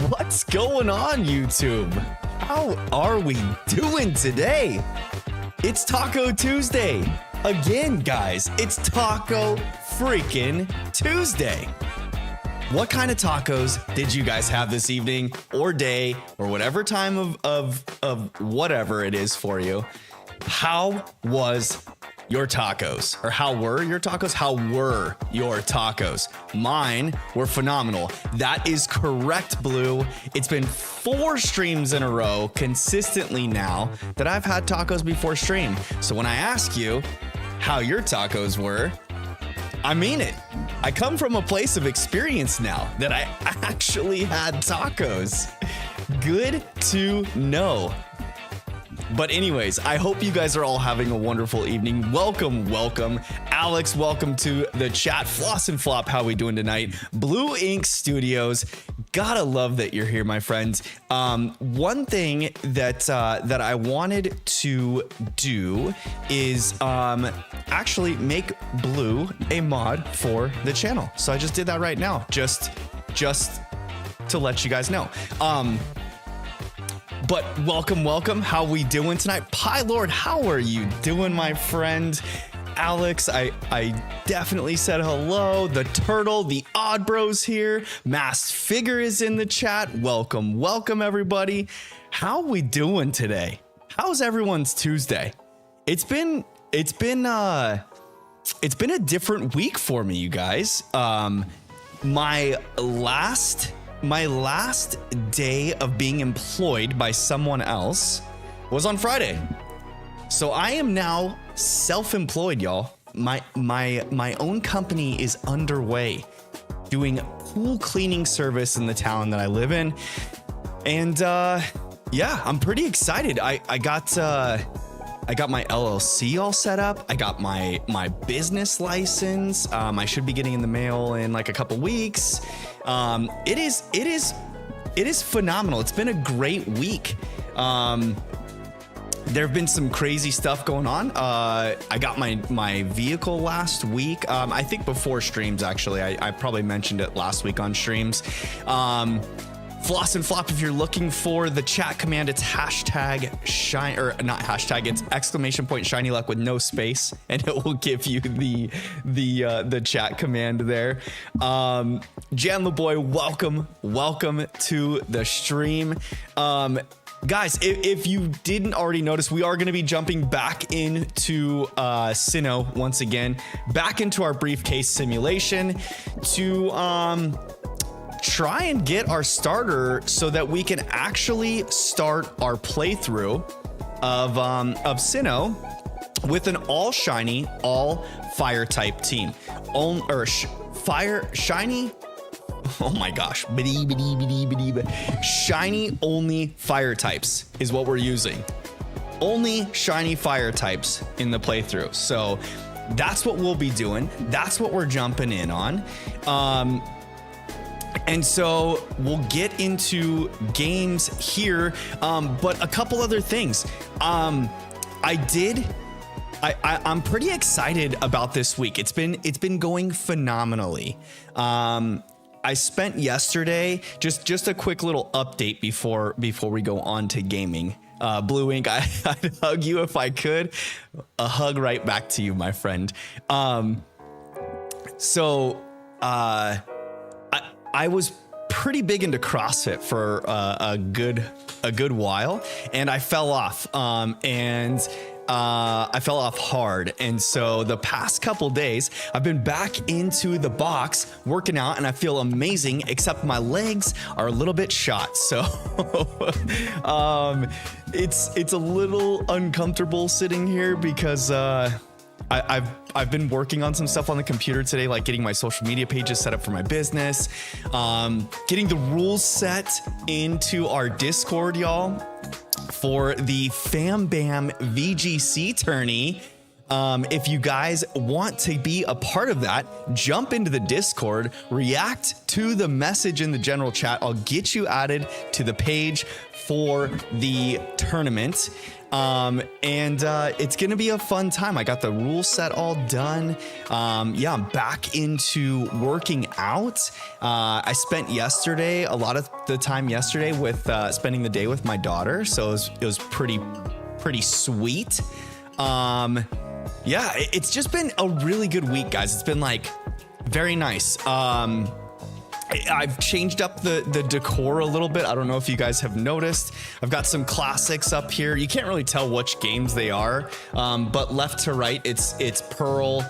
What's going on, YouTube? How are we doing today? It's Taco Tuesday. Again, guys, it's Taco freaking Tuesday. What kind of tacos did you guys have this evening or day or whatever time of whatever it is for you? How was your tacos? Or how were your tacos? How were your tacos? Mine were phenomenal. That is correct, Blue. It's been 4 streams in a row consistently now that I've had tacos before stream. So when I ask you how your tacos were, I mean it. I come from a place of experience now that I actually had tacos. Good to know. But anyways, I hope you guys are all having a wonderful evening. Welcome. Alex, welcome to the chat. Floss and Flop, how we doing tonight? Blue Ink Studios, gotta love that you're here, my friends. One thing that I wanted to do is actually make Blue a mod for the channel. So I just did that right now, just to let you guys know. But welcome. How we doing tonight? Pie Lord, how are you doing, my friend? Alex, I definitely said hello. The Turtle, the Odd Bros here. Masked Figure is in the chat. Welcome, everybody. How we doing today? How's everyone's Tuesday? It's been a different week for me, you guys. My last day of being employed by someone else was on Friday. So I am now self-employed, y'all. My own company is underway, doing pool cleaning service in the town that I live in. And yeah, I'm pretty excited. I got my LLC all set up. I got my business license. I should be getting in the mail in like a couple weeks. It is phenomenal. It's been a great week. There have been some crazy stuff going on. I got my vehicle last week. I think before streams, actually. I probably mentioned it last week on streams. Floss and Flop, if you're looking for the chat command, it's hashtag shine, or not hashtag, it's exclamation point shiny luck with no space, and it will give you the chat command there. Jan LeBoy, welcome to the stream. Guys, if you didn't already notice, we are going to be jumping back into Sinnoh once again, back into our briefcase simulation to try and get our starter so that we can actually start our playthrough of Sinnoh with an all shiny, all fire type team. Shiny. Oh my gosh. Shiny only fire types is what we're using. Only shiny fire types in the playthrough. So that's what we'll be doing. That's what we're jumping in on. And so we'll get into games here, but a couple other things. I'm pretty excited about this week. It's been going phenomenally. I spent yesterday, just a quick little update before we go on to gaming. Blue Ink, I'd hug you if I could. A hug right back to you, my friend. I was pretty big into CrossFit for a good while, and I fell off. I fell off hard. And so the past couple days, I've been back into the box working out, and I feel amazing, except my legs are a little bit shot. So it's a little uncomfortable sitting here because I've been working on some stuff on the computer today, like getting my social media pages set up for my business, getting the rules set into our Discord, y'all, for the Fam Bam VGC tourney. If you guys want to be a part of that, jump into the Discord, react to the message in the general chat. I'll get you added to the page for the tournament. It's gonna be a fun time. I got the rules set all done. Yeah, I'm back into working out. I spent yesterday, a lot of the time yesterday with spending the day with my daughter, so it was pretty sweet. Yeah, it's just been a really good week, guys. It's been like very nice. I've changed up the decor a little bit. I don't know if you guys have noticed. I've got some classics up here. You can't really tell which games they are, but left to right, it's Pearl,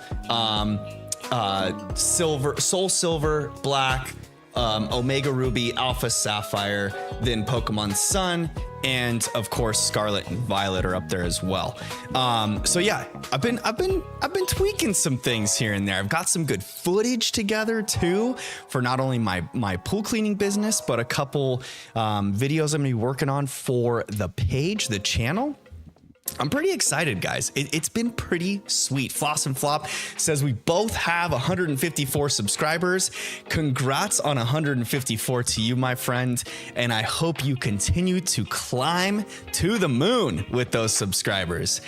Silver, Soul Silver, Black, Omega Ruby, Alpha Sapphire, then Pokemon Sun, and of course Scarlet and Violet are up there as well. So yeah, I've been tweaking some things here and there. I've got some good footage together too for not only my pool cleaning business, but a couple videos I'm gonna be working on for the page, the channel. I'm pretty excited, guys. It's been pretty sweet. Floss and Flop says we both have 154 subscribers. Congrats on 154 to you, my friend. And I hope you continue to climb to the moon with those subscribers.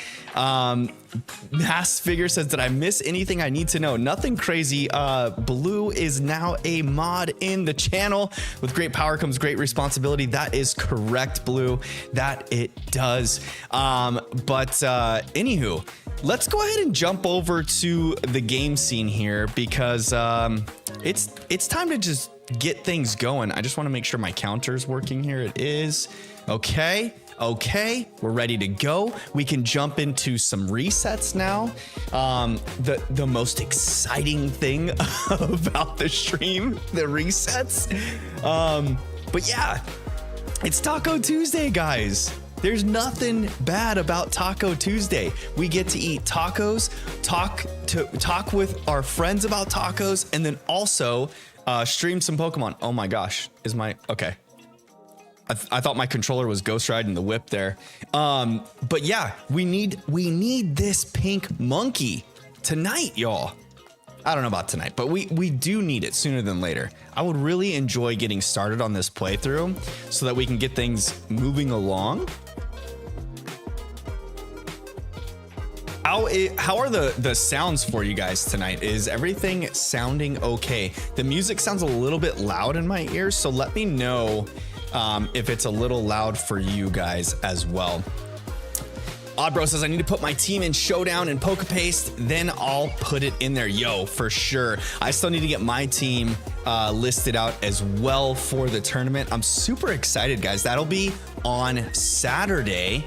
Mass Figure says, did I miss anything I need to know? Nothing crazy. Blue is now a mod in the channel. With great power comes great responsibility. That is correct, Blue. That it does. Anywho, let's go ahead and jump over to the game scene here because it's time to just get things going. I just want to make sure my counter's working here. It is. Okay, we're ready to go. We can jump into some resets now. The most exciting thing about the stream, the resets. But yeah, it's Taco Tuesday, guys. There's nothing bad about Taco Tuesday. We get to eat tacos, talk with our friends about tacos, and then also stream some Pokemon. Oh my gosh, okay. I thought my controller was ghost riding the whip there. But yeah, we need this pink monkey tonight, y'all. I don't know about tonight, but we do need it sooner than later. I would really enjoy getting started on this playthrough so that we can get things moving along. How are the sounds for you guys tonight? Is everything sounding okay? The music sounds a little bit loud in my ears, so let me know if it's a little loud for you guys as well. Oddbro says, I need to put my team in Showdown and Pokepaste, then I'll put it in there. Yo, for sure. I still need to get my team listed out as well for the tournament. I'm super excited, guys. That'll be on Saturday.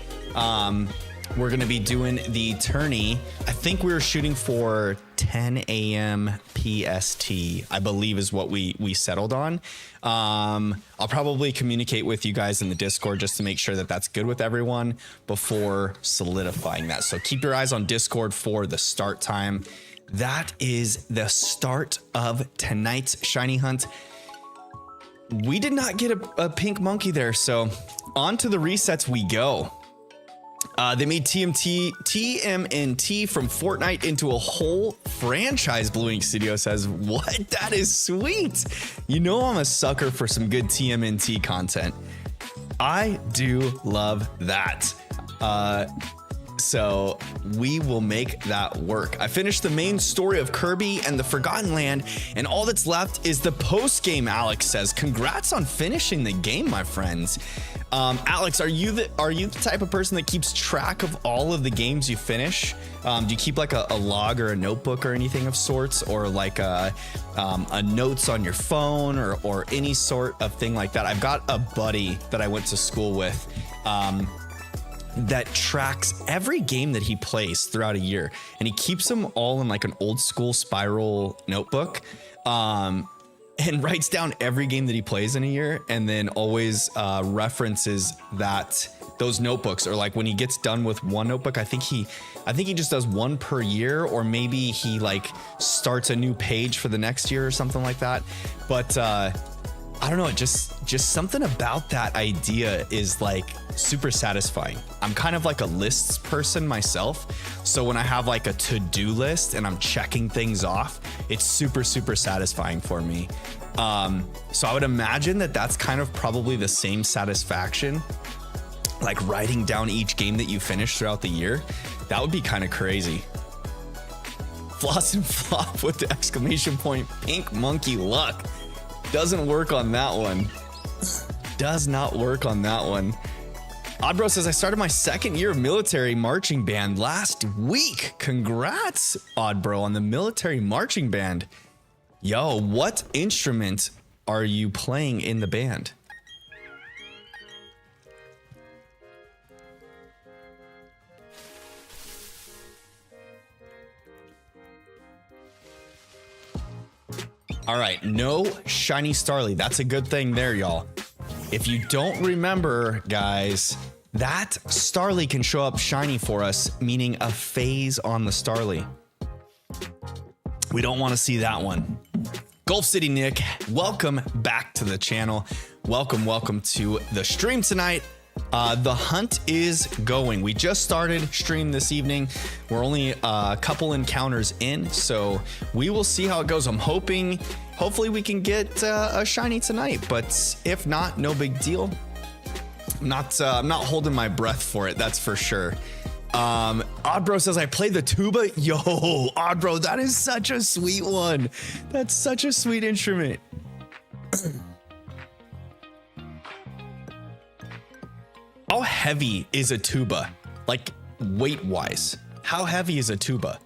We're going to be doing the tourney. I think we were shooting for 10 a.m. PST, I believe is what we settled on. I'll probably communicate with you guys in the Discord just to make sure that that's good with everyone before solidifying that. So keep your eyes on Discord for the start time. That is the start of tonight's shiny hunt. We did not get a pink monkey there, so on to the resets we go. They made TMNT from Fortnite into a whole franchise, Blue Ink Studio says. What? That is sweet. You know I'm a sucker for some good TMNT content. I do love that. So we will make that work. I finished the main story of Kirby and the Forgotten Land, and all that's left is the post game, Alex says. Congrats on finishing the game, my friends. Alex, are you the type of person that keeps track of all of the games you finish? Do you keep like a log or a notebook or anything of sorts, or like a notes on your phone or any sort of thing like that? I've got a buddy that I went to school with that tracks every game that he plays throughout a year, and he keeps them all in like an old school spiral notebook. And writes down every game that he plays in a year, and then always references that those notebooks, or like when he gets done with one notebook, I think he just does one per year, or maybe he like starts a new page for the next year or something like that. But I don't know, just something about that idea is like super satisfying. I'm kind of like a lists person myself, so when I have like a to-do list and I'm checking things off, it's super satisfying for me. So I would imagine that that's kind of probably the same satisfaction, like writing down each game that you finish throughout the year. That would be kind of crazy. Floss and flop with the exclamation point, pink monkey luck. Doesn't work on that one. Does not work on that one. Oddbro says, I started my second year of military marching band last week. Congrats, Oddbro, on the military marching band. Yo, what instrument are you playing in the band? All right, no shiny Starly. That's a good thing there, y'all. If you don't remember, guys, that Starly can show up shiny for us, meaning a phase on the Starly. We don't want to see that one. Gulf City Nick, welcome back to the channel. Welcome to the stream tonight. The hunt is going. We just started stream this evening. We're only a couple encounters in, so we will see how it goes. I'm hopefully we can get a shiny tonight, but if not, no big deal. I'm not holding my breath for it, that's for sure. Oddbro says, I played the tuba. Yo, Oddbro, that is such a sweet one. That's such a sweet instrument. How heavy is a tuba? Like weight wise, how heavy is a tuba?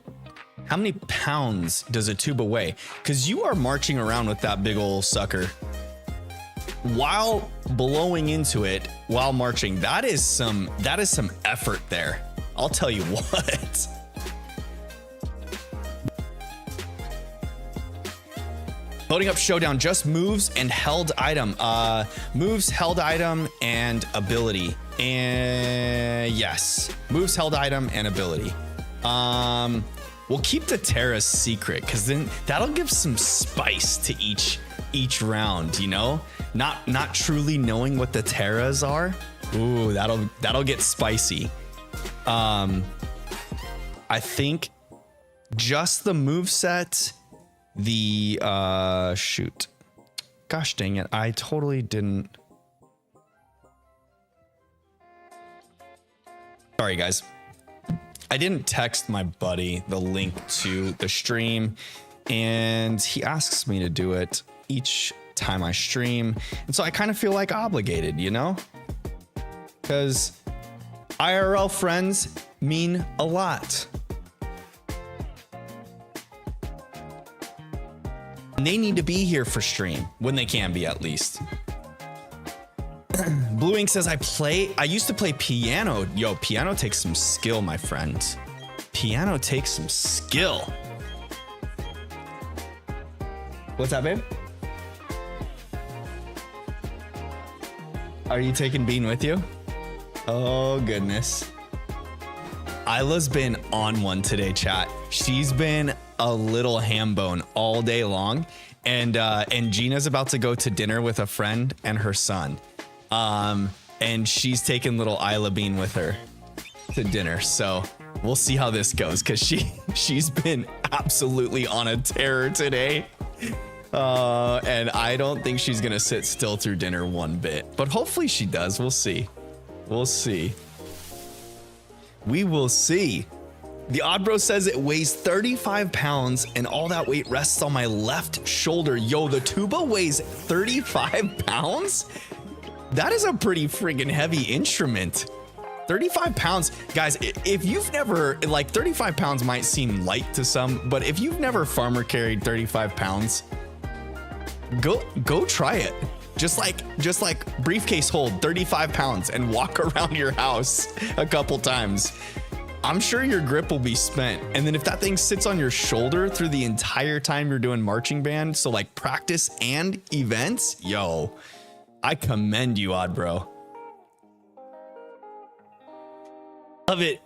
How many pounds does a tuba weigh? Because you are marching around with that big old sucker while blowing into it while marching. That is some effort there. I'll tell you what. Loading up Showdown, just moves and held item. Moves, held item, and ability. And yes, moves, held item, and ability. We'll keep the Terra's secret, because then that'll give some spice to each round, you know? Not truly knowing what the Terras are. Ooh, that'll get spicy. I think just the moveset, the shoot. Gosh dang it, I totally didn't. Sorry guys. I didn't text my buddy the link to the stream, and he asks me to do it each time I stream. And so I kind of feel like obligated, you know? Because IRL friends mean a lot. And they need to be here for stream when they can be, at least. Blue Ink says, I used to play piano. Yo, piano takes some skill, my friend. Piano takes some skill. What's up, babe? Are you taking Bean with you? Oh, goodness. Isla's been on one today, chat. She's been a little ham bone all day long. And Gina's about to go to dinner with a friend and her son. And she's taking little Isla Bean with her to dinner. So we'll see how this goes, because she's been absolutely on a tear today. And I don't think she's gonna sit still through dinner one bit, but hopefully she does. We'll see. We'll see. We will see. The Oddbro says it weighs 35 pounds and all that weight rests on my left shoulder. Yo, the tuba weighs 35 pounds? That is a pretty friggin' heavy instrument. 35 pounds. Guys, if you've never, like 35 pounds might seem light to some, but if you've never farmer carried 35 pounds, go try it. Just like briefcase hold 35 pounds and walk around your house a couple times. I'm sure your grip will be spent. And then if that thing sits on your shoulder through the entire time you're doing marching band, so like practice and events, yo, I commend you, Oddbro. Love it.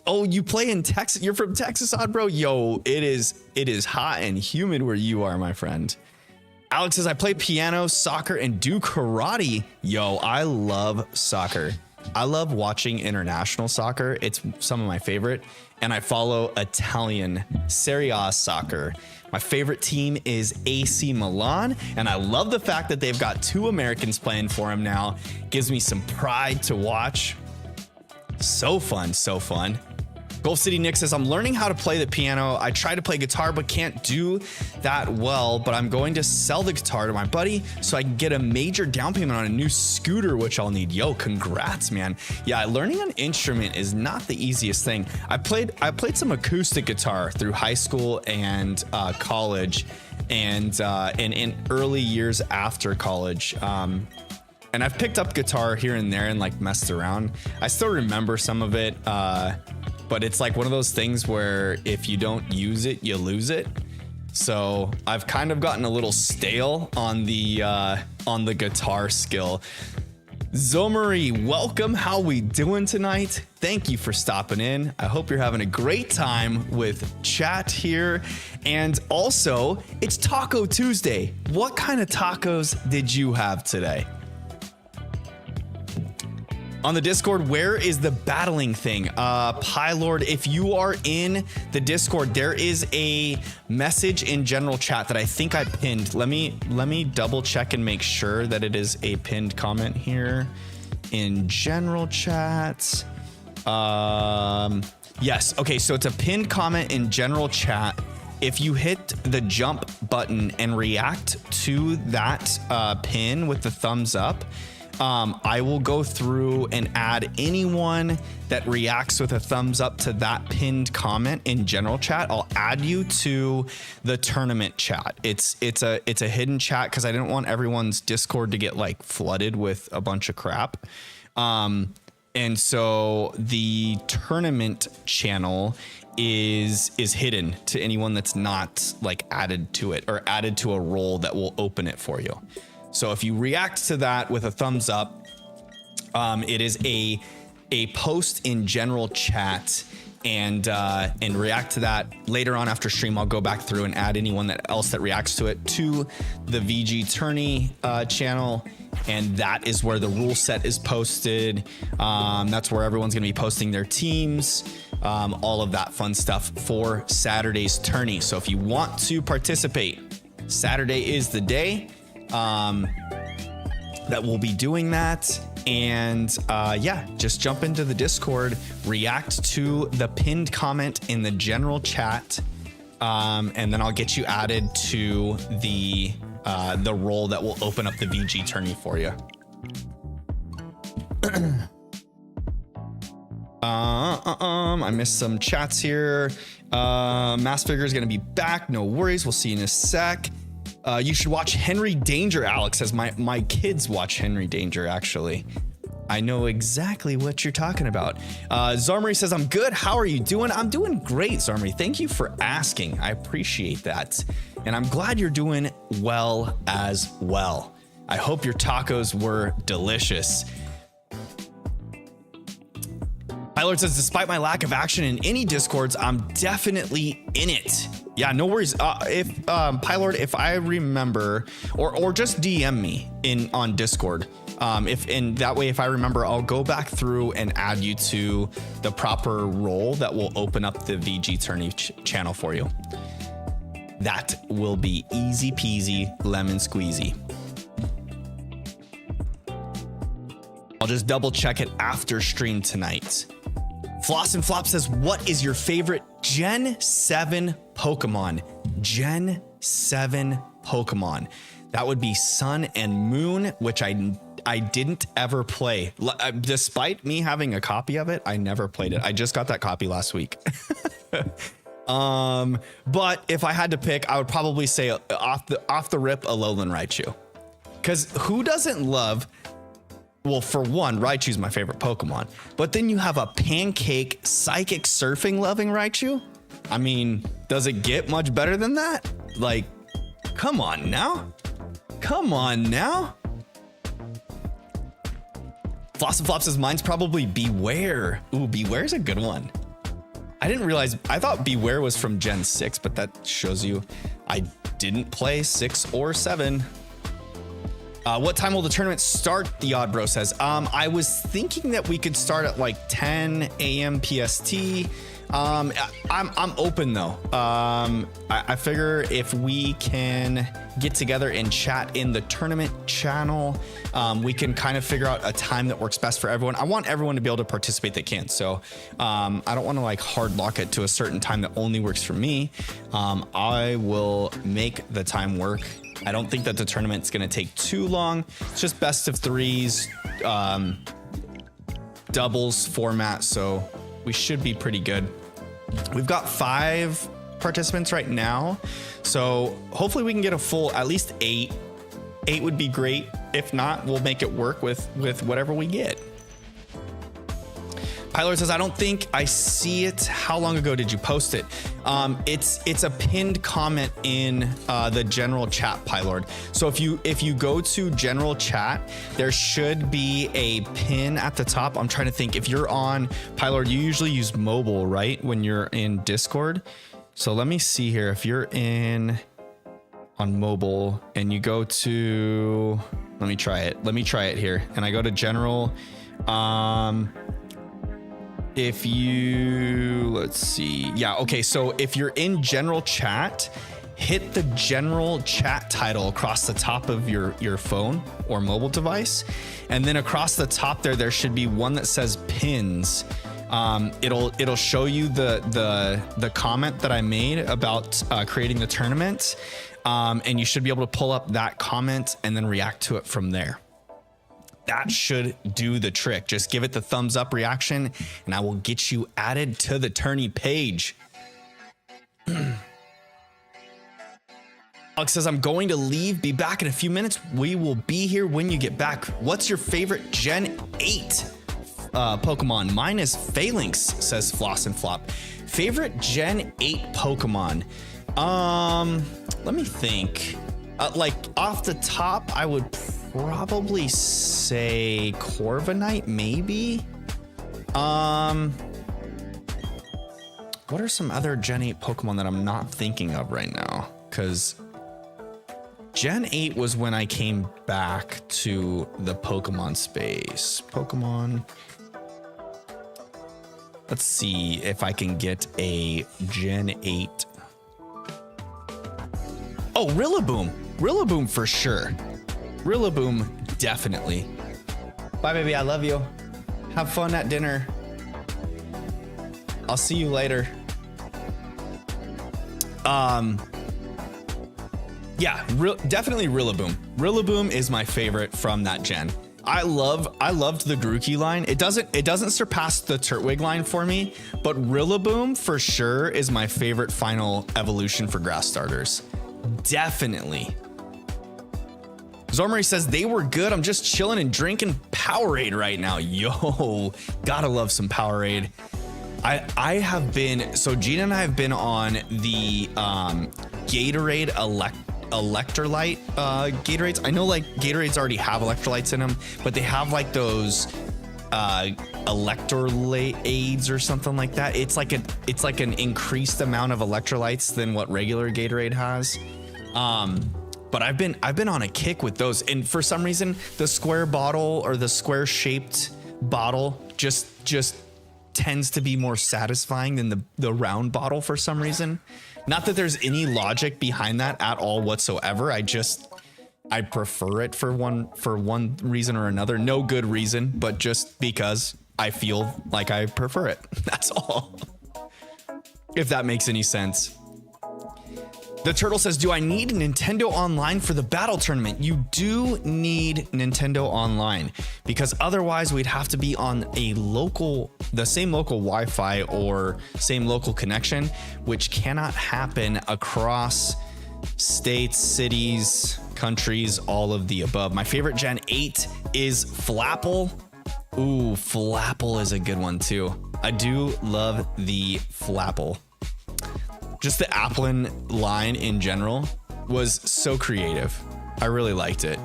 You play in Texas. You're from Texas, odd bro. Yo, it is hot and humid where you are, my friend. Alex says, I play piano, soccer, and do karate. Yo, I love soccer. I love watching international soccer. It's some of my favorite. And I follow Italian Serie A soccer. My favorite team is AC Milan. And I love the fact that they've got 2 Americans playing for them now. Gives me some pride to watch. So fun, so fun. Gulf City Nick says, I'm learning how to play the piano. I try to play guitar, but can't do that well. But I'm going to sell the guitar to my buddy so I can get a major down payment on a new scooter, which I'll need. Yo, congrats, man. Yeah, learning an instrument is not the easiest thing. I played some acoustic guitar through high school and college, and in early years after college. And I've picked up guitar here and there and like messed around. I still remember some of it. But it's like one of those things where if you don't use it, you lose it. So I've kind of gotten a little stale on the guitar skill. Zomari, welcome. How we doing tonight? Thank you for stopping in. I hope you're having a great time with chat here. And also, it's Taco Tuesday. What kind of tacos did you have today? On the Discord, where is the battling thing? Pylord, if you are in the Discord, there is a message in general chat that I think I pinned. Let me double check and make sure that it is a pinned comment here in general chat. Yes. Okay. So it's a pinned comment in general chat. If you hit the jump button and react to that pin with the thumbs up, I will go through and add anyone that reacts with a thumbs up to that pinned comment in general chat. I'll add you to the tournament chat. It's a hidden chat because I didn't want everyone's Discord to get like flooded with a bunch of crap. And so the tournament channel is hidden to anyone that's not like added to it or added to a role that will open it for you. So if you react to that with a thumbs up, it is a post in general chat, and react to that later on after stream. I'll go back through and add anyone else that reacts to it to the VG Tourney channel, and that is where the rule set is posted. That's where everyone's gonna be posting their teams, all of that fun stuff for Saturday's tourney. So if you want to participate, Saturday is the day that we'll be doing that. And yeah, just jump into the Discord, react to the pinned comment in the general chat, and then I'll get you added to the role that will open up the VG tourney for you. I missed some chats here. Mass Figure is gonna be back. No worries. We'll see you in a sec. You should watch Henry Danger, Alex says. My kids watch Henry Danger, actually. I know exactly what you're talking about. Zarmary says, I'm good. How are you doing? I'm doing great, Zarmary. Thank you for asking. I appreciate that. And I'm glad you're doing well as well. I hope your tacos were delicious. Pilot says, despite my lack of action in any Discords, I'm definitely in it. Yeah, no worries. If Pylord, if I remember, or just DM me on Discord. If in that way, if I remember, I'll go back through and add you to the proper role that will open up the VG Tourney channel for you. That will be easy peasy lemon squeezy. I'll just double check it after stream tonight. Floss and Flop says, what is your favorite Gen 7 Pokemon? Gen 7 Pokemon. That would be Sun and Moon, which I didn't ever play. Despite me having a copy of it, I never played it. I just got that copy last week. But if I had to pick, I would probably say off the rip, Alolan Raichu. Because who doesn't love... Well, for one, Raichu's my favorite Pokemon, but then you have a pancake psychic surfing loving Raichu. I mean, does it get much better than that? Like, come on now. Come on now. Floss and Flop says mine's probably Beware. Ooh, Beware's a good one. I didn't realize, I thought Beware was from Gen 6, but that shows you I didn't play 6 or 7. What time will the tournament start? The Odd Bro says. I was thinking that we could start at like 10 a.m. PST. I'm open though. I figure if we can get together and chat in the tournament channel, we can kind of figure out a time that works best for everyone. I want everyone to be able to participate that can. So I don't want to like hard lock it to a certain time that only works for me. I will make the time work. I don't think that the tournament's going to take too long. It's just best of threes, doubles format. So we should be pretty good. We've got 5 participants right now. So hopefully we can get a full, at least 8. 8 would be great. If not, we'll make it work with whatever we get. Pylord says, I don't think I see it. How long ago did you post it? It's a pinned comment in the general chat, Pylord. So if you go to general chat, there should be a pin at the top. I'm trying to think, if you're on Pylord, you usually use mobile, right? When you're in Discord. So let me see here. If you're on mobile and you go to, let me try it here. And I go to general. If you, let's see. Yeah, okay. So if you're in general chat, hit the general chat title across the top of your phone or mobile device. And then across the top there should be one that says pins. It'll show you the comment that I made about creating the tournament. And you should be able to pull up that comment and then react to it from there. That should do the trick. Just give it the thumbs up reaction and I will get you added to the tourney page. Alex says, I'm going to leave, be back in a few minutes. We will be here when you get back. What's your favorite Gen 8 Pokemon? Mine is Phalanx, says Floss and Flop. Favorite Gen 8 Pokemon? Let me think. Like off the top, I would probably say Corviknight, maybe. What are some other Gen 8 Pokemon that I'm not thinking of right now? Because Gen 8 was when I came back to the Pokemon space. Pokemon. Let's see if I can get a Gen 8. Oh, Rillaboom. Rillaboom for sure. Rillaboom, definitely. Bye, baby. I love you. Have fun at dinner. I'll see you later. Yeah, definitely Rillaboom. Rillaboom is my favorite from that gen. I loved the Grookey line. It doesn't surpass the Turtwig line for me, but Rillaboom for sure is my favorite final evolution for grass starters. Definitely. Zormary says they were good. I'm just chilling and drinking Powerade right now. Yo, gotta love some Powerade. I have been, so Gina and I have been on the Gatorade electrolyte Gatorades. I know like Gatorades already have electrolytes in them, but they have like those electrolyte aids or something like that. It's like an increased amount of electrolytes than what regular Gatorade has. But I've been on a kick with those, and for some reason the square bottle or the square shaped bottle just tends to be more satisfying than the round bottle for some reason. Not that there's any logic behind that at all whatsoever. I prefer it for one reason or another. No good reason, but just because I feel like I prefer it. That's all. If that makes any sense. The Turtle says, do I need Nintendo Online for the battle tournament? You do need Nintendo Online, because otherwise we'd have to be on the same local Wi-Fi or same local connection, which cannot happen across states, cities, countries, all of the above. My favorite Gen 8 is Flapple. Ooh, Flapple is a good one too. I do love the Flapple. Just the Applin line in general was so creative. I really liked it.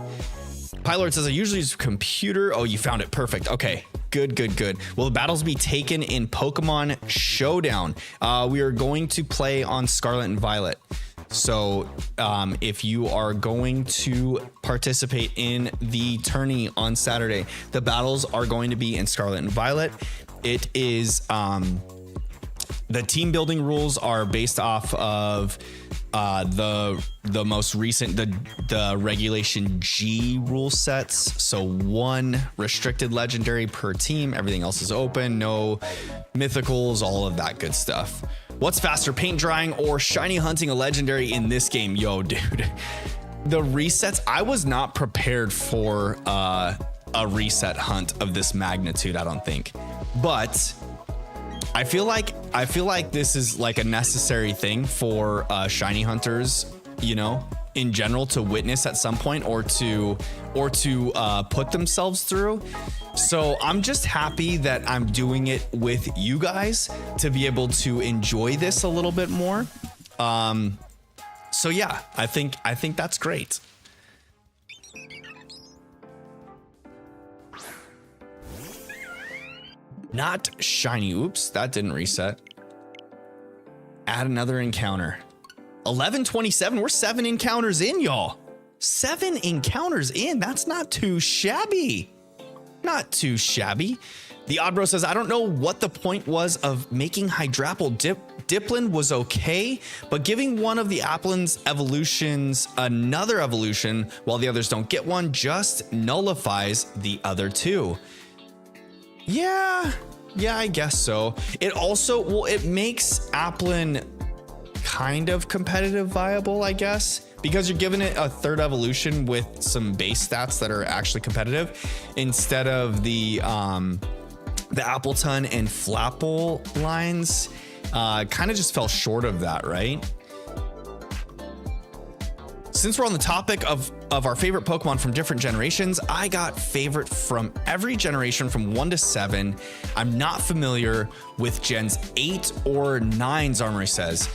Pylord says, I usually use computer. Oh, you found it. Perfect. Okay. Good. Will the battles be taken in Pokemon Showdown? We are going to play on Scarlet and Violet. So if you are going to participate in the tourney on Saturday, the battles are going to be in Scarlet and Violet. It is the team building rules are based off of the most recent the regulation G rule sets. So 1 restricted legendary per team. Everything else is open. No mythicals, all of that good stuff. What's faster, paint drying or shiny hunting a legendary in this game? Yo, dude, the resets. I was not prepared for a reset hunt of this magnitude, I don't think, but I feel like this is like a necessary thing for shiny hunters, you know, in general, to witness at some point or to put themselves through. So I'm just happy that I'm doing it with you guys to be able to enjoy this a little bit more. So yeah, I think that's great. Not shiny. Oops, that didn't reset. Add another encounter. 11:27. We're 7 encounters in, y'all. 7 encounters in. That's not too shabby. Not too shabby. The Oddbro says, I don't know what the point was of making Hydrapple. Dipplin was okay, but giving one of the Applin's evolutions another evolution while the others don't get one just nullifies the other 2. Yeah, I guess so. It also, well, it makes Applin kind of competitive viable, I guess, because you're giving it a 3rd evolution with some base stats that are actually competitive instead of the Appleton and Flapple lines. Kind of just fell short of that, right? Since we're on the topic of our favorite Pokemon from different generations, I got favorite from every generation from 1 to 7. I'm not familiar with gens 8 or 9's, Armory says.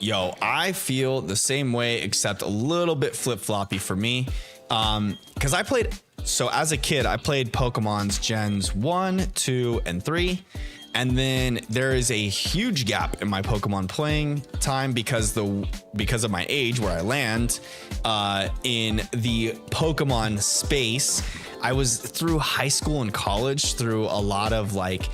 Yo, I feel the same way, except a little bit flip-floppy for me. Because so as a kid, I played Pokemon's gens 1, 2, and 3. And then there is a huge gap in my Pokemon playing time because of my age, where I land in the Pokemon space. I was through high school and college, through a lot of like,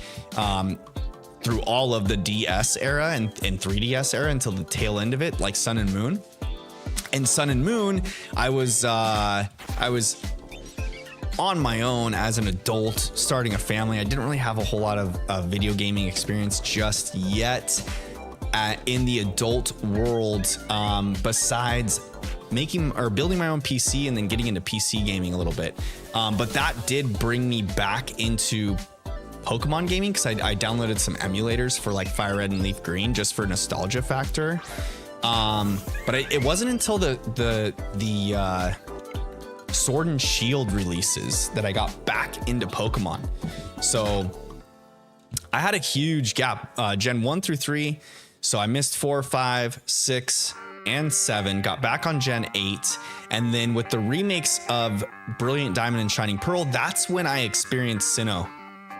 through all of the DS era and 3DS era until the tail end of it, like Sun and Moon. And Sun and Moon, I was on my own as an adult, starting a family. I didn't really have a whole lot of video gaming experience just yet in the adult world, besides building my own PC and then getting into PC gaming a little bit. But that did bring me back into Pokemon gaming because I downloaded some emulators for like Fire Red and Leaf Green just for nostalgia factor. But it wasn't until the Sword and Shield releases that I got back into Pokemon. So I had a huge gap, Gen 1 through 3. So I missed 4, 5, 6, and 7, got back on Gen 8. And then with the remakes of Brilliant Diamond and Shining Pearl, that's when I experienced Sinnoh.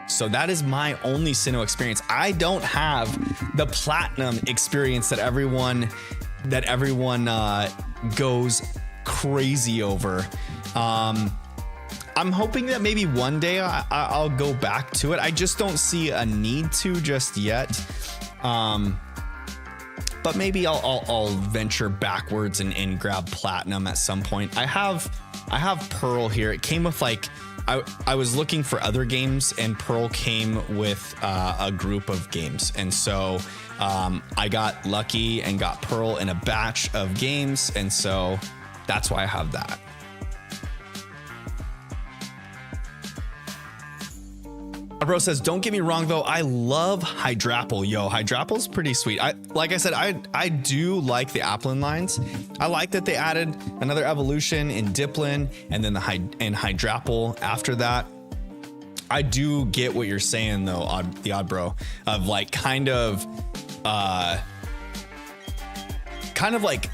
So that is my only Sinnoh experience. I don't have the platinum experience that everyone goes crazy over. I'm hoping that maybe one day I'll go back to it. I just don't see a need to just yet. But maybe I'll venture backwards and grab platinum at some point. I have Pearl here. It came with like, I was looking for other games and Pearl came with a group of games. And so I got lucky and got Pearl in a batch of games. And so that's why I have that. Bro says, don't get me wrong though, I love Hydrapple. Yo, Hydrapple's pretty sweet. Like I said, I do like the Applin lines. I like that they added another evolution in Dipplin and then and Hydrapple after that. I do get what you're saying though, the Odd Bro, of like kind of like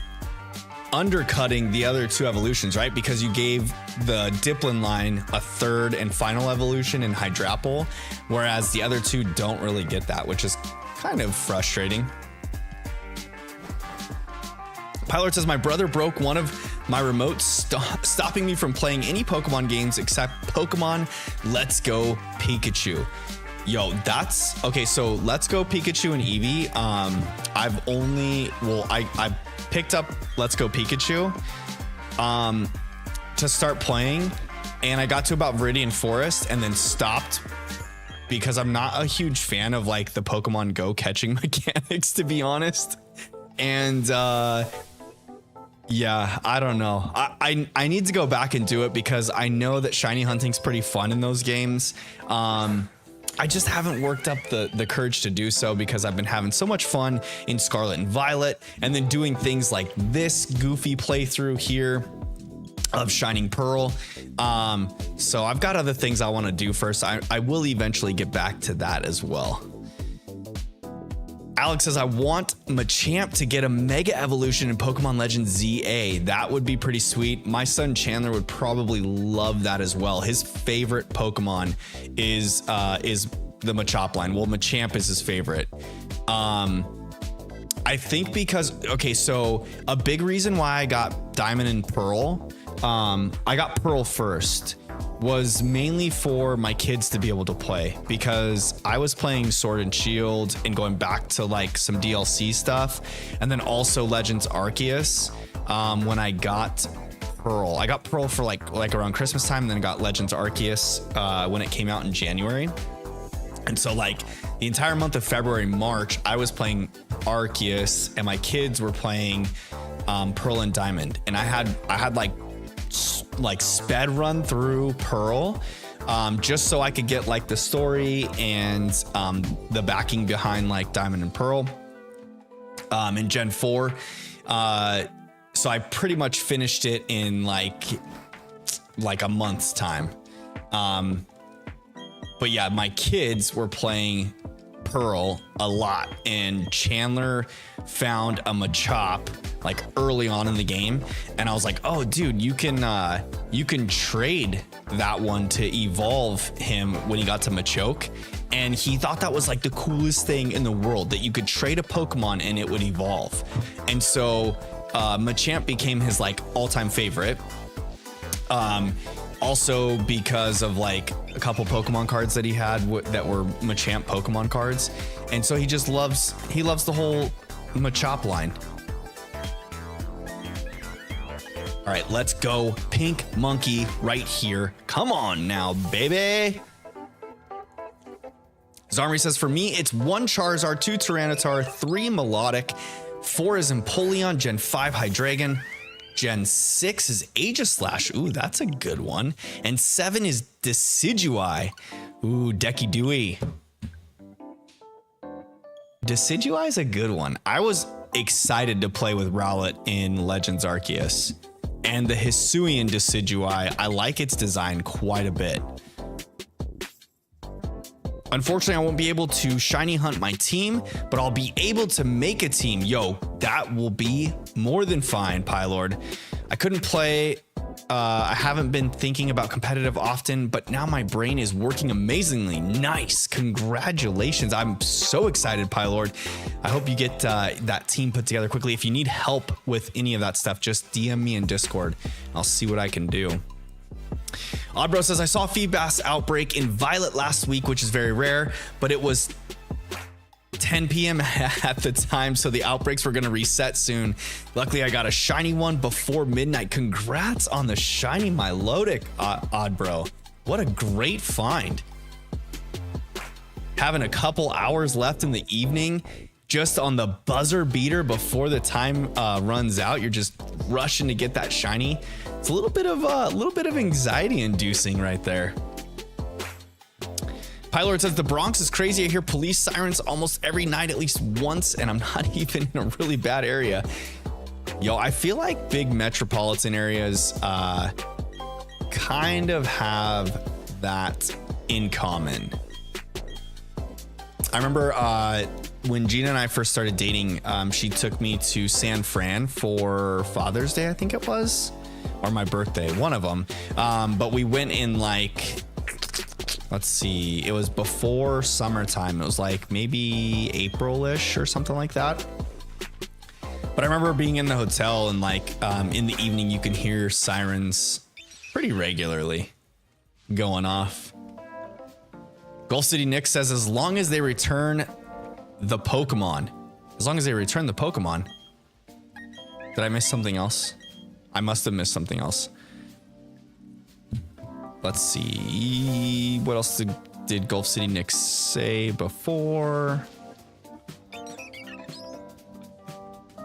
undercutting the other two evolutions, right? Because you gave the Diplin line a third and final evolution in Hydrapple, whereas the other two don't really get that, which is kind of frustrating. Pilot says, my brother broke one of my remotes, stopping me from playing any Pokemon games except Pokemon Let's Go Pikachu. Yo, that's okay. So Let's Go Pikachu and Eevee. I picked up Let's Go Pikachu to start playing, and I got to about Viridian Forest and then stopped because I'm not a huge fan of like the Pokemon Go catching mechanics, to be honest. And yeah, I don't know. I need to go back and do it because I know that shiny hunting's pretty fun in those games. I just haven't worked up the courage to do so because I've been having so much fun in Scarlet and Violet, and then doing things like this goofy playthrough here of Shining Pearl. So I've got other things I want to do first. I will eventually get back to that as well. Alex says, I want Machamp to get a Mega Evolution in Pokemon Legends ZA. That would be pretty sweet. My son Chandler would probably love that as well. His favorite Pokemon is the Machop line. Well, Machamp is his favorite. I think because, okay, so a big reason why I got Diamond and Pearl, I got Pearl first, was mainly for my kids to be able to play, because I was playing Sword and Shield and going back to like some DLC stuff, and then also Legends Arceus. When I got Pearl, I got Pearl for like around Christmas time, and then got Legends Arceus when it came out in January. And so like the entire month of February, March, I was playing Arceus, and my kids were playing Pearl and Diamond, and I had like sped run through Pearl just so I could get like the story and the backing behind like Diamond and Pearl in Gen 4. So I pretty much finished it in like a month's time. But yeah, my kids were playing Pearl a lot, and Chandler found a Machop like early on in the game, and I was like, oh dude, you can trade that one to evolve him when he got to Machoke. And he thought that was like the coolest thing in the world, that you could trade a Pokemon and it would evolve. And so Machamp became his like all-time favorite, also because of like a couple Pokemon cards that he had that were Machamp Pokemon cards. And so he loves the whole Machop line. All right, let's go Pink Monkey right here. Come on now, baby. Zarmi says, for me, it's 1 Charizard, 2 Tyranitar, 3 Melodic, 4 is Empoleon, Gen 5 Hydreigon, Gen 6 is Aegislash. Ooh, that's a good one. And 7 is Decidueye. Ooh, Decky Dewey. Decidueye is a good one. I was excited to play with Rowlet in Legends Arceus. And the Hisuian Decidueye, I like its design quite a bit. Unfortunately, I won't be able to shiny hunt my team, but I'll be able to make a team. Yo, that will be more than fine, Pylord. I couldn't play. I haven't been thinking about competitive often, but now my brain is working amazingly. Nice. Congratulations. I'm so excited, Pylord. I hope you get that team put together quickly. If you need help with any of that stuff, just DM me in Discord. I'll see what I can do. Oddbro says, I saw a Feebas outbreak in Violet last week, which is very rare, but it was 10 p.m. at the time, so the outbreaks were going to reset soon. Luckily, I got a shiny one before midnight. Congrats on the shiny Milotic, Oddbro. What a great find. Having a couple hours left in the evening, just on the buzzer beater before the time runs out. You're just rushing to get that shiny. It's a little bit of anxiety inducing right there. Pylord says, the Bronx is crazy. I hear police sirens almost every night, at least once, and I'm not even in a really bad area. Yo, I feel like big metropolitan areas kind of have that in common. I remember when Gina and I first started dating, she took me to San Fran for Father's Day, I think it was, or my birthday, one of them. But we went in like, let's see, it was before summertime. It was like maybe April-ish or something like that. But I remember being in the hotel and like in the evening, you can hear sirens pretty regularly going off. Gulf City Nick says, as long as they return the Pokemon. As long as they return the Pokemon. Did I miss something else? I must have missed something else. Let's see. What else did Gulf City Nick say before?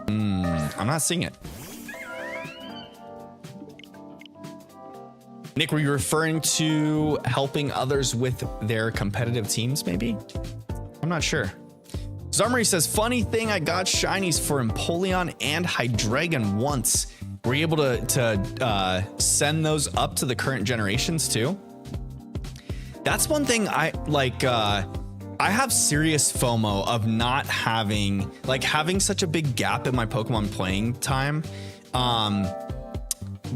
I'm not seeing it. Nick, were you referring to helping others with their competitive teams, maybe? I'm not sure. Zarmary says, funny thing, I got shinies for Empoleon and Hydreigon once. Were you able to send those up to the current generations too? That's one thing I like. I have serious FOMO of not having such a big gap in my Pokemon playing time.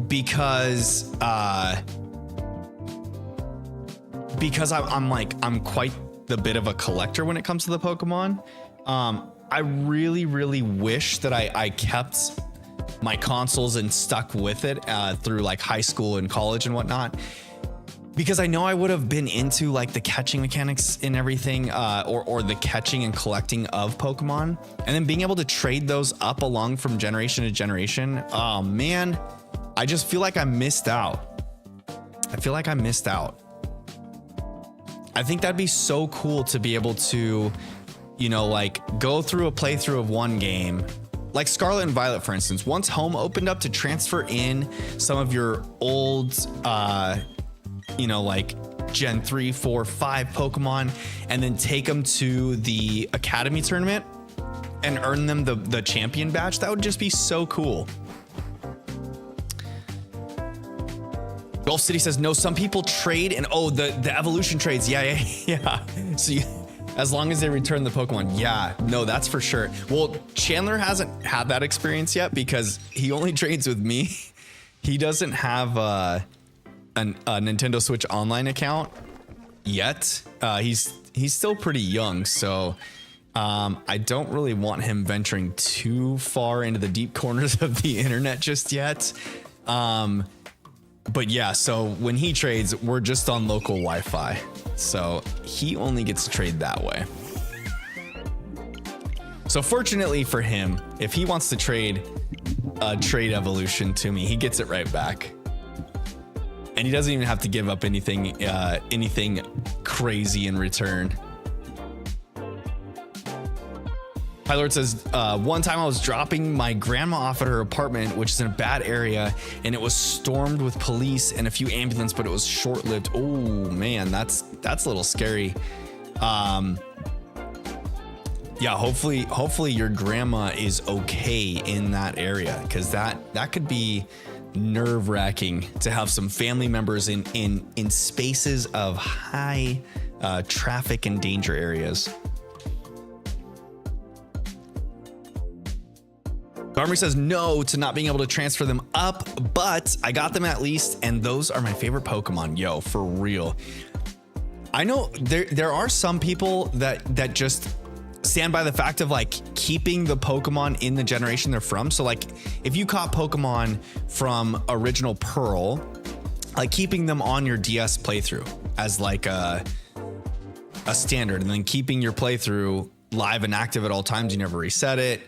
Because I'm quite the bit of a collector when it comes to the Pokemon. I really wish that I kept my consoles and stuck with it through like high school and college and whatnot, because I know I would have been into like the catching mechanics and everything, or the catching and collecting of Pokemon, and then being able to trade those up along from generation to generation. Oh man, I just feel like I missed out. I think that'd be so cool to be able to, you know, like go through a playthrough of one game, like Scarlet and Violet, for instance. Once home opened up, to transfer in some of your old, you know, like Gen 3, 4, 5 Pokemon, and then take them to the Academy tournament and earn them the champion badge. That would just be so cool. Gulf City says, no, some people trade and the evolution trades. Yeah. So as long as they return the Pokemon. Yeah, no, that's for sure. Well, Chandler hasn't had that experience yet because he only trades with me. He doesn't have a Nintendo Switch Online account yet. He's still pretty young, so I don't really want him venturing too far into the deep corners of the internet just yet. But yeah, so when he trades, we're just on local Wi-Fi. So he only gets to trade that way. So fortunately for him, if he wants to trade a trade evolution to me, he gets it right back. And he doesn't even have to give up anything crazy in return. Pilot says, one time I was dropping my grandma off at her apartment, which is in a bad area, and it was stormed with police and a few ambulance, but it was short-lived. Oh man, that's a little scary. Yeah, hopefully your grandma is okay in that area, because that could be nerve-wracking to have some family members in spaces of high traffic and danger areas. Armory says no to not being able to transfer them up, but I got them at least, and those are my favorite Pokemon. Yo, for real. I know there are some people that just stand by the fact of like keeping the Pokemon in the generation they're from. So like if you caught Pokemon from original Pearl, like keeping them on your DS playthrough as like a standard, and then keeping your playthrough live and active at all times. You never reset it.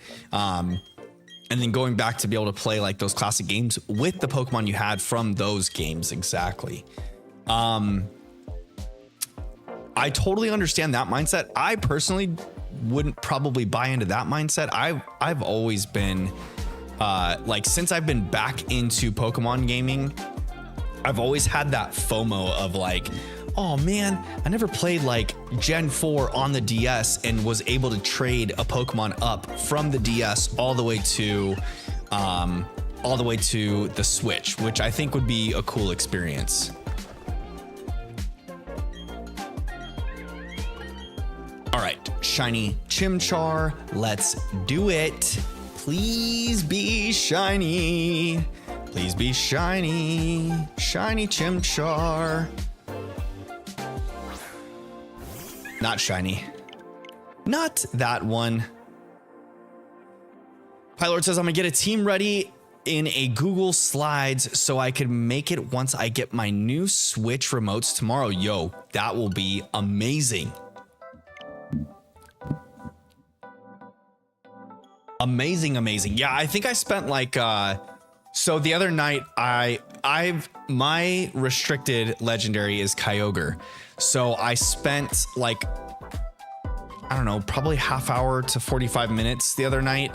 And then going back to be able to play like those classic games with the Pokemon you had from those games. Exactly. I totally understand that mindset. I personally wouldn't probably buy into that mindset. I've always been like, since I've been back into Pokemon gaming, I've always had that FOMO of like, oh man, I never played like Gen 4 on the DS and was able to trade a Pokemon up from the DS all the way to the Switch, which I think would be a cool experience. All right, shiny Chimchar. Let's do it. Please be shiny. Please be shiny. Shiny Chimchar. Not shiny. Not that one. Pilot says I'm gonna get a team ready in a Google Slides so I can make it once I get my new Switch remotes tomorrow. Yo, that will be amazing. Amazing. Yeah, I think I spent like so the other night my restricted legendary is Kyogre. So I spent like, I don't know, probably half hour to 45 minutes the other night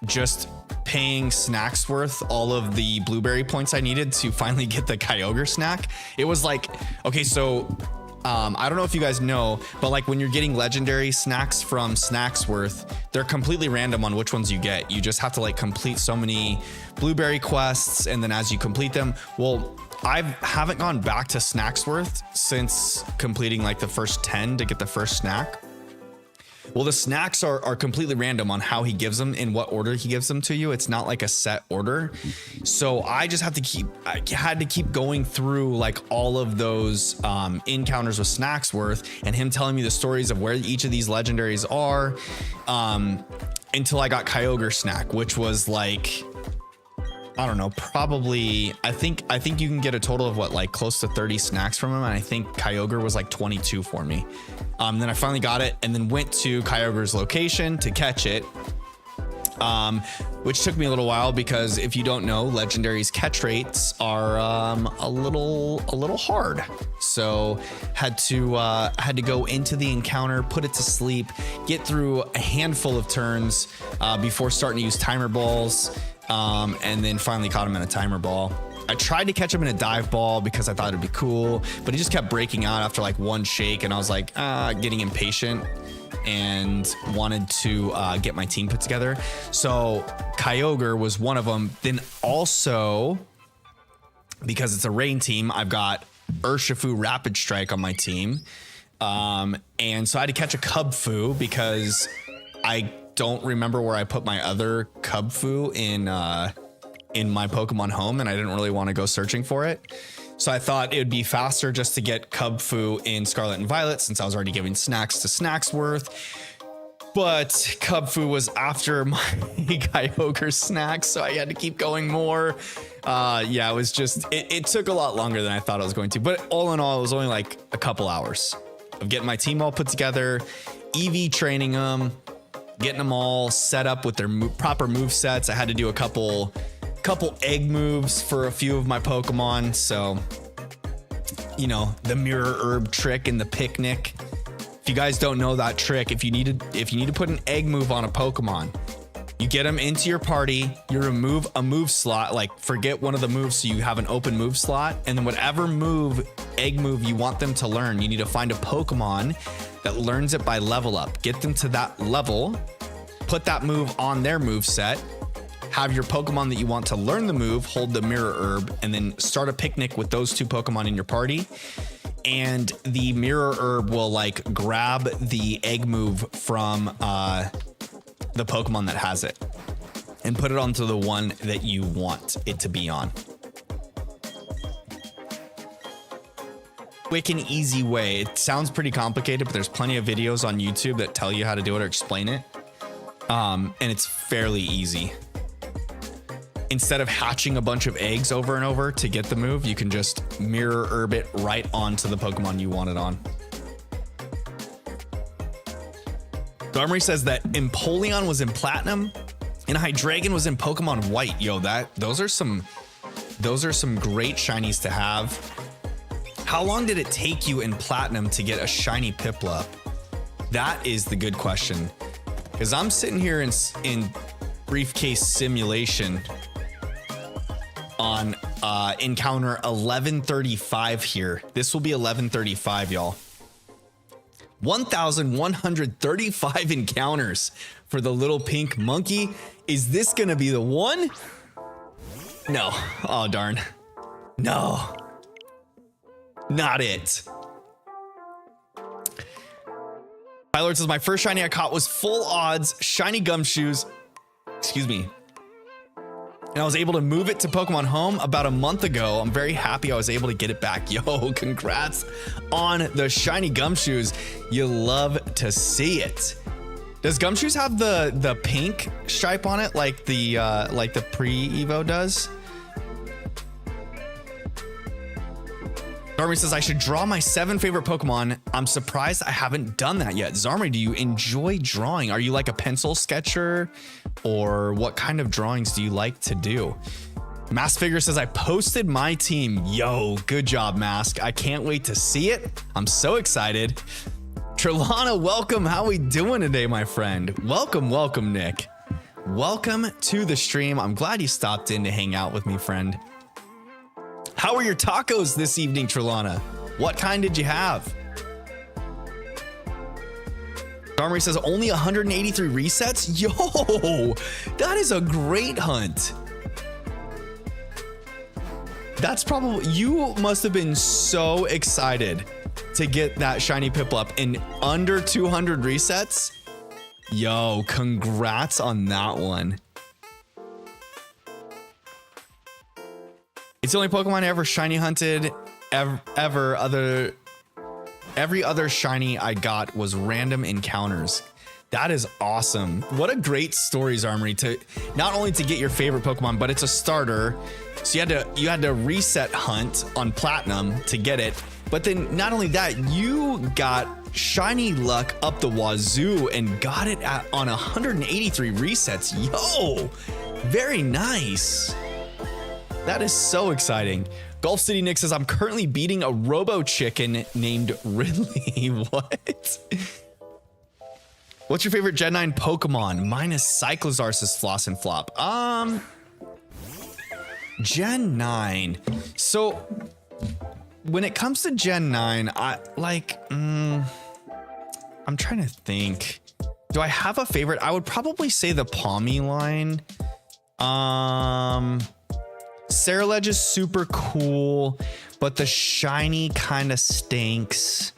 just paying snacks worth all of the blueberry points I needed to finally get the Kyogre snack. It was like, okay, so I don't know if you guys know, but like when you're getting legendary snacks from Snacksworth, they're completely random on which ones you get. You just have to like complete so many blueberry quests, and then as you complete them, well, I haven't gone back to Snacksworth since completing like the first 10 to get the first snack. Well, the snacks are completely random on how he gives them, in what order he gives them to you. It's not like a set order. So I just had to keep going through like all of those encounters with Snacksworth and him telling me the stories of where each of these legendaries are until I got Kyogre snack, which was like, I don't know, probably, I think you can get a total of what, like close to 30 snacks from him. And I think Kyogre was like 22 for me. Then I finally got it and then went to Kyogre's location to catch it. Which took me a little while because if you don't know, legendaries catch rates are a little hard. So had to go into the encounter, put it to sleep, get through a handful of turns before starting to use timer balls. And then finally caught him in a timer ball. I tried to catch him in a dive ball because I thought it'd be cool, but he just kept breaking out after like one shake, and I was like getting impatient and wanted to get my team put together. So Kyogre was one of them. Then also, because it's a rain team, I've got Urshifu Rapid Strike on my team. And so I had to catch a Cubfu because I don't remember where I put my other Cubfu in my Pokemon home, and I didn't really want to go searching for it. So I thought it would be faster just to get Cubfu in Scarlet and Violet since I was already giving snacks to Snacksworth. But Cubfu was after my Kyogre snacks, so I had to keep going more. Yeah, it was just, it took a lot longer than I thought it was going to. But all in all, it was only like a couple hours of getting my team all put together, EV training them, getting them all set up with their proper move sets. I had to do a couple egg moves for a few of my Pokemon. So, you know, the mirror herb trick and the picnic. If you guys don't know that trick, if you need to put an egg move on a Pokemon, you get them into your party, you remove a move slot, like forget one of the moves so you have an open move slot, and then whatever egg move you want them to learn, you need to find a Pokemon that learns it by level up. Get them to that level, put that move on their move set, have your Pokemon that you want to learn the move hold the mirror herb, and then start a picnic with those two Pokemon in your party. And the mirror herb will like grab the egg move from the Pokemon that has it and put it onto the one that you want it to be on. Quick and easy way. It sounds pretty complicated, but there's plenty of videos on YouTube that tell you how to do it or explain it. And it's fairly easy. Instead of hatching a bunch of eggs over and over to get the move, you can just mirror herb it right onto the Pokemon you want it on. Darmery says that Empoleon was in Platinum and Hydreigon was in Pokemon White. Yo, those are some great shinies to have. How long did it take you in Platinum to get a shiny Piplup? That is the good question. Because I'm sitting here in Briefcase Simulation on encounter 1135 here. This will be 1135, y'all. 1,135 encounters for the little pink monkey. Is this gonna be the one? No. Oh, darn. No. Not it. Lord says, my first shiny I caught was full odds, shiny gumshoes. Excuse me. And I was able to move it to Pokemon Home about a month ago. I'm very happy I was able to get it back. Yo, congrats on the shiny gumshoes. You love to see it. Does Gumshoes have the pink stripe on it like the pre-Evo does? Zarmy says, I should draw my 7 favorite Pokemon. I'm surprised I haven't done that yet. Zarmy, do you enjoy drawing? Are you like a pencil sketcher, or what kind of drawings do you like to do? Mask Figure says, I posted my team. Yo, good job, Mask. I can't wait to see it. I'm so excited. Trelana, welcome. How we doing today, my friend? Welcome, welcome, Nick. Welcome to the stream. I'm glad you stopped in to hang out with me, friend. How are your tacos this evening, Trelana? What kind did you have? Armory says only 183 resets. Yo, that is a great hunt. That's probably, you must have been so excited to get that shiny Piplup in under 200 resets. Yo, congrats on that one. It's the only Pokemon I ever shiny hunted every other shiny I got was random encounters. That is awesome. What a great stories, Armory, to not only to get your favorite Pokemon, but it's a starter. So you had to reset hunt on Platinum to get it. But then not only that, you got shiny luck up the wazoo and got it on 183 resets. Yo, very nice. That is so exciting. Gulf City Nick says, I'm currently beating a robo chicken named Ridley. What? What's your favorite Gen 9 Pokemon? Mine is Cyclozar, says Floss and Flop. Gen 9. So when it comes to Gen 9, I'm trying to think. Do I have a favorite? I would probably say the Palmy line. Ceruledge is super cool, but the shiny kind of stinks.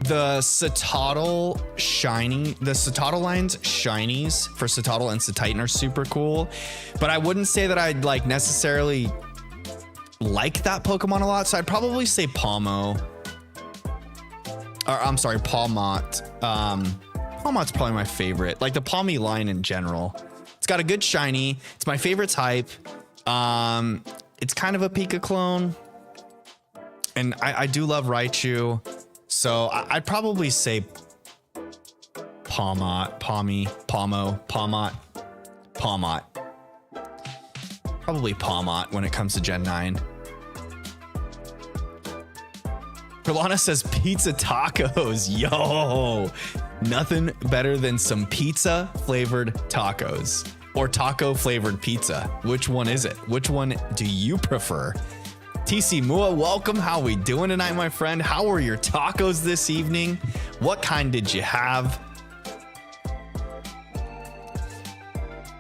The Citadel shiny, the Citadel lines shinies for Citadel and Cititan are super cool, but I wouldn't say that I'd like necessarily like that Pokemon a lot. So I'd probably say Palmo, or I'm sorry, Palmot. Palmot's probably my favorite, like the Palmy line in general. It's got a good shiny. It's my favorite type. It's kind of a Pika clone, and I do love Raichu. So I'd probably say Palmot, Palmy, Palmo, Palmot, Palmot. Probably Palmot when it comes to Gen 9. Rolana says pizza tacos. Yo, nothing better than some pizza flavored tacos or taco flavored pizza. Which one is it? Which one do you prefer? TC Mua, welcome. How we doing tonight, my friend? How were your tacos this evening? What kind did you have?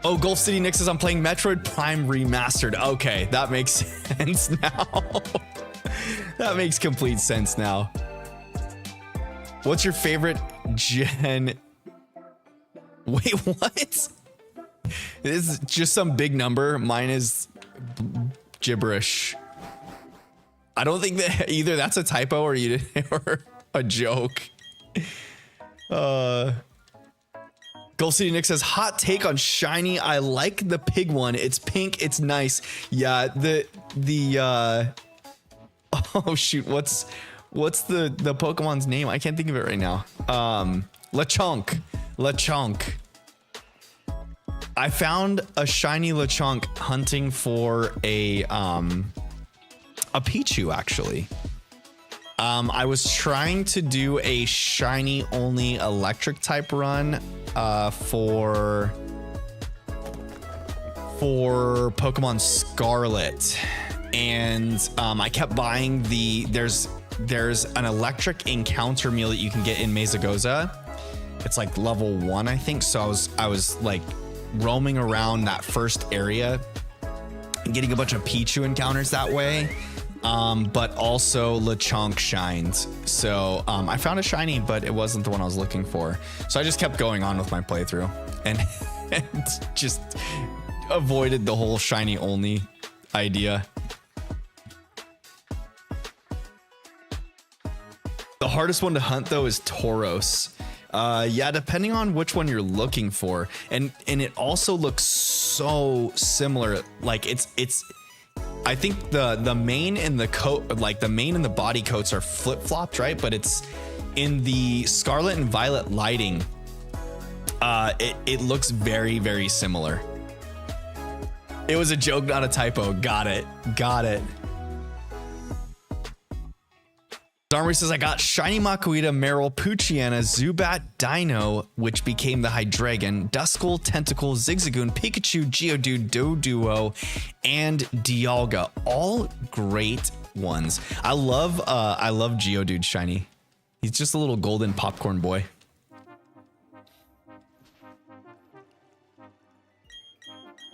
Oh, Gulf City Nick says I'm playing Metroid Prime Remastered. Okay, that makes sense now. That makes complete sense now. What's your favorite Gen? Wait, what? This is just some big number. Mine is gibberish. I don't think that either that's a typo or a joke. Gulf City Nick says hot take on shiny. I like the pig one. It's pink. It's nice. Yeah. Oh shoot. What's the Pokemon's name? I can't think of it right now. Lechonk. I found a shiny Lechonk hunting for a Pichu, actually. I was trying to do a shiny only electric type run for Pokemon Scarlet, and I kept buying there's an electric encounter meal that you can get in Mesagoza. It's like level 1, I think. So I was like roaming around that first area, and getting a bunch of Pichu encounters that way. But also Lechonk shines. So I found a shiny, but it wasn't the one I was looking for. So I just kept going on with my playthrough and, and just avoided the whole shiny only idea. The hardest one to hunt though is Tauros. Yeah, depending on which one you're looking for. And it also looks so similar. Like it's I think the mane and the coat, like the mane and the body coats are flip-flopped, right? But it's in the scarlet and violet lighting. It looks very, very similar. It was a joke, not a typo. Got it. Got it. Darmary says, I got Shiny Makuita, Meryl, Poochyena, Zubat, Dino, which became the Hydreigon, Duskull, Tentacle, Zigzagoon, Pikachu, Geodude, Doduo, and Dialga. All great ones. I love Geodude shiny. He's just a little golden popcorn boy.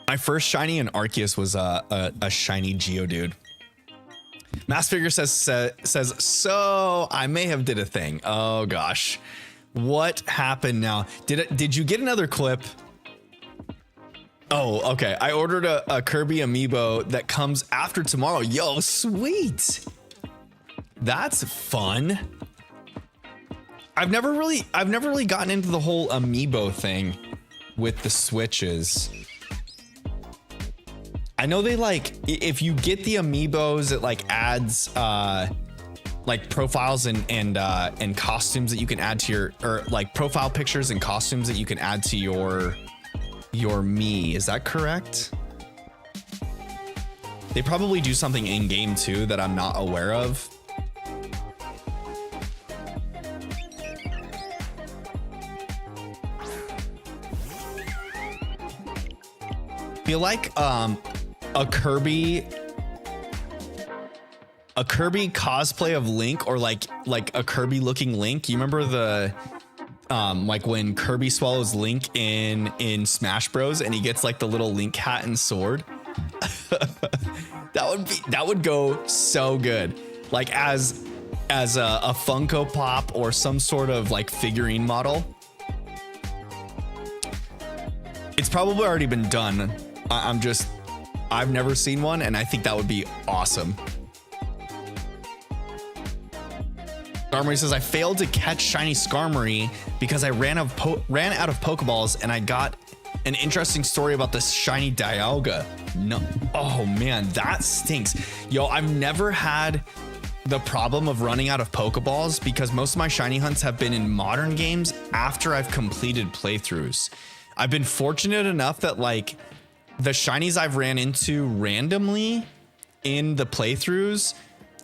My first shiny in Arceus was a shiny Geodude. Mass Figure says, so I may have did a thing. Oh gosh. What happened now? Did you get another clip? Oh, okay. I ordered a Kirby amiibo that comes after tomorrow. Yo, sweet. That's fun. I've never really gotten into the whole amiibo thing with the Switches. I know they like, if you get the amiibos, it like adds like profiles and costumes that you can add to your, or like profile pictures and costumes that you can add to your Mii. Is that correct? They probably do something in game too that I'm not aware of. Feel like a Kirby cosplay of Link, or like a Kirby looking Link. You remember the like when Kirby swallows Link in Smash Bros and he gets like the little Link hat and sword? that would go so good. Like as a Funko Pop or some sort of like figurine model. It's probably already been done. I've never seen one, and I think that would be awesome. Skarmory says, I failed to catch shiny Skarmory because I ran out of Pokeballs, and I got an interesting story about this shiny Dialga. No, oh man, that stinks. Yo, I've never had the problem of running out of Pokeballs because most of my shiny hunts have been in modern games after I've completed playthroughs. I've been fortunate enough that like the shinies I've ran into randomly in the playthroughs,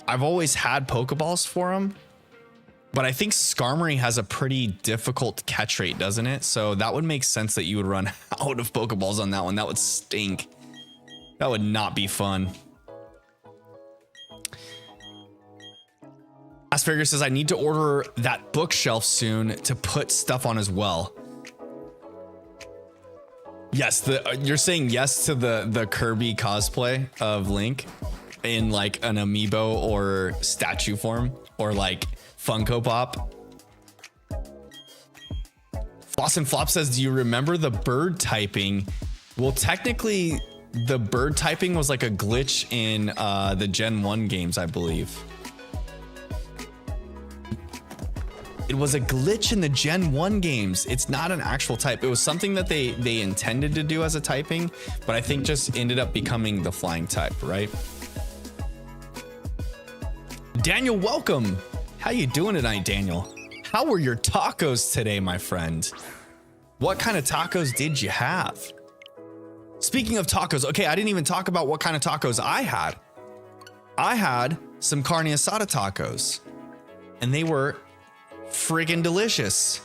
I've always had Pokeballs for them. But I think Skarmory has a pretty difficult catch rate, doesn't it? So that would make sense that you would run out of Pokeballs on that one. That would stink. That would not be fun. Asperger says, I need to order that bookshelf soon to put stuff on as well. Yes, you're saying yes to the Kirby cosplay of Link in like an amiibo or statue form or like Funko Pop. Floss and Flop says, do you remember the bird typing? Well, technically the bird typing was like a glitch in the Gen 1 games, I believe. It was a glitch in the Gen 1 games. It's not an actual type. It was something that they intended to do as a typing, but I think just ended up becoming the flying type, right? Daniel, welcome. How you doing tonight, Daniel? How were your tacos today, my friend? What kind of tacos did you have? Speaking of tacos, okay, I didn't even talk about what kind of tacos I had. I had some carne asada tacos, and they were friggin' delicious.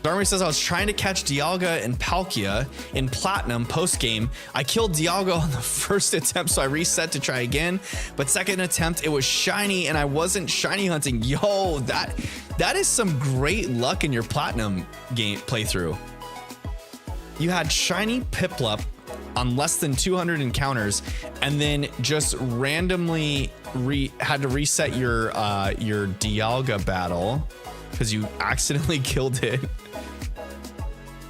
Darmy says, I was trying to catch Dialga and Palkia in Platinum post-game. I killed Dialga on the first attempt, so I reset to try again. But second attempt, it was shiny, and I wasn't shiny hunting. Yo, that is some great luck in your Platinum game playthrough. You had shiny Piplup, on less than 200 encounters, and then just randomly had to reset your Dialga battle because you accidentally killed it.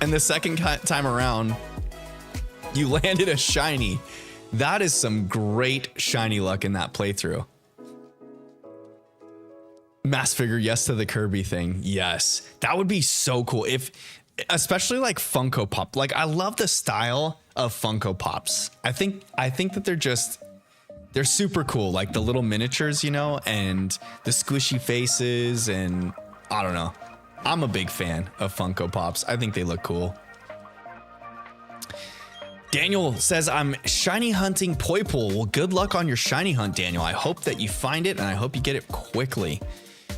And the second time around, you landed a shiny. That is some great shiny luck in that playthrough. Mass figure, yes to the Kirby thing. Yes, that would be so cool. If, especially like Funko Pop, like I love the style of Funko Pops. I think that they're super cool. Like the little miniatures, you know, and the squishy faces, and I don't know. I'm a big fan of Funko Pops. I think they look cool. Daniel says, I'm shiny hunting Poipole. Well, good luck on your shiny hunt, Daniel. I hope that you find it, and I hope you get it quickly.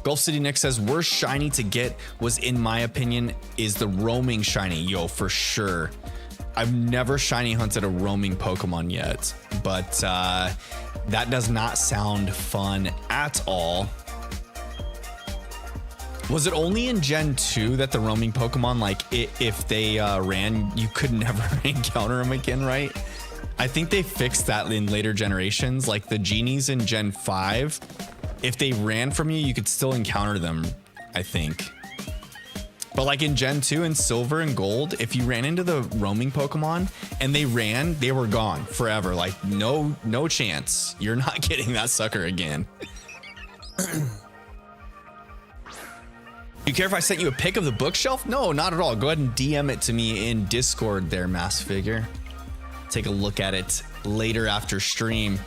Gulf City Nick says, worst shiny to get was, in my opinion, is the roaming shiny. Yo, for sure. I've never shiny hunted a roaming Pokemon yet, but that does not sound fun at all. Was it only in Gen 2 that the roaming Pokemon, like if they ran, you could never encounter them again, right? I think they fixed that in later generations, like the genies in Gen 5. If they ran from you, you could still encounter them, I think. But like in Gen 2 and Silver and Gold, if you ran into the roaming Pokemon and they ran, they were gone forever. Like no chance. You're not getting that sucker again. You care if I sent you a pic of the bookshelf? No, not at all. Go ahead and DM it to me in Discord there, Mass Figure. Take a look at it later after stream.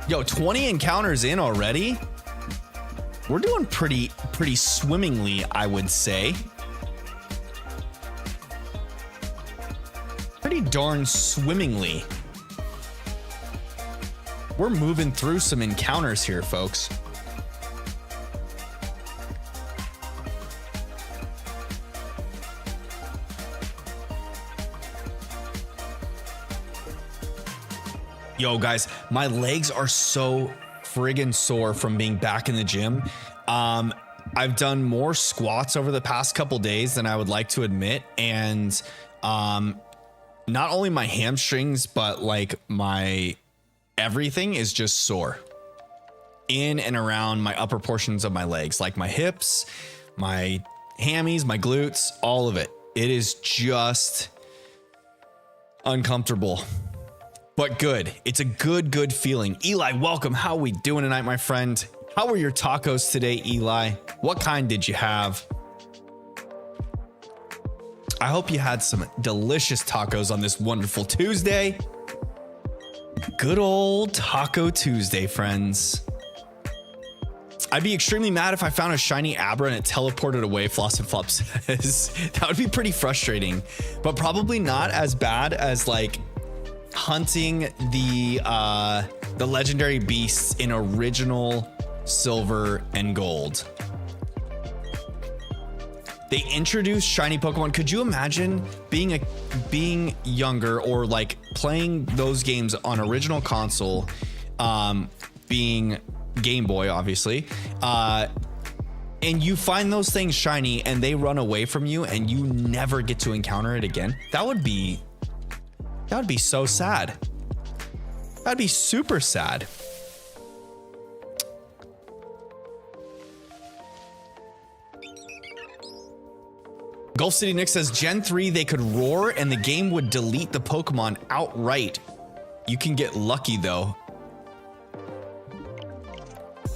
Yo, 20 encounters in already? We're doing pretty swimmingly, I would say. Pretty darn swimmingly. We're moving through some encounters here, folks. Yo, guys, my legs are so friggin' sore from being back in the gym. I've done more squats over the past couple days than I would like to admit. And not only my hamstrings, but like my everything is just sore in and around my upper portions of my legs, like my hips, my hammies, my glutes, all of it. It is just uncomfortable. But good. It's a good feeling. Eli, welcome. How are we doing tonight, my friend? How were your tacos today, Eli? What kind did you have? I hope you had some delicious tacos on this wonderful Tuesday. Good old Taco Tuesday, friends. I'd be extremely mad if I found a shiny Abra and it teleported away, Floss and Flop says. That would be pretty frustrating, but probably not as bad as like hunting the legendary beasts in original Silver and Gold. They introduced shiny Pokemon. Could you imagine being younger or like playing those games on original console, being Game Boy, obviously, and you find those things shiny and they run away from you and you never get to encounter it again? That would be so sad. That'd be super sad. Gulf City Nick says Gen 3 they could roar and the game would delete the Pokemon outright. You can get lucky though.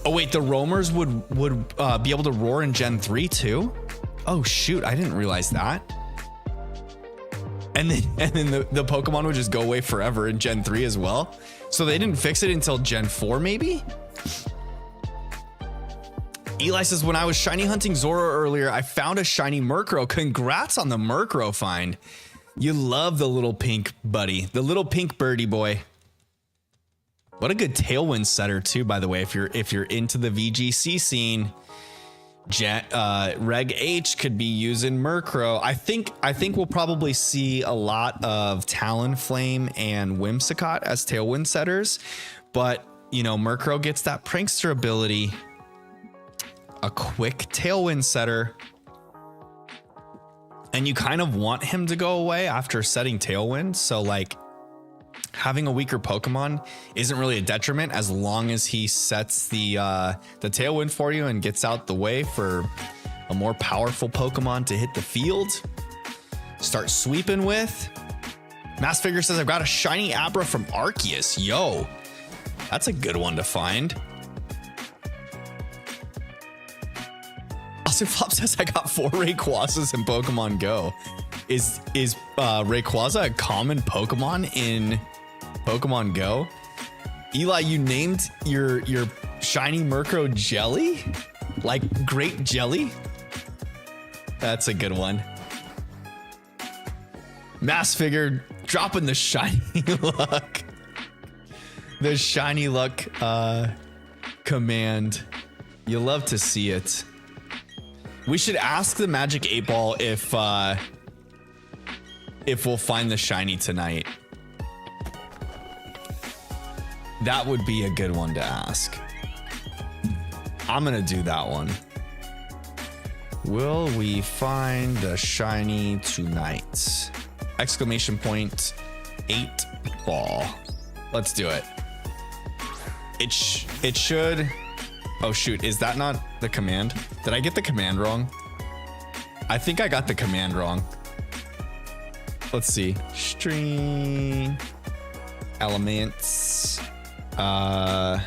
Oh wait, the roamers would be able to roar in Gen 3 too? Oh shoot, I didn't realize that. And then the Pokemon would just go away forever in Gen 3 as well. So they didn't fix it until Gen 4 maybe? Eli says, when I was shiny hunting Zora earlier, I found a shiny Murkrow. Congrats on the Murkrow find. You love the little pink buddy, the little pink birdie boy. What a good Tailwind setter too, by the way, if you're into the VGC scene. Reg H could be using Murkrow. I think we'll probably see a lot of Talonflame and Whimsicott as Tailwind setters, but you know, Murkrow gets that prankster ability. A quick Tailwind setter. And you kind of want him to go away after setting Tailwind. So like having a weaker Pokemon isn't really a detriment as long as he sets the Tailwind for you and gets out the way for a more powerful Pokemon to hit the field. Start sweeping with. Mass Figure says, I've got a shiny Abra from Arceus. Yo, that's a good one to find. Also, Flop says, I got 4 Rayquazas in Pokemon Go. Is Rayquaza a common Pokemon in Pokemon Go? Eli, you named your shiny Murkrow Jelly? Like grape jelly? That's a good one. Mass Figure dropping the shiny luck. The shiny luck command. You love to see it. We should ask the Magic 8-Ball if we'll find the shiny tonight. That would be a good one to ask. I'm gonna do that one. Will we find the shiny tonight? Exclamation point 8-Ball. Let's do it. It should. Oh shoot, is that not the command? Did I get the command wrong? I think I got the command wrong. Let's see. String elements. Go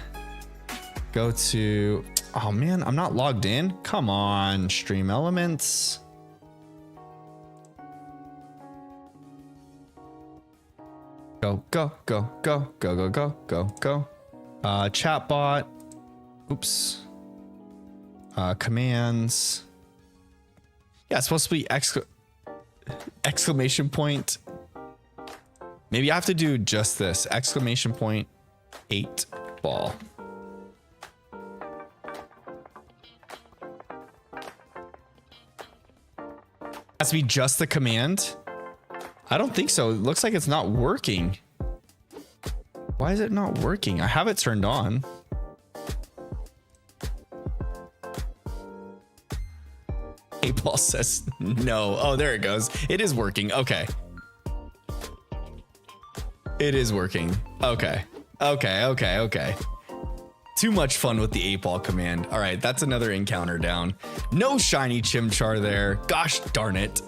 to, oh man, I'm not logged in. Come on, stream elements. Go. Chatbot. Oops. Commands. Yeah, it's supposed to be exclamation point. Maybe I have to do just this. Exclamation point 8-Ball. Has to be just the command? I don't think so. It looks like it's not working. Why is it not working? I have it turned on. Paul says no. Oh, there it goes. It is working. Okay. It is working. Okay. Too much fun with the 8-Ball command. All right, that's another encounter down. No shiny Chimchar there. Gosh darn it.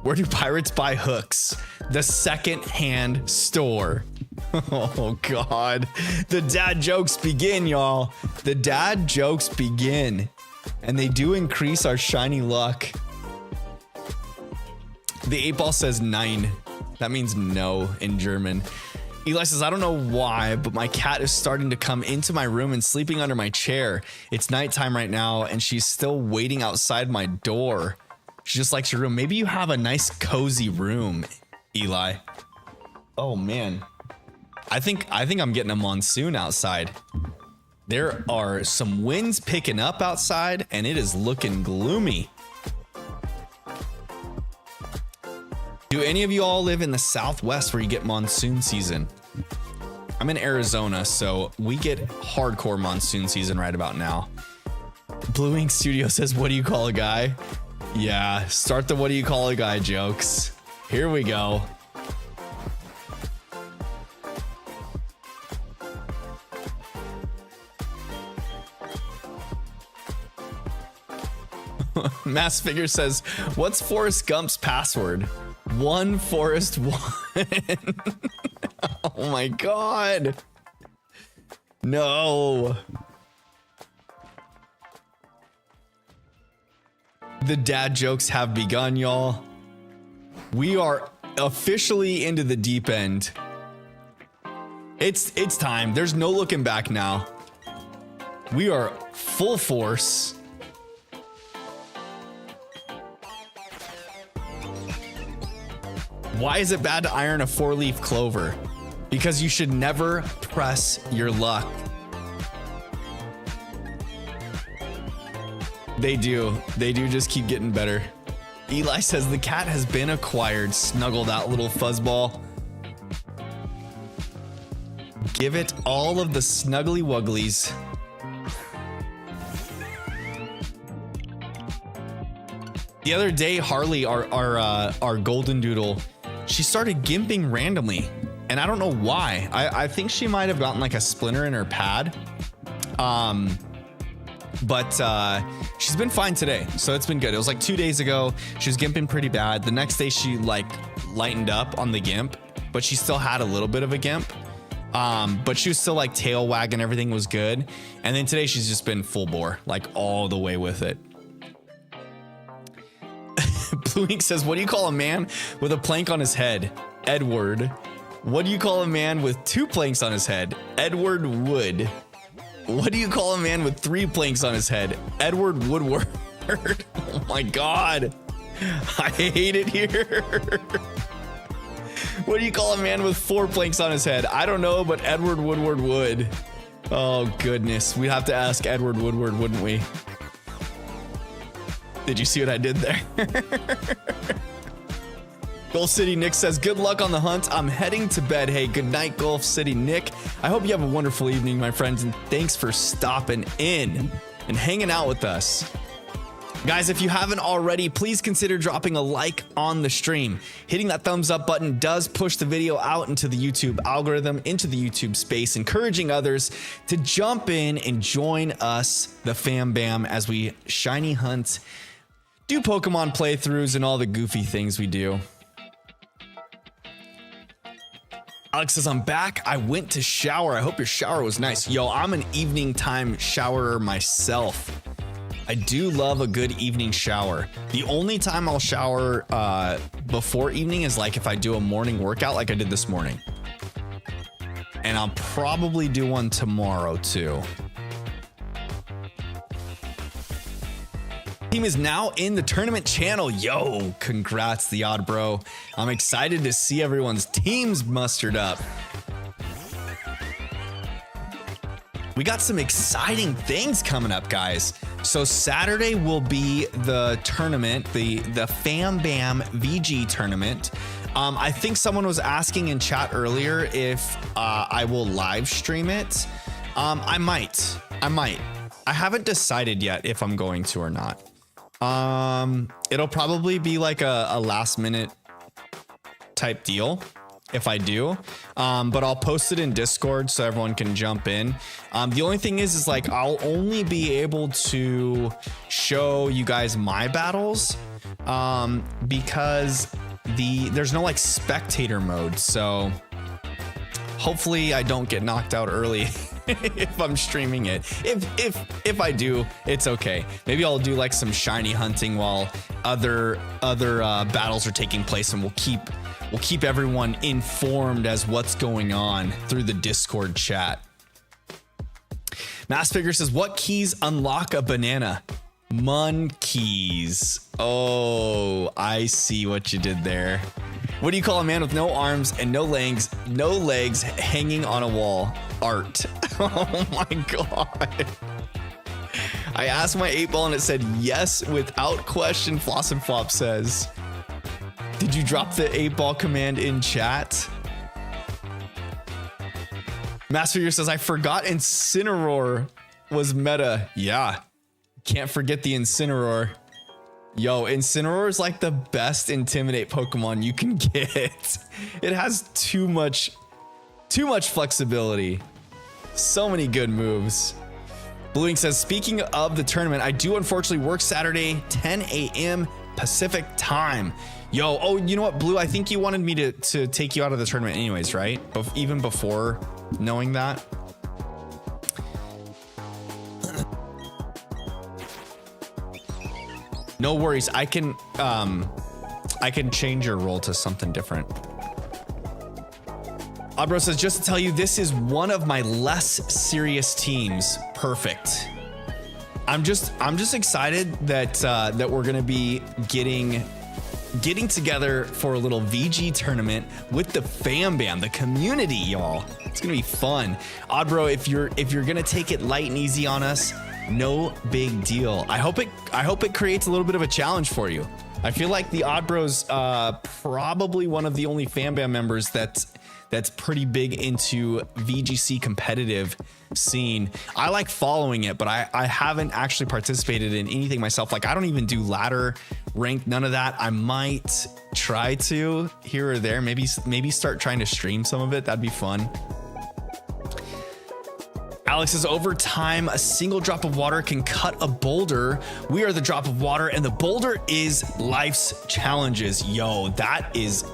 Where do pirates buy hooks? The second-hand store. Oh God, the dad jokes begin, y'all. The dad jokes begin, and they do increase our shiny luck. The 8-Ball says 9. That means no in German. Eli says, I don't know why, but my cat is starting to come into my room and sleeping under my chair. It's nighttime right now, and she's still waiting outside my door. She just likes your room. Maybe you have a nice cozy room, Eli. Oh man. I think I'm getting a monsoon outside. There are some winds picking up outside and it is looking gloomy. Do any of you all live in the Southwest where you get monsoon season? I'm in Arizona, so we get hardcore monsoon season right about now. Blue Ink Studio says, what do you call a guy? Yeah, start the what do you call a guy jokes. Here we go. Mass Figure says, what's Forrest Gump's password? One Forrest one. Oh my God. No. The dad jokes have begun, y'all. We are officially into the deep end. It's time. There's no looking back now. We are full force. Why is it bad to iron a 4-leaf clover? Because you should never press your luck. They do just keep getting better. Eli says the cat has been acquired. Snuggle that little fuzzball. Give it all of the snuggly wugglies. The other day, Harley, our golden doodle, she started gimping randomly, and I don't know why. I think she might have gotten like a splinter in her pad. But she's been fine today, so it's been good. It was like 2 days ago. She was gimping pretty bad. The next day she like lightened up on the gimp, but she still had a little bit of a gimp. But she was still like tail wagging, everything was good. And then today she's just been full bore, like all the way with it. Blue Ink says, what do you call a man with a plank on his head? Edward. What do you call a man with 2 planks on his head? Edward Wood. What do you call a man with 3 planks on his head? Edward Woodward. Oh my God. I hate it here. What do you call a man with 4 planks on his head? I don't know, but Edward Woodward would. Oh goodness. We'd have to ask Edward Woodward, wouldn't we? Did you see what I did there? Gulf City Nick says, good luck on the hunt. I'm heading to bed. Hey, good night, Gulf City Nick. I hope you have a wonderful evening, my friends, and thanks for stopping in and hanging out with us. Guys, if you haven't already, please consider dropping a like on the stream. Hitting that thumbs up button does push the video out into the YouTube algorithm, into the YouTube space, encouraging others to jump in and join us, the fam bam, as we shiny hunt, do Pokemon playthroughs and all the goofy things we do. Alex says, I'm back. I went to shower. I hope your shower was nice. Yo, I'm an evening time showerer myself. I do love a good evening shower. The only time I'll shower before evening is like if I do a morning workout like I did this morning. And I'll probably do one tomorrow too. Team is now in the tournament channel. Yo, congrats, the Odd Bro. I'm excited to see everyone's teams mustered up. We got some exciting things coming up, guys. So Saturday will be the tournament, the Fam Bam VG tournament. I think someone was asking in chat earlier if I will live stream it. I might. I haven't decided yet if I'm going to or not. It'll probably be like a last minute type deal if I do, but I'll post it in Discord so everyone can jump in. The only thing is like I'll only be able to show you guys my battles because there's no like spectator mode, so hopefully I don't get knocked out early if I'm streaming it. If I do, it's okay. Maybe I'll do like some shiny hunting while other battles are taking place, and we'll keep everyone informed as what's going on through the Discord chat. Mass Figure says, what keys unlock a banana? Monkeys. Oh, I see what you did there. What do you call a man with no arms and no legs hanging on a wall? Art. Oh my God. I asked my 8-ball and it said yes without question, Floss and Flop says. Did you drop the 8-ball command in chat? Master says, I forgot Incineroar was meta. Yeah. Can't forget the Incineroar. Yo, Incineroar is like the best Intimidate Pokemon you can get. It has too much flexibility. So many good moves. Blue Ink says, speaking of the tournament, I do unfortunately work Saturday, 10 a.m. Pacific time. Yo, oh, you know what, Blue? I think you wanted me to take you out of the tournament anyways, right? Even before knowing that. No worries. I can change your role to something different. Abro says, just to tell you, this is one of my less serious teams. Perfect. I'm just excited that we're gonna be getting together for a little VG tournament with the fam bam, the community, y'all. It's gonna be fun. Oddbro, if you're gonna take it light and easy on us, no big deal. I hope it creates a little bit of a challenge for you. I feel like the Oddbro's probably one of the only fam bam members that that's pretty big into VGC competitive scene. I like following it, but I haven't actually participated in anything myself. Like I don't even do ladder rank, none of that. I might try to here or there, maybe start trying to stream some of it. That'd be fun. Alex says, over time, a single drop of water can cut a boulder. We are the drop of water, and the boulder is life's challenges. Yo, that is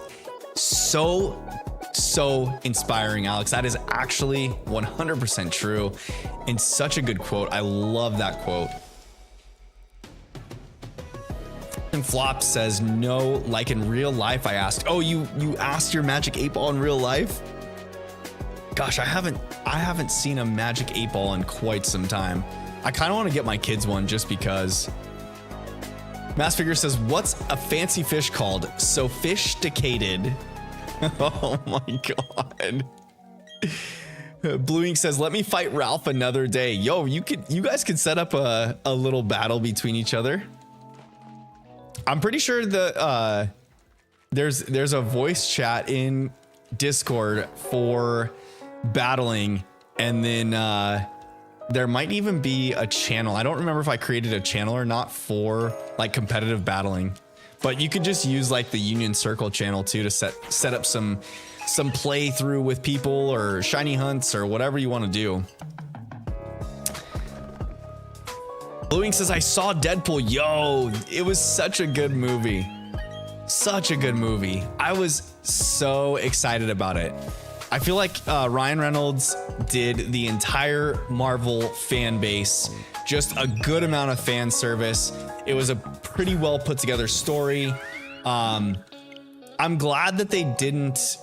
so inspiring, Alex. That is actually 100% true and such a good quote. I love that quote. And Flop says, no, like in real life, I asked. Oh, you asked your Magic 8 Ball in real life? Gosh, I haven't seen a Magic 8 Ball in quite some time. I kind of want to get my kids one just because. Mass Figure says, what's a fancy fish called? Sophisticated. Oh my god. Blue Ink says, let me fight Ralph another day. Yo, you guys could set up a little battle between each other. I'm pretty sure that there's a voice chat in Discord for battling, and then there might even be a channel. I don't remember if I created a channel or not for like competitive battling, but you could just use like the Union Circle channel too to set up some playthrough with people or shiny hunts or whatever you want to do. Blue Ink says, I saw Deadpool. Yo, it was such a good movie. Such a good movie. I was so excited about it. I feel like Ryan Reynolds did the entire Marvel fan base just a good amount of fan service. It was a pretty well put together story. I'm glad that they didn't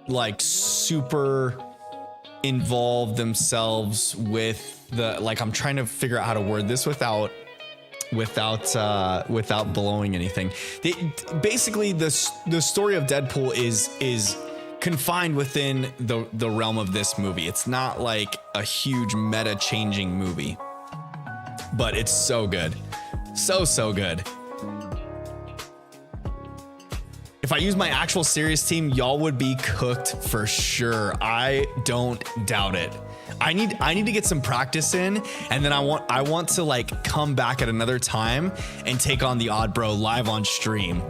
like super involve themselves with the, like, I'm trying to figure out how to word this without blowing anything. Basically the story of Deadpool is confined within the realm of this movie. It's not like a huge meta changing movie, but it's so good. So good. If I use my actual serious team, y'all would be cooked for sure. I don't doubt it. I need to get some practice in, and then I want to like come back at another time and take on the Odd Bro live on stream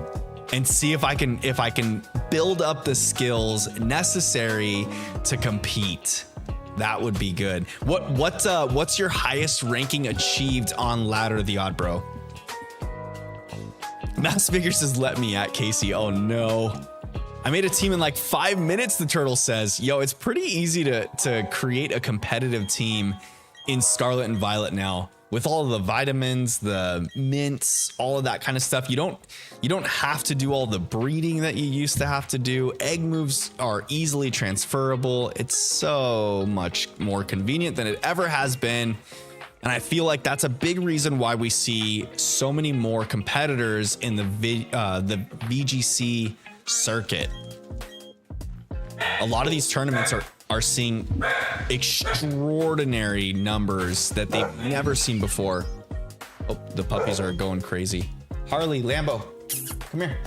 and see if I can build up the skills necessary to compete. That would be good. What's your highest ranking achieved on Ladder the Odd Bro? Mass Figure says, let me at Casey. Oh no. I made a team in like 5 minutes, the turtle says. Yo, it's pretty easy to create a competitive team in Scarlet and Violet now. With all of the vitamins, the mints, all of that kind of stuff. You don't have to do all the breeding that you used to have to do. Egg moves are easily transferable. It's so much more convenient than it ever has been. And I feel like that's a big reason why we see so many more competitors in the VGC circuit. A lot of these tournaments are seeing extraordinary numbers that they've never seen before. Oh, the puppies are going crazy. Harley, Lambo, come here.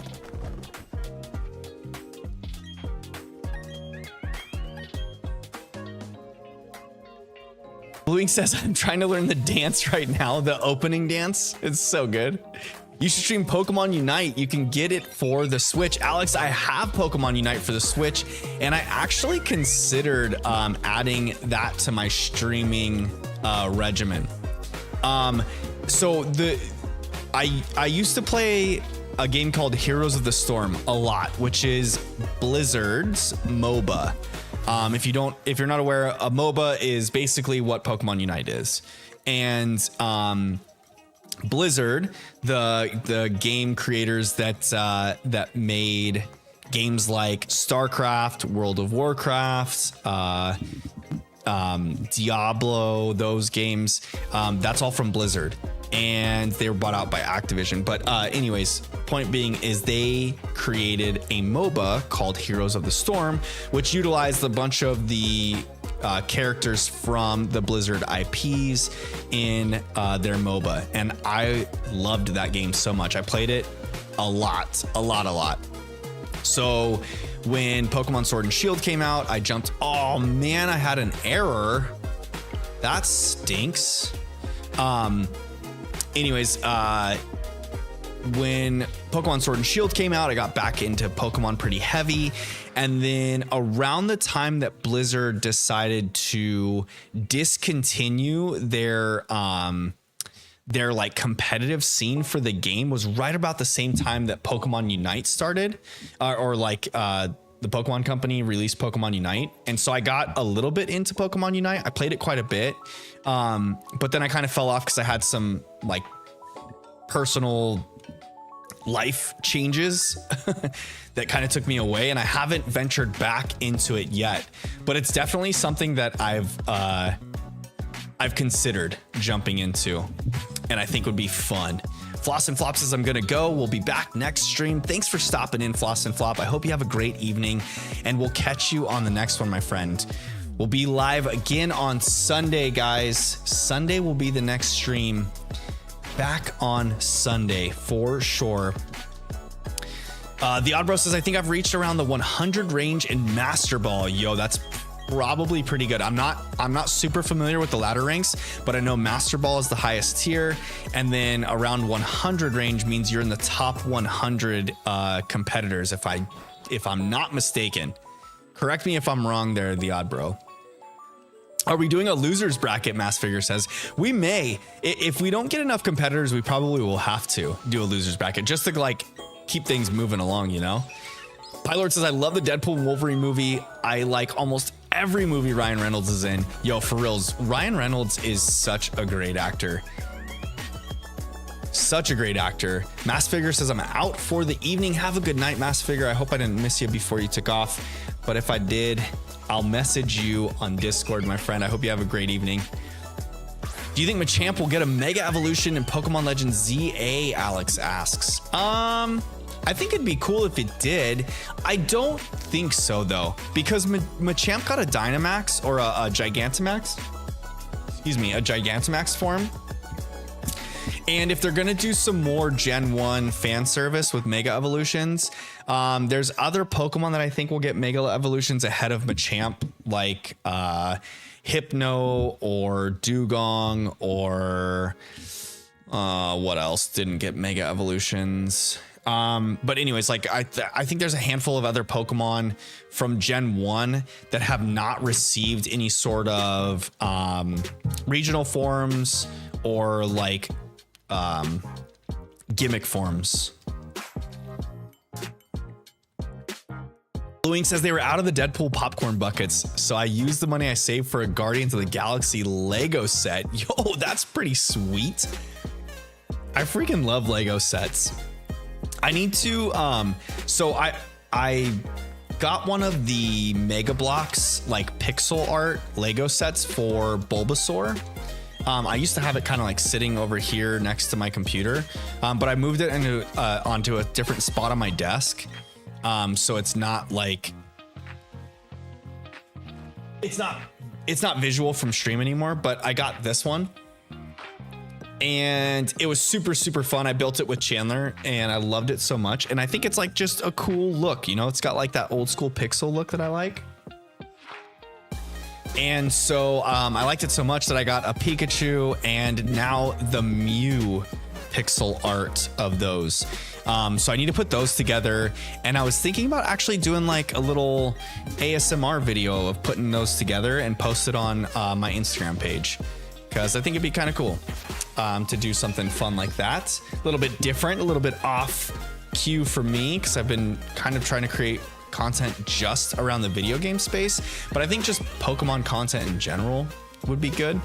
Blue Ink says, I'm trying to learn the dance right now, the opening dance. It's so good. You should stream Pokemon Unite. You can get it for the Switch. Alex, I have Pokemon Unite for the Switch, and I actually considered adding that to my streaming regimen. So I used to play a game called Heroes of the Storm a lot, which is Blizzard's MOBA. If you're not aware, a MOBA is basically what Pokemon Unite is. And Blizzard, the game creators that made games like StarCraft, World of Warcraft, Diablo, those games, that's all from Blizzard, and they were bought out by Activision. But anyways, point being is they created a MOBA called Heroes of the Storm, which utilized a bunch of the characters from the Blizzard IPs in their MOBA, and I loved that game so much. I played it a lot. So When Pokemon Sword and Shield came out, I jumped. Oh man, I had an error. That stinks. Anyways, when Pokemon Sword and Shield came out, I got back into Pokemon pretty heavy. And then around the time that Blizzard decided to discontinue their like competitive scene for the game was right about the same time that Pokemon Unite started, the Pokemon Company released Pokemon Unite. And so I got a little bit into Pokemon Unite. I played it quite a bit. But then I kind of fell off because I had some like personal life changes that kind of took me away, and I haven't ventured back into it yet. But it's definitely something that I've considered jumping into, and I think would be fun. Floss and Flop says I'm gonna go. We'll be back next stream. Thanks for stopping in, Floss and Flop. I hope you have a great evening, and we'll catch you on the next one, my friend. We'll be live again on Sunday, guys. Sunday will be the next stream. Back on Sunday for sure. The Oddbro says, I think I've reached around the 100 range in Master Ball. Yo, that's probably pretty good. I'm not super familiar with the ladder ranks, but I know Master Ball is the highest tier, and then around 100 range means you're in the top 100 competitors, if I'm not mistaken. Correct me if I'm wrong there, the Oddbro. Are we doing a losers bracket? Mass Figure says we may. If we don't get enough competitors, we probably will have to do a losers bracket just to like keep things moving along, you know. Pylord says I love the Deadpool and Wolverine movie. I like almost every movie Ryan Reynolds is in. Yo, for reals, Ryan Reynolds is such a great actor. Such a great actor. Mass Figure says I'm out for the evening. Have a good night, Mass Figure. I hope I didn't miss you before you took off, but if I did, I'll message you on Discord, my friend. I hope you have a great evening. Do you think Machamp will get a Mega Evolution in Pokemon Legends ZA? Alex asks. I think it'd be cool if it did. I don't think so though, because Machamp got a Dynamax or a Gigantamax. Excuse me, a Gigantamax form. And if they're gonna do some more Gen 1 fan service with Mega Evolutions, there's other Pokemon that I think will get Mega Evolutions ahead of Machamp, like Hypno or Dugong or what else didn't get Mega Evolutions. But anyways, like I think there's a handful of other Pokemon from Gen 1 that have not received any sort of regional forms or like gimmick forms. Bluing says they were out of the Deadpool popcorn buckets, so I used the money I saved for a Guardians of the Galaxy Lego set. Yo, that's pretty sweet. I freaking love Lego sets. I need to so I got one of the Mega Bloks like pixel art Lego sets for Bulbasaur. I used to have it kind of like sitting over here next to my computer, but I moved it onto a different spot on my desk. So it's not like it's not visual from stream anymore, but I got this one and it was super fun. I built it with Chandler and I loved it so much, and I think it's like just a cool look, you know. It's got like that old school pixel look that I like. And so I liked it so much that I got a Pikachu and now the Mew pixel art of those. So I need to put those together, and I was thinking about actually doing like a little ASMR video of putting those together and post it on my Instagram page, because I think it'd be kind of cool to do something fun like that. A little bit different, a little bit off cue for me, because I've been kind of trying to create content just around the video game space, but I think just Pokemon content in general would be good.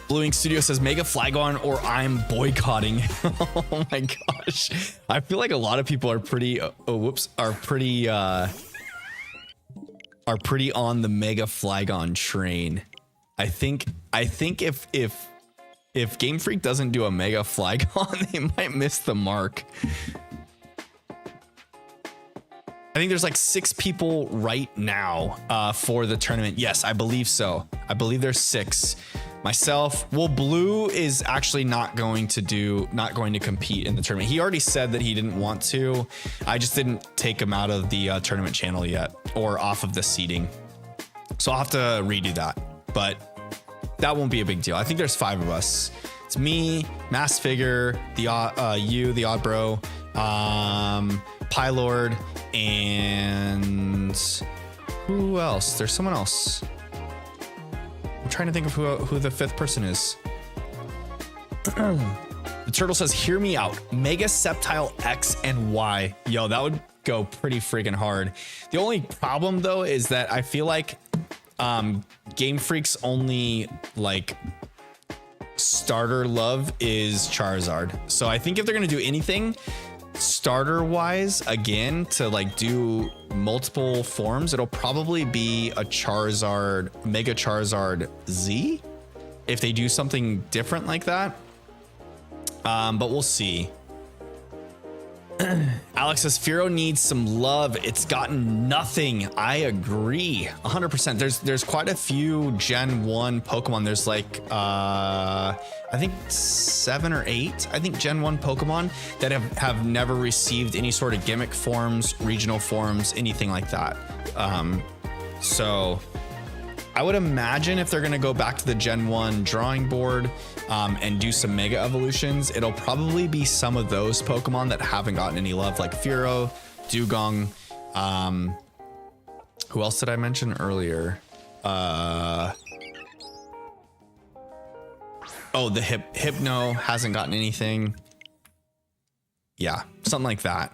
Blue Ink Studio says Mega Flygon or I'm boycotting. Oh my gosh. I feel like a lot of people are pretty are pretty on the Mega Flygon train. I think if Game Freak doesn't do a Mega Flygon, they might miss the mark. I think there's like 6 people right now for the tournament. Yes, I believe so. I believe there's 6. myself. Well, Blue is actually not going to compete in the tournament. He already said that he didn't want to. I just didn't take him out of the tournament channel yet, or off of the seeding. So I'll have to redo that, but that won't be a big deal. I think there's 5 of us. It's me, Mass Figure, the the Odd Bro, Pylord, and who else? There's someone else. I'm trying to think of who the 5th person is. The turtle says, hear me out. Mega Sceptile X and Y. Yo, that would go pretty freaking hard. The only problem though is that I feel like Game Freak's only like starter love is Charizard. So I think if they're gonna do anything starter wise again to like do multiple forms, it'll probably be a Charizard, Mega Charizard Z if they do something different like that. But we'll see. Alex says Fearow needs some love. It's gotten nothing. I agree 100%. There's quite a few Gen 1 Pokemon. There's like I think 7 or 8 I think Gen 1 Pokemon that have never received any sort of gimmick forms, regional forms, anything like that. So I would imagine if they're going to go back to the Gen 1 drawing board and do some mega evolutions, it'll probably be some of those Pokemon that haven't gotten any love, like Fearow, Dugong. Who else did I mention earlier? Oh, the Hypno hasn't gotten anything. Yeah, something like that.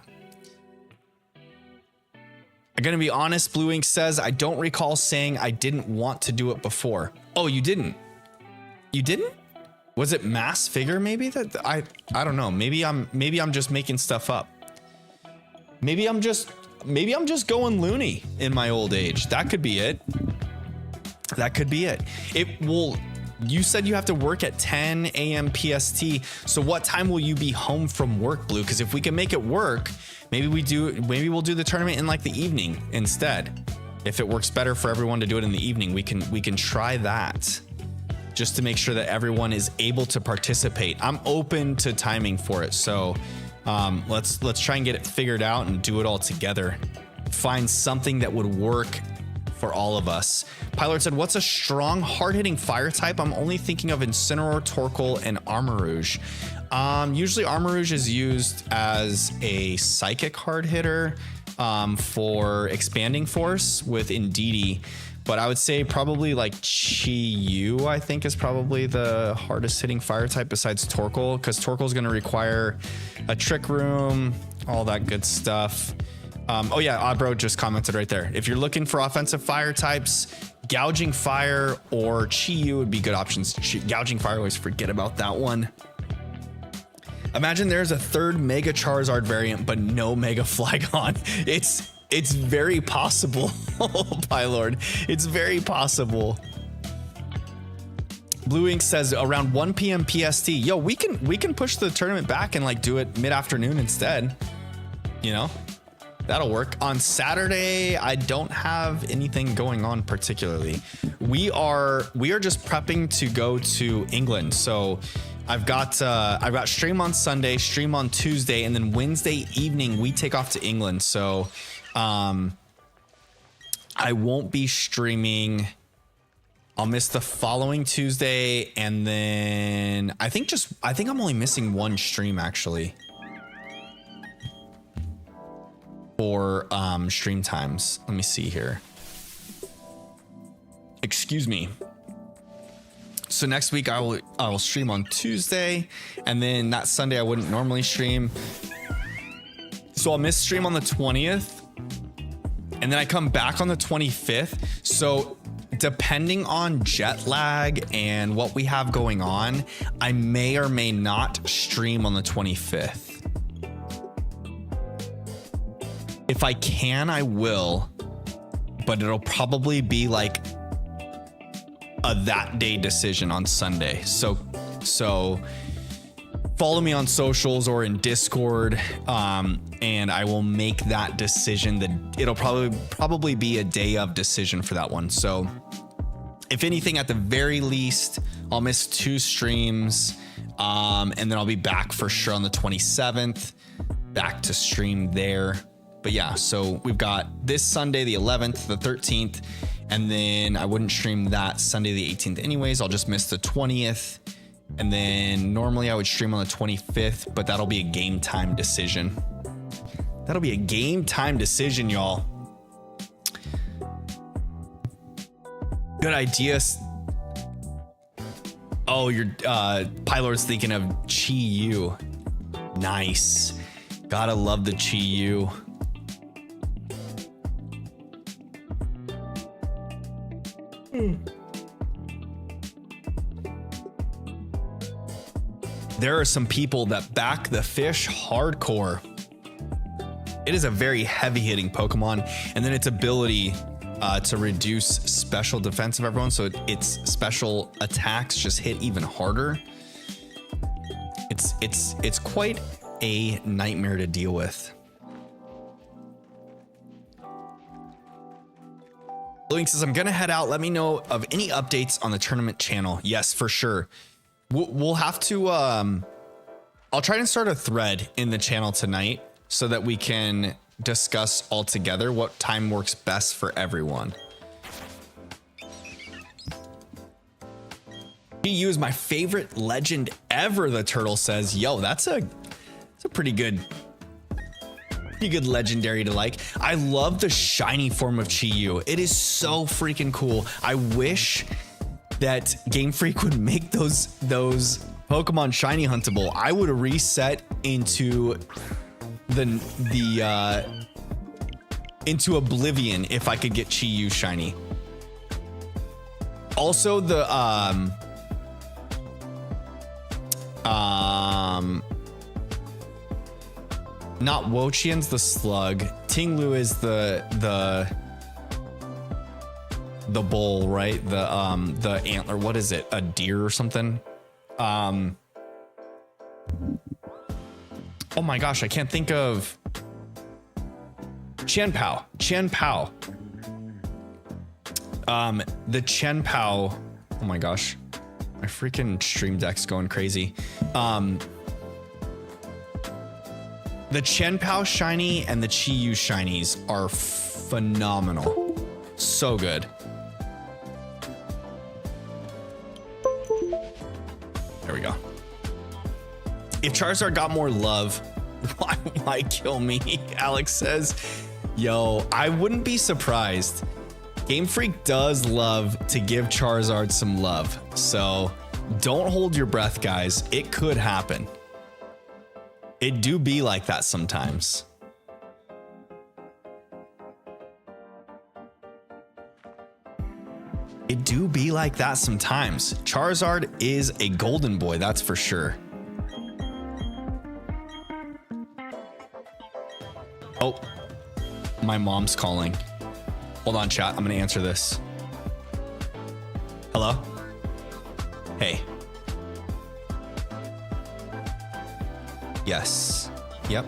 I'm gonna be honest, Blue Ink says, I don't recall saying I didn't want to do it before. Oh, you didn't? You didn't? Was it Mass Figure maybe? That I don't know. Maybe I'm just making stuff up. Maybe I'm just going loony in my old age. That could be it. That could be it. It will. You said you have to work at 10 a.m. PST. So what time will you be home from work, Blue? Because if we can make it work, maybe we'll do the tournament in like the evening instead. If it works better for everyone to do it in the evening, we can try that just to make sure that everyone is able to participate. I'm open to timing for it. So let's try and get it figured out and do it all together. Find something that would work for all of us. Pylord said, what's a strong, hard-hitting fire type? I'm only thinking of Incineroar, Torkoal, and Armarouge. Usually Armarouge is used as a psychic hard hitter for expanding force with Indeedee, but I would say probably like Chi-Yu, I think, is probably the hardest hitting fire type besides Torkoal, because Torkoal is going to require a Trick Room, all that good stuff. Oh yeah, Oddbro just commented right there. If you're looking for offensive fire types, Gouging Fire or Chi-Yu would be good options. Gouging Fire, always forget about that one. Imagine there's a 3rd Mega Charizard variant, but no Mega Flygon. It's very possible, Pylord. It's very possible. Blue Ink says around 1 p.m. PST. Yo, we can push the tournament back and like do it mid-afternoon instead. You know? That'll work. On Saturday, I don't have anything going on particularly. We are just prepping to go to England. So I've got stream on Sunday, stream on Tuesday, and then Wednesday evening we take off to England. So I won't be streaming. I'll miss the following Tuesday, and then I think I'm only missing one stream actually for stream times. Let me see here. Excuse me. So next week I will stream on Tuesday, and then that Sunday I wouldn't normally stream. So I'll miss stream on the 20th, and then I come back on the 25th. So depending on jet lag and what we have going on, I may or may not stream on the 25th. If I can, I will, but it'll probably be like a that day decision on Sunday. So follow me on socials or in Discord, and I will make that decision. That it'll probably be a day of decision for that one. So if anything, at the very least, I'll miss 2 streams. And then I'll be back for sure on the 27th, back to stream there. But yeah, so we've got this Sunday, the 11th, the 13th, and then I wouldn't stream that Sunday, the 18th anyways. I'll just miss the 20th. And then normally I would stream on the 25th, but that'll be a game time decision. That'll be a game time decision, y'all. Good idea. Oh, your Pylor's thinking of Chi Yu. Nice. Gotta love the Chi Yu. There are some people that back the fish hardcore. It is a very heavy hitting Pokemon, and then its ability to reduce special defense of everyone, so its special attacks just hit even harder. It's quite a nightmare to deal with. Link says, I'm gonna head out. Let me know of any updates on the tournament channel. Yes, for sure. We'll have to, I'll try and start a thread in the channel tonight so that we can discuss all together what time works best for everyone. GU is my favorite legend ever, the turtle says. Yo, that's a pretty good legendary to like. I love the shiny form of Chi Yu. It is so freaking cool. I wish that Game Freak would make those Pokemon shiny huntable. I would reset into into Oblivion if I could get Chi Yu shiny. Also the not Wochian's the slug. Tinglu is the bull, right? The antler. What is it? A deer or something? Oh my gosh, I can't think of Qianpao. The Qianpao. Oh my gosh, my freaking stream deck's going crazy. The Qianpao shiny and the Chi Yu shinies are phenomenal. So good. There we go. If Charizard got more love, why kill me? Alex says, yo, I wouldn't be surprised. Game Freak does love to give Charizard some love. So don't hold your breath, guys. It could happen. It do be like that sometimes. It do be like that sometimes. Charizard is a golden boy, that's for sure. Oh, my mom's calling. Hold on, chat. I'm gonna answer this. Hello? Hey. Yes. Yep.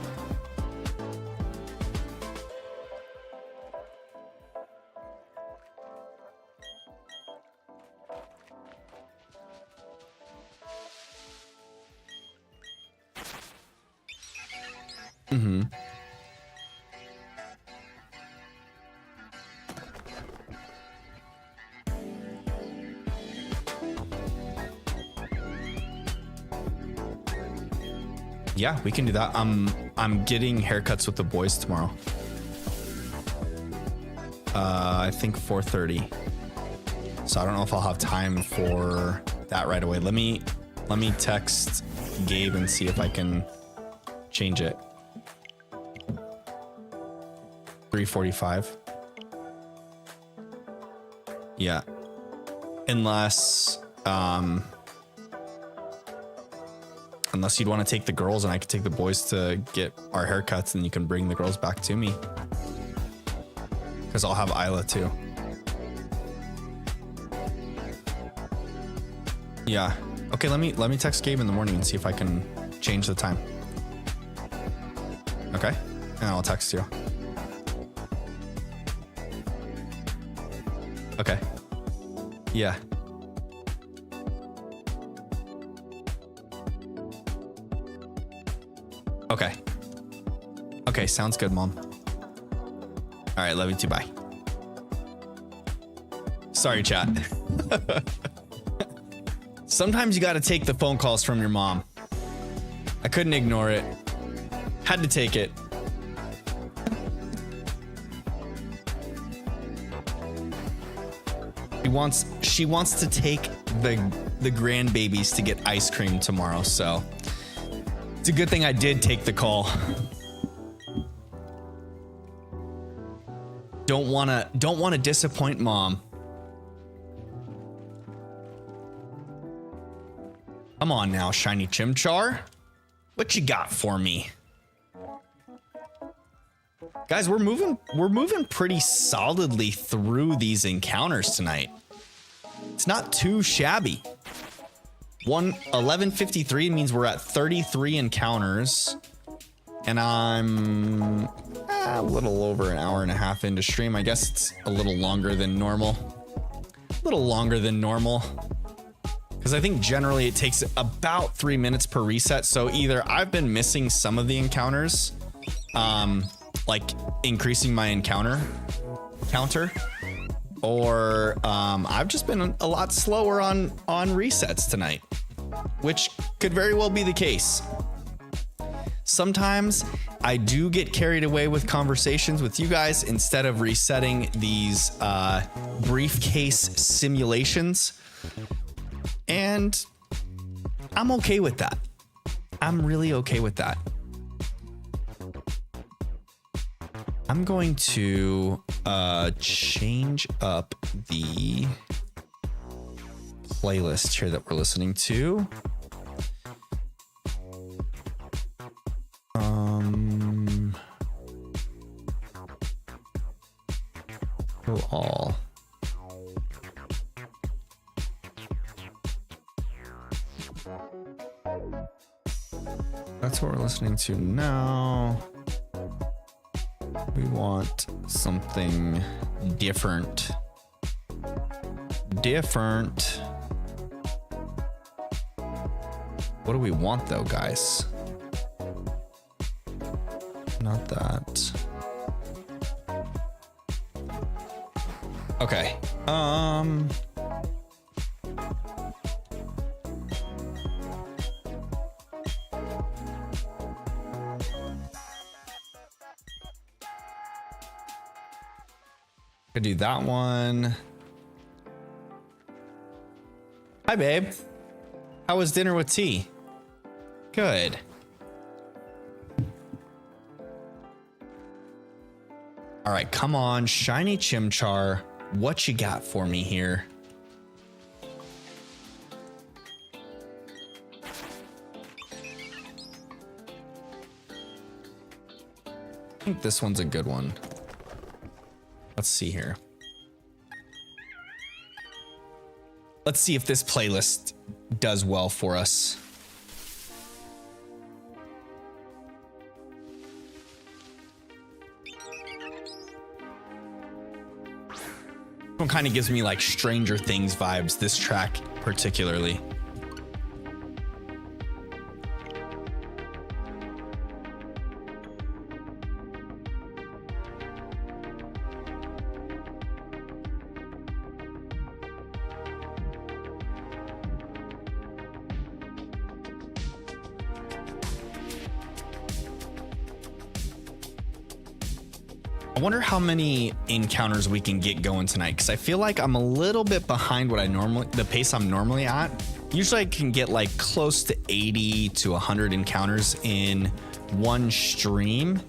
Mm-hmm. Yeah, we can do that. I'm getting haircuts with the boys tomorrow. I think 4:30. So I don't know if I'll have time for that right away. Let me text Gabe and see if I can change it. 3:45. Yeah. Unless you'd want to take the girls and I could take the boys to get our haircuts and you can bring the girls back to me. Because I'll have Isla too. Yeah. Okay, let me text Gabe in the morning and see if I can change the time. Okay? And I'll text you. Okay. Yeah. Okay. Okay, sounds good, Mom. All right, love you too. Bye. Sorry, chat. Sometimes you got to take the phone calls from your mom. I couldn't ignore it. Had to take it. She wants to take the grandbabies to get ice cream tomorrow, so it's a good thing I did take the call. Don't wanna disappoint Mom. Come on now, Shiny Chimchar. What you got for me? Guys, we're moving pretty solidly through these encounters tonight. It's not too shabby. 11:53 means we're at 33 encounters. And I'm a little over an hour and a half into stream. I guess it's a little longer than normal. Because I think generally it takes about 3 minutes per reset. So either I've been missing some of the encounters, like increasing my encounter counter, or I've just been a lot slower on resets tonight, which could very well be the case. Sometimes I do get carried away with conversations with you guys instead of resetting these briefcase simulations. And I'm okay with that. I'm really okay with that. I'm going to change up the playlist here that we're listening to. Go all. That's what we're listening to now. We want something different. What do we want though, guys? Not that. Okay. Could do that one. Hi, babe. How was dinner with tea? Good. All right, come on, Shiny Chimchar. What you got for me here? I think this one's a good one. Let's see here. Let's see if this playlist does well for us. This one kind of gives me like Stranger Things vibes, this track particularly. I wonder how many encounters we can get going tonight, because I feel like I'm a little bit behind the pace I'm normally at. Usually I can get like close to 80 to 100 encounters in one stream,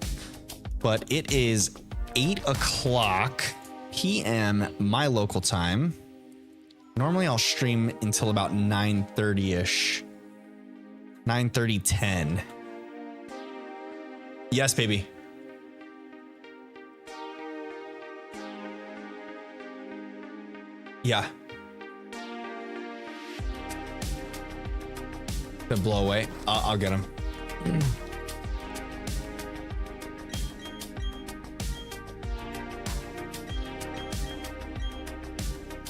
but it is 8 o'clock p.m. my local time. Normally I'll stream until about 9:30ish. 9:30, 10. Yes, baby. Yeah. Then blow away. I'll get him.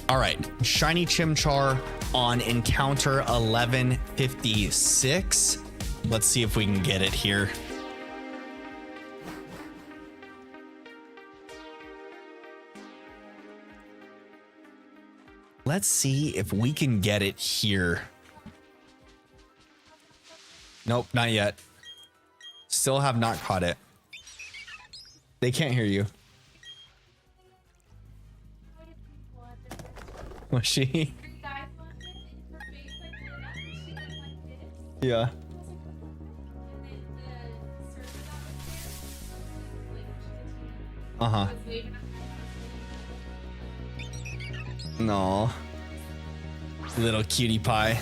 All right, shiny Chimchar on encounter 1156. Let's see if we can get it here. Let's see if we can get it here. Nope, not yet. Still have not caught it. They can't hear you. Was she? Yeah. Uh-huh. No. Little cutie pie.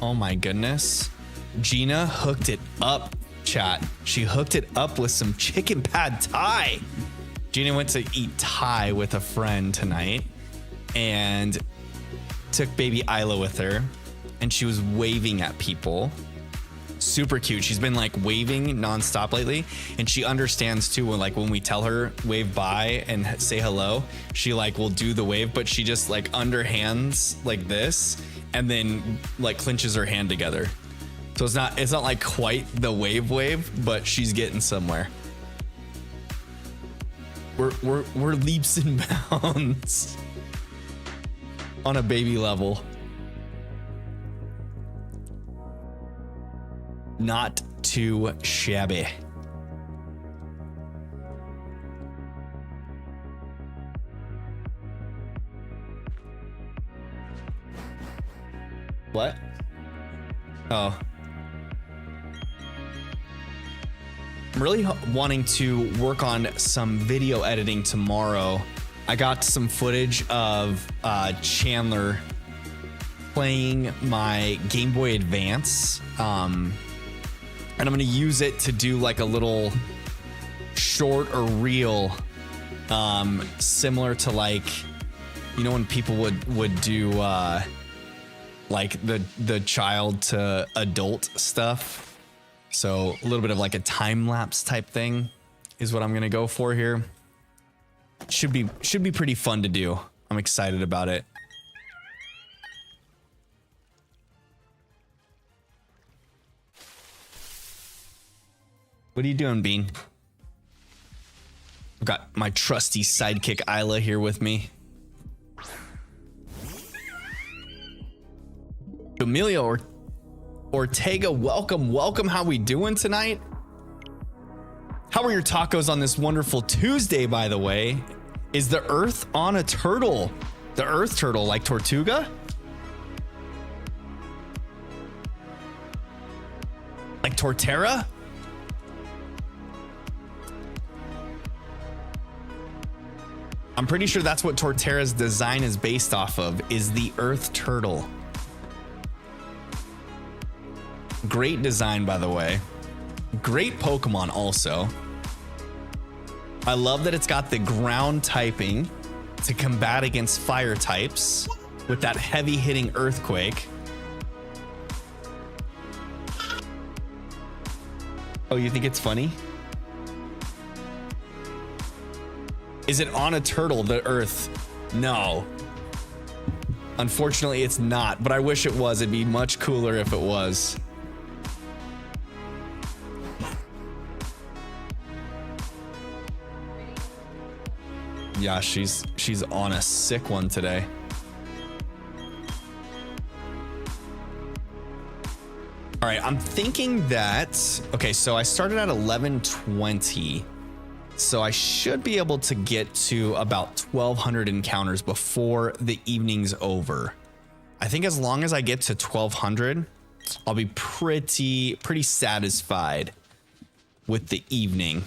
Oh my goodness. Gina hooked it up, chat. She hooked it up with some chicken pad thai. Gina went to eat Thai with a friend tonight and took baby Isla with her, and she was waving at people. Super cute. She's been like waving nonstop lately, and she understands too when when we tell her wave bye and say hello, she like will do the wave, but she just like underhands like this and then like clenches her hand together. So it's not like quite the wave, but she's getting somewhere. We're leaps and bounds on a baby level. Not too shabby. What? Oh. I'm really wanting to work on some video editing tomorrow. I got some footage of Chandler playing my Game Boy Advance. And I'm going to use it to do like a little short or reel, similar to like, you know, when people would do like the child to adult stuff. So a little bit of like a time lapse type thing is what I'm going to go for here. Should be pretty fun to do. I'm excited about it. What are you doing, Bean? I've got my trusty sidekick Isla here with me. Emilio Ortega, welcome. How we doing tonight? How are your tacos on this wonderful Tuesday, by the way? Is the Earth on a turtle? The Earth turtle, like Tortuga? Like Torterra? I'm pretty sure that's what Torterra's design is based off of, is the Earth turtle. Great design, by the way. Great Pokemon also. I love that it's got the ground typing to combat against fire types with that heavy hitting earthquake. Oh, you think it's funny? Is it on a turtle, the Earth? No. Unfortunately, it's not, but I wish it was. It'd be much cooler if it was. Yeah, she's on a sick one today. All right, I'm thinking that, okay, so I started at 11:20. So I should be able to get to about 1,200 encounters before the evening's over. I think as long as I get to 1,200, I'll be pretty satisfied with the evening.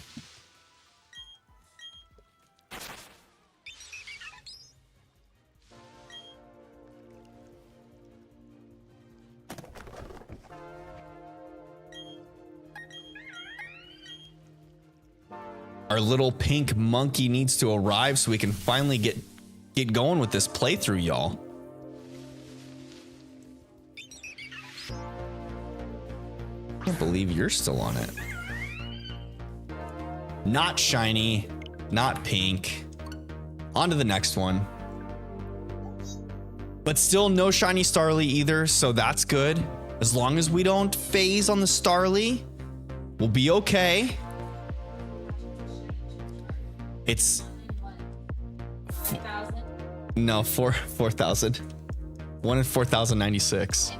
Our little pink monkey needs to arrive so we can finally get going with this playthrough, y'all. Can't believe you're still on it. Not shiny. Not pink. On to the next one. But still no shiny Starly either, so that's good. As long as we don't phase on the Starly, we'll be okay. It's... No, 4,000. 1 in 4,096.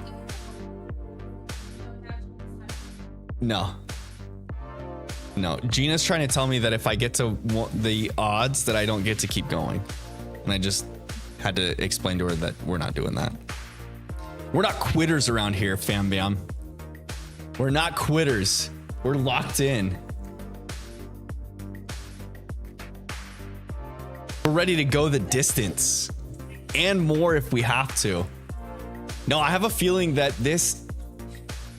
No. No, Gina's trying to tell me that if I get to the odds that I don't get to keep going. And I just had to explain to her that we're not doing that. We're not quitters around here, fam bam. We're not quitters. We're locked in. We're ready to go the distance and more if we have to. No, I have a feeling that this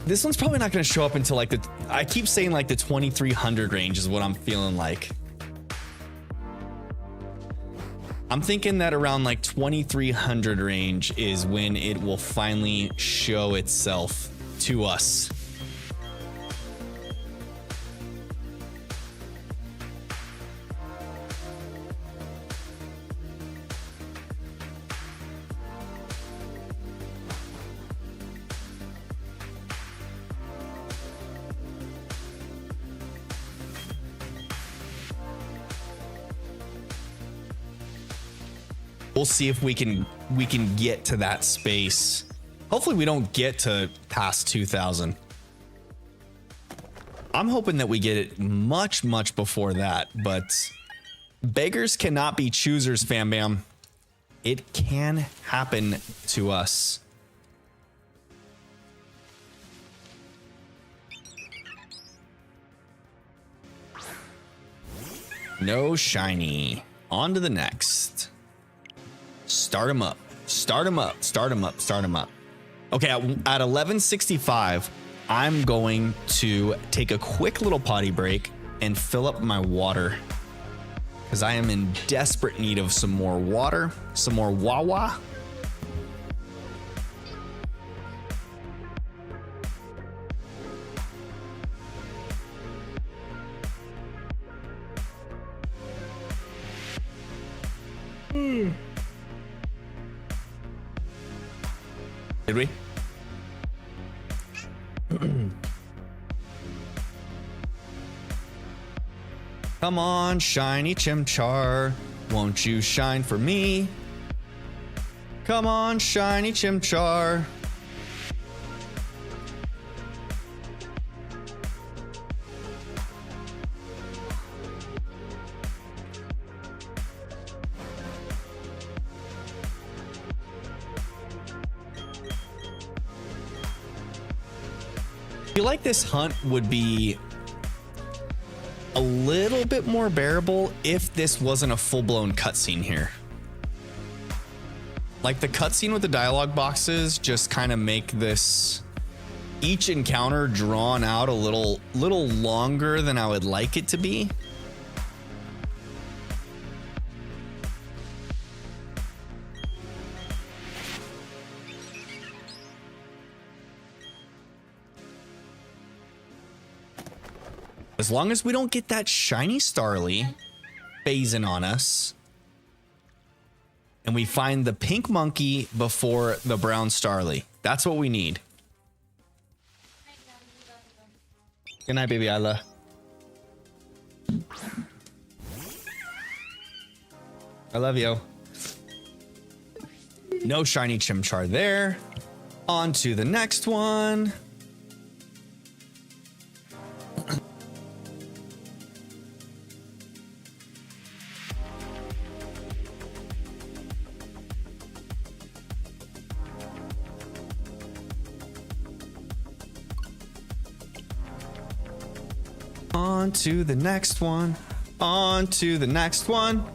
one's probably not going to show up until like I keep saying like the 2300 range is what I'm feeling like. I'm thinking that around like 2300 range is when it will finally show itself to us. We'll see if we can get to that space. Hopefully we don't get to past 2000. I'm hoping that we get it much before that, but beggars cannot be choosers, fam bam. It can happen to us. No shiny. On to the next. Start him up. Start him up. Start him up. Start him up. Okay, at 1165, I'm going to take a quick little potty break and fill up my water because I am in desperate need of some more water, some more Wawa. Did we? Come on, shiny Chimchar. Won't you shine for me? Come on, shiny Chimchar. I feel like this hunt would be a little bit more bearable if this wasn't a full-blown cutscene here. Like the cutscene with the dialogue boxes just kind of make this each encounter drawn out a little longer than I would like it to be. As long as we don't get that shiny Starly phasing on us and we find the pink monkey before the brown Starly. That's what we need. Good night, baby Isla. I love you. No shiny Chimchar there. On to the next one. On to the next one. On to the next one.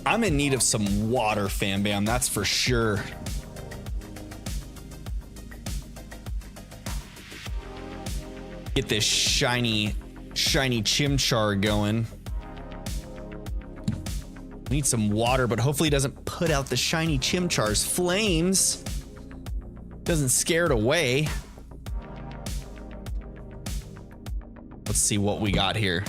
I'm in need of some water, fam bam, that's for sure. Get this shiny Chimchar going. Need some water, but hopefully it doesn't put out the shiny Chimchar's flames. Doesn't scare it away. Let's see what we got here.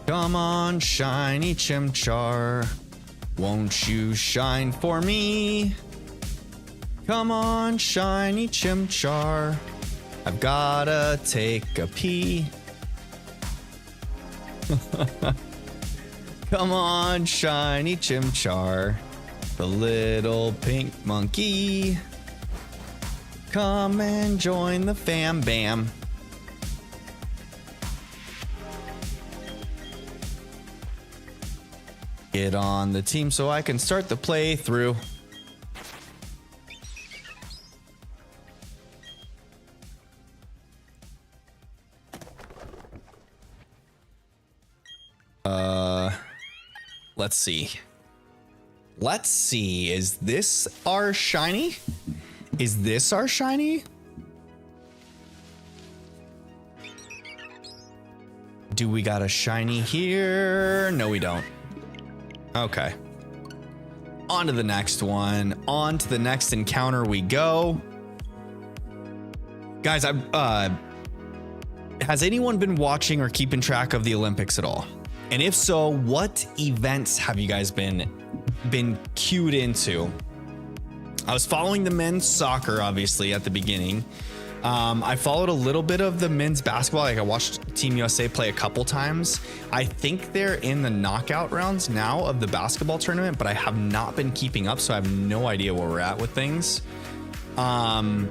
Come on, shiny Chimchar. Won't you shine for me? Come on, shiny Chimchar. I've gotta take a pee. Come on, shiny Chimchar. The little pink monkey. Come and join the fam bam. Get on the team so I can start the playthrough. Let's see. Let's see. Is this our shiny? Is this our shiny? Do we got a shiny here? No, we don't. Okay. On to the next one. On to the next encounter we go. Guys, has anyone been watching or keeping track of the Olympics at all? And if so, what events have you guys been cued into? I was following the men's soccer, obviously, at the beginning. I followed a little bit of the men's basketball. Like I watched Team USA play a couple times. I think they're in the knockout rounds now of the basketball tournament, but I have not been keeping up, so I have no idea where we're at with things. But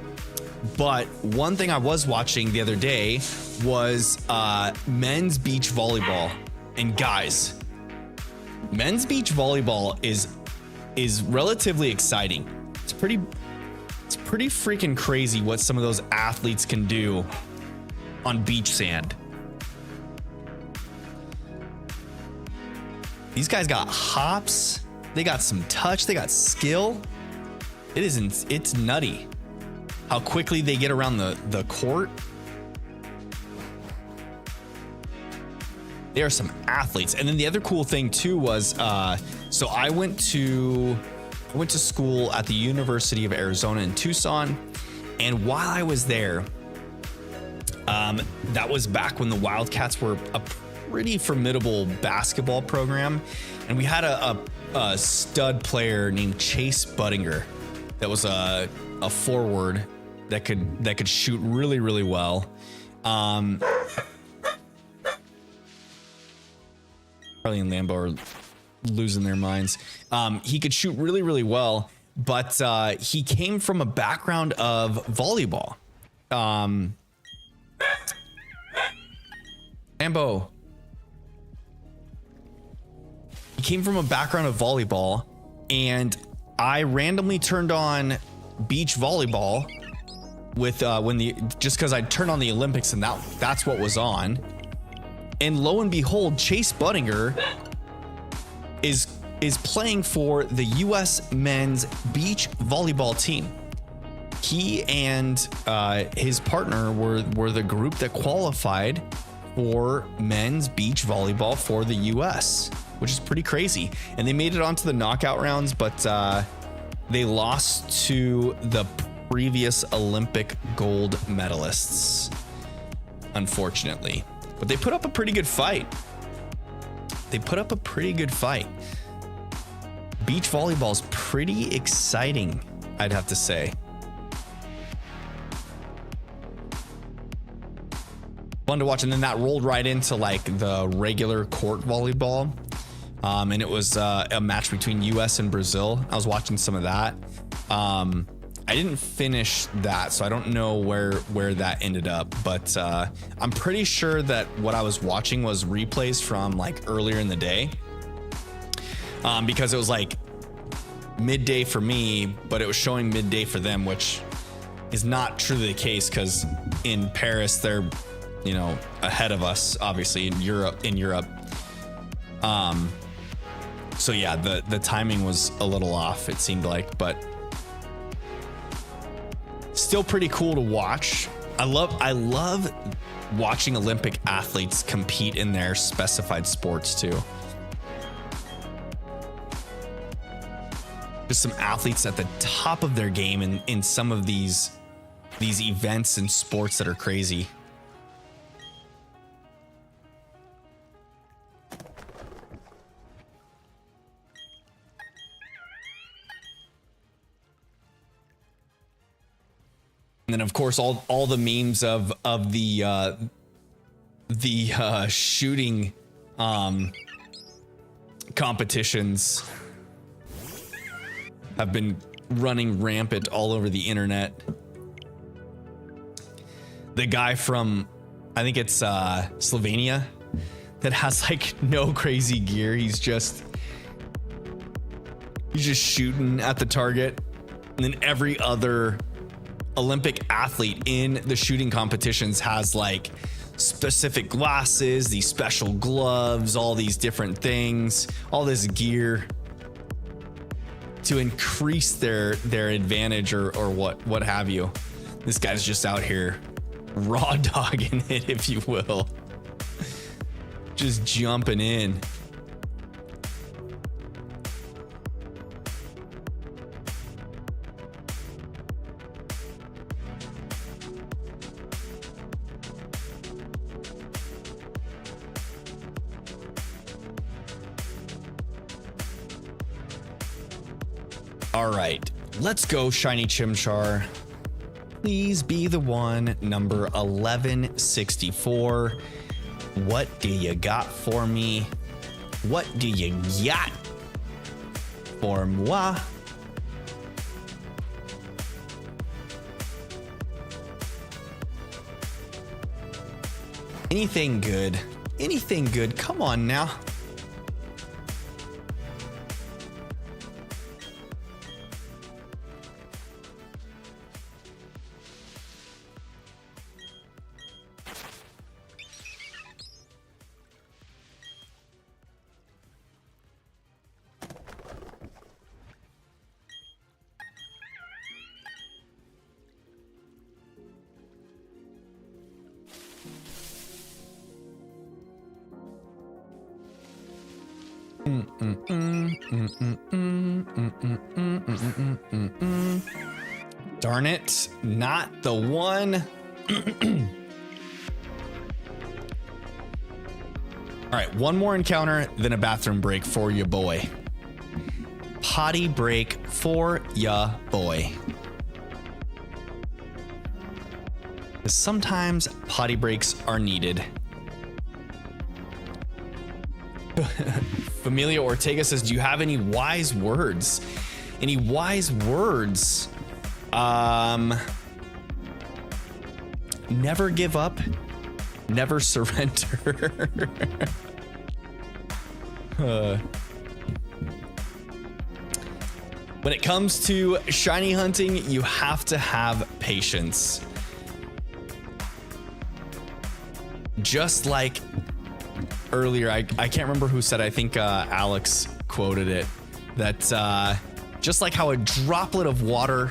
one thing I was watching the other day was men's beach volleyball. And guys, men's beach volleyball is relatively exciting. It's pretty freaking crazy what some of those athletes can do on beach sand. These guys got hops, they got some touch, they got skill. It's nutty how quickly they get around the court. They are some athletes. And then the other cool thing too was, so I went to school at the University of Arizona in Tucson. And while I was there, that was back when the Wildcats were a pretty formidable basketball program. And we had a stud player named Chase Buttinger that was a forward that could shoot really, really well. Charlie and Lambo are losing their minds. He could shoot really, really well, but he came from a background of volleyball. Lambo. He came from a background of volleyball, and I randomly turned on beach volleyball with just because I turned on the Olympics and that's what was on. And lo and behold, Chase Buttinger is playing for the U.S. men's beach volleyball team. He and his partner were the group that qualified for men's beach volleyball for the U.S., which is pretty crazy. And they made it onto the knockout rounds, but they lost to the previous Olympic gold medalists, unfortunately. But they put up a pretty good fight. Beach volleyball is pretty exciting, I'd have to say. Fun to watch. And then that rolled right into like the regular court volleyball. And it was a match between US and Brazil. I was watching some of that. I didn't finish that, so I don't know where that ended up, but I'm pretty sure that what I was watching was replays from like earlier in the day, because it was like midday for me, but it was showing midday for them, which is not truly the case because in Paris they're, you know, ahead of us, obviously in Europe. So yeah, the timing was a little off, it seemed like, but Still pretty cool to watch. I love watching Olympic athletes compete in their specified sports too. Just some athletes at the top of their game in some of these events and sports that are crazy. And then of course all the memes of the shooting competitions have been running rampant all over the internet. The guy from, I think it's Slovenia, that has like no crazy gear. He's just shooting at the target. And then every other Olympic athlete in the shooting competitions has like specific glasses, these special gloves, all these different things, all this gear to increase their advantage or what have you. This guy's just out here raw dogging it, if you will. Just jumping in. All right, let's go, Shiny Chimchar. Please be the one, number 1164. What do you got for me? What do you got for moi? Anything good? Anything good? Come on now. Darn it, not the one. All right, one more encounter, then a bathroom break for ya boy. Potty break for ya boy. Sometimes potty breaks are needed. Familia Ortega says, do you have any wise words? Any wise words? Never give up, never surrender. When it comes to shiny hunting, you have to have patience. Just like earlier, I can't remember who said, I think Alex quoted it, that just like how a droplet of water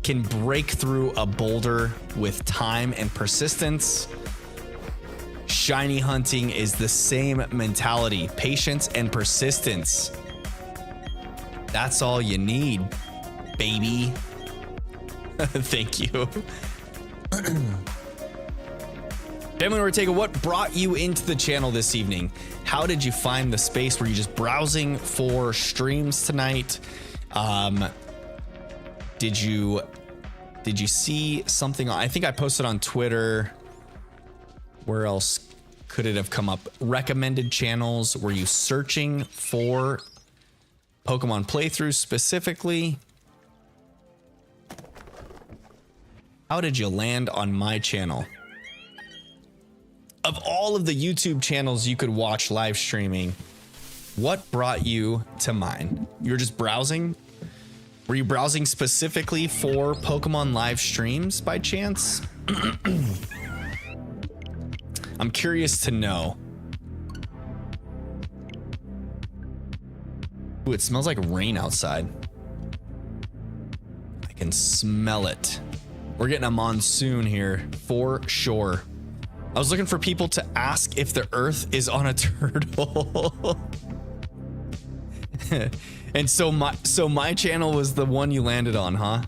can break through a boulder with time and persistence, shiny hunting is the same mentality, patience and persistence. That's all you need, baby. Thank you. Family Ortega, what brought you into the channel this evening? How did you find the space? Were you just browsing for streams tonight? Did you see something? I think I posted on Twitter. Where else could it have come up? Recommended channels. Were you searching for Pokemon playthroughs specifically? How did you land on my channel? Of all of the YouTube channels you could watch live streaming, what brought you to mine? You were just browsing? Were you browsing specifically for Pokemon live streams by chance? I'm curious to know. Ooh, it smells like rain outside. I can smell it. We're getting a monsoon here for sure. I was looking for people to ask if the Earth is on a turtle. And so my channel was the one you landed on, huh?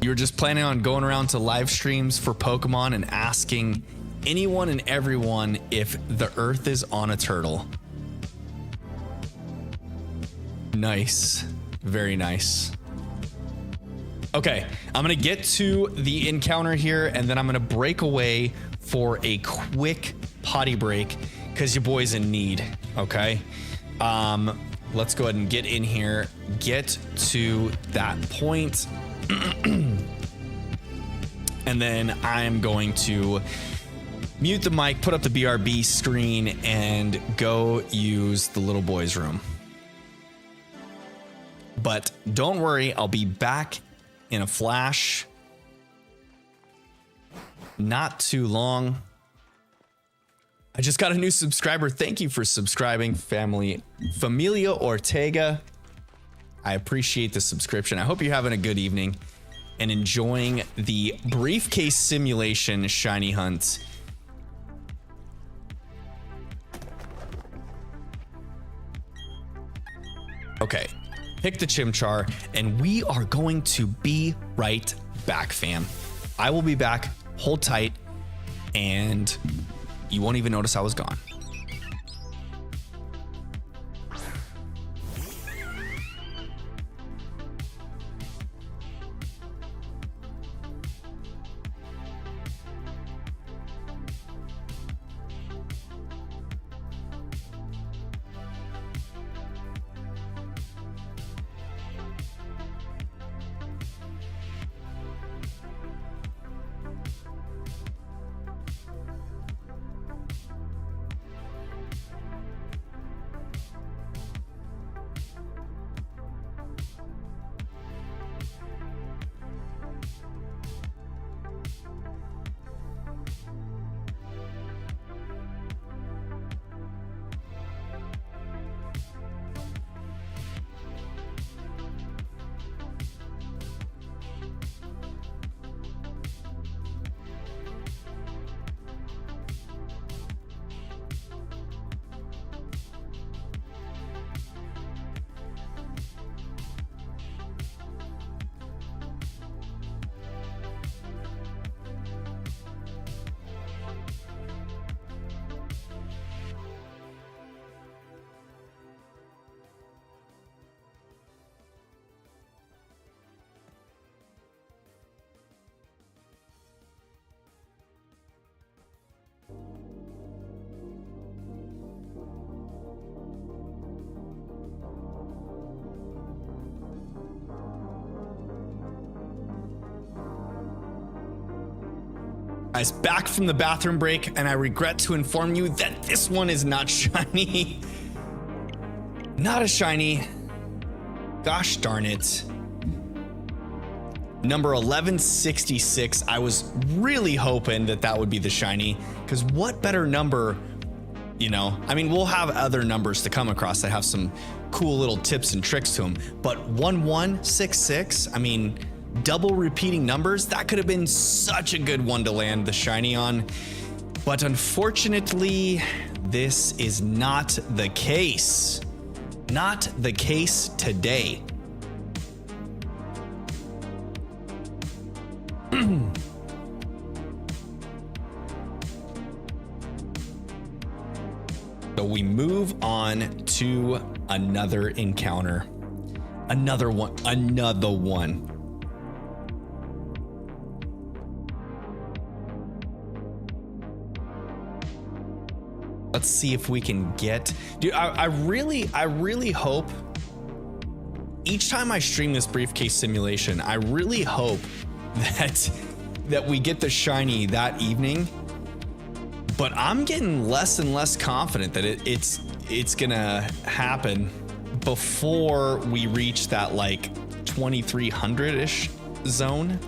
You were just planning on going around to live streams for Pokemon and asking anyone and everyone if the Earth is on a turtle. Nice. Very nice. Okay, I'm gonna get to the encounter here and then I'm gonna break away for a quick potty break because your boy's in need, okay? Let's go ahead and get in here, get to that point. And then I'm going to mute the mic, put up the BRB screen, and go use the little boy's room. But don't worry, I'll be back in a flash. Not too long. I just got a new subscriber. Thank you for subscribing, Familia Ortega. I appreciate the subscription. I hope you're having a good evening and enjoying the briefcase simulation shiny hunt. Okay, pick the Chimchar, and we are going to be right back, fam. I will be back. Hold tight, and you won't even notice I was gone. Guys, back from the bathroom break, and I regret to inform you that this one is not shiny. Not a shiny. Gosh darn it. Number 1166. I was really hoping that that would be the shiny, because what better number, you know? I mean, we'll have other numbers to come across that have some cool little tips and tricks to them, but 1166, I mean, double repeating numbers, that could have been such a good one to land the shiny on. But unfortunately, this is not the case. Not the case today. So we move on to another encounter. Another one. Let's see if we can get, dude, I really hope each time I stream this briefcase simulation, I really hope that we get the shiny that evening, but I'm getting less and less confident that it's gonna happen before we reach that like 2300-ish zone.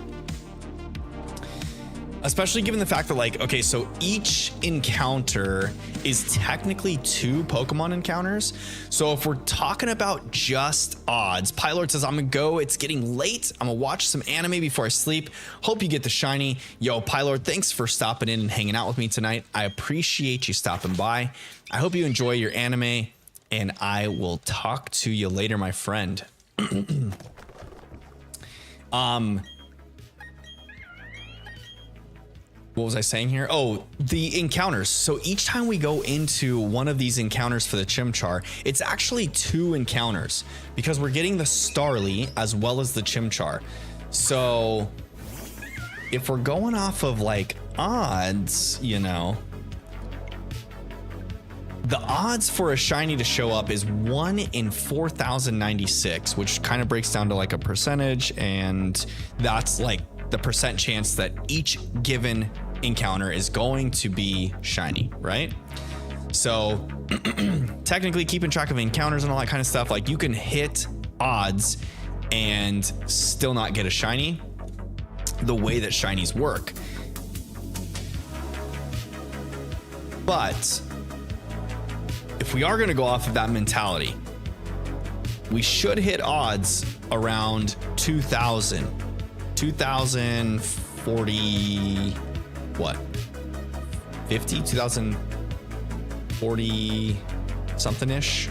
Especially given the fact that, like, okay, so each encounter is technically 2 Pokemon encounters. So if we're talking about just odds, Pylord says, I'm gonna go. It's getting late. I'm gonna watch some anime before I sleep. Hope you get the shiny. Yo, Pylord, thanks for stopping in and hanging out with me tonight. I appreciate you stopping by. I hope you enjoy your anime, and I will talk to you later, my friend. What was I saying here? Oh, the encounters. So each time we go into one of these encounters for the Chimchar, it's actually 2 encounters because we're getting the Starly as well as the Chimchar. So if we're going off of like odds, you know, the odds for a shiny to show up is 1 in 4,096, which kind of breaks down to like a percentage, and that's like the percent chance that each given encounter is going to be shiny, right? So technically keeping track of encounters and all that kind of stuff, like you can hit odds and still not get a shiny the way that shinies work. But if we are going to go off of that mentality, we should hit odds around 2040, what, 50, 2040 something ish,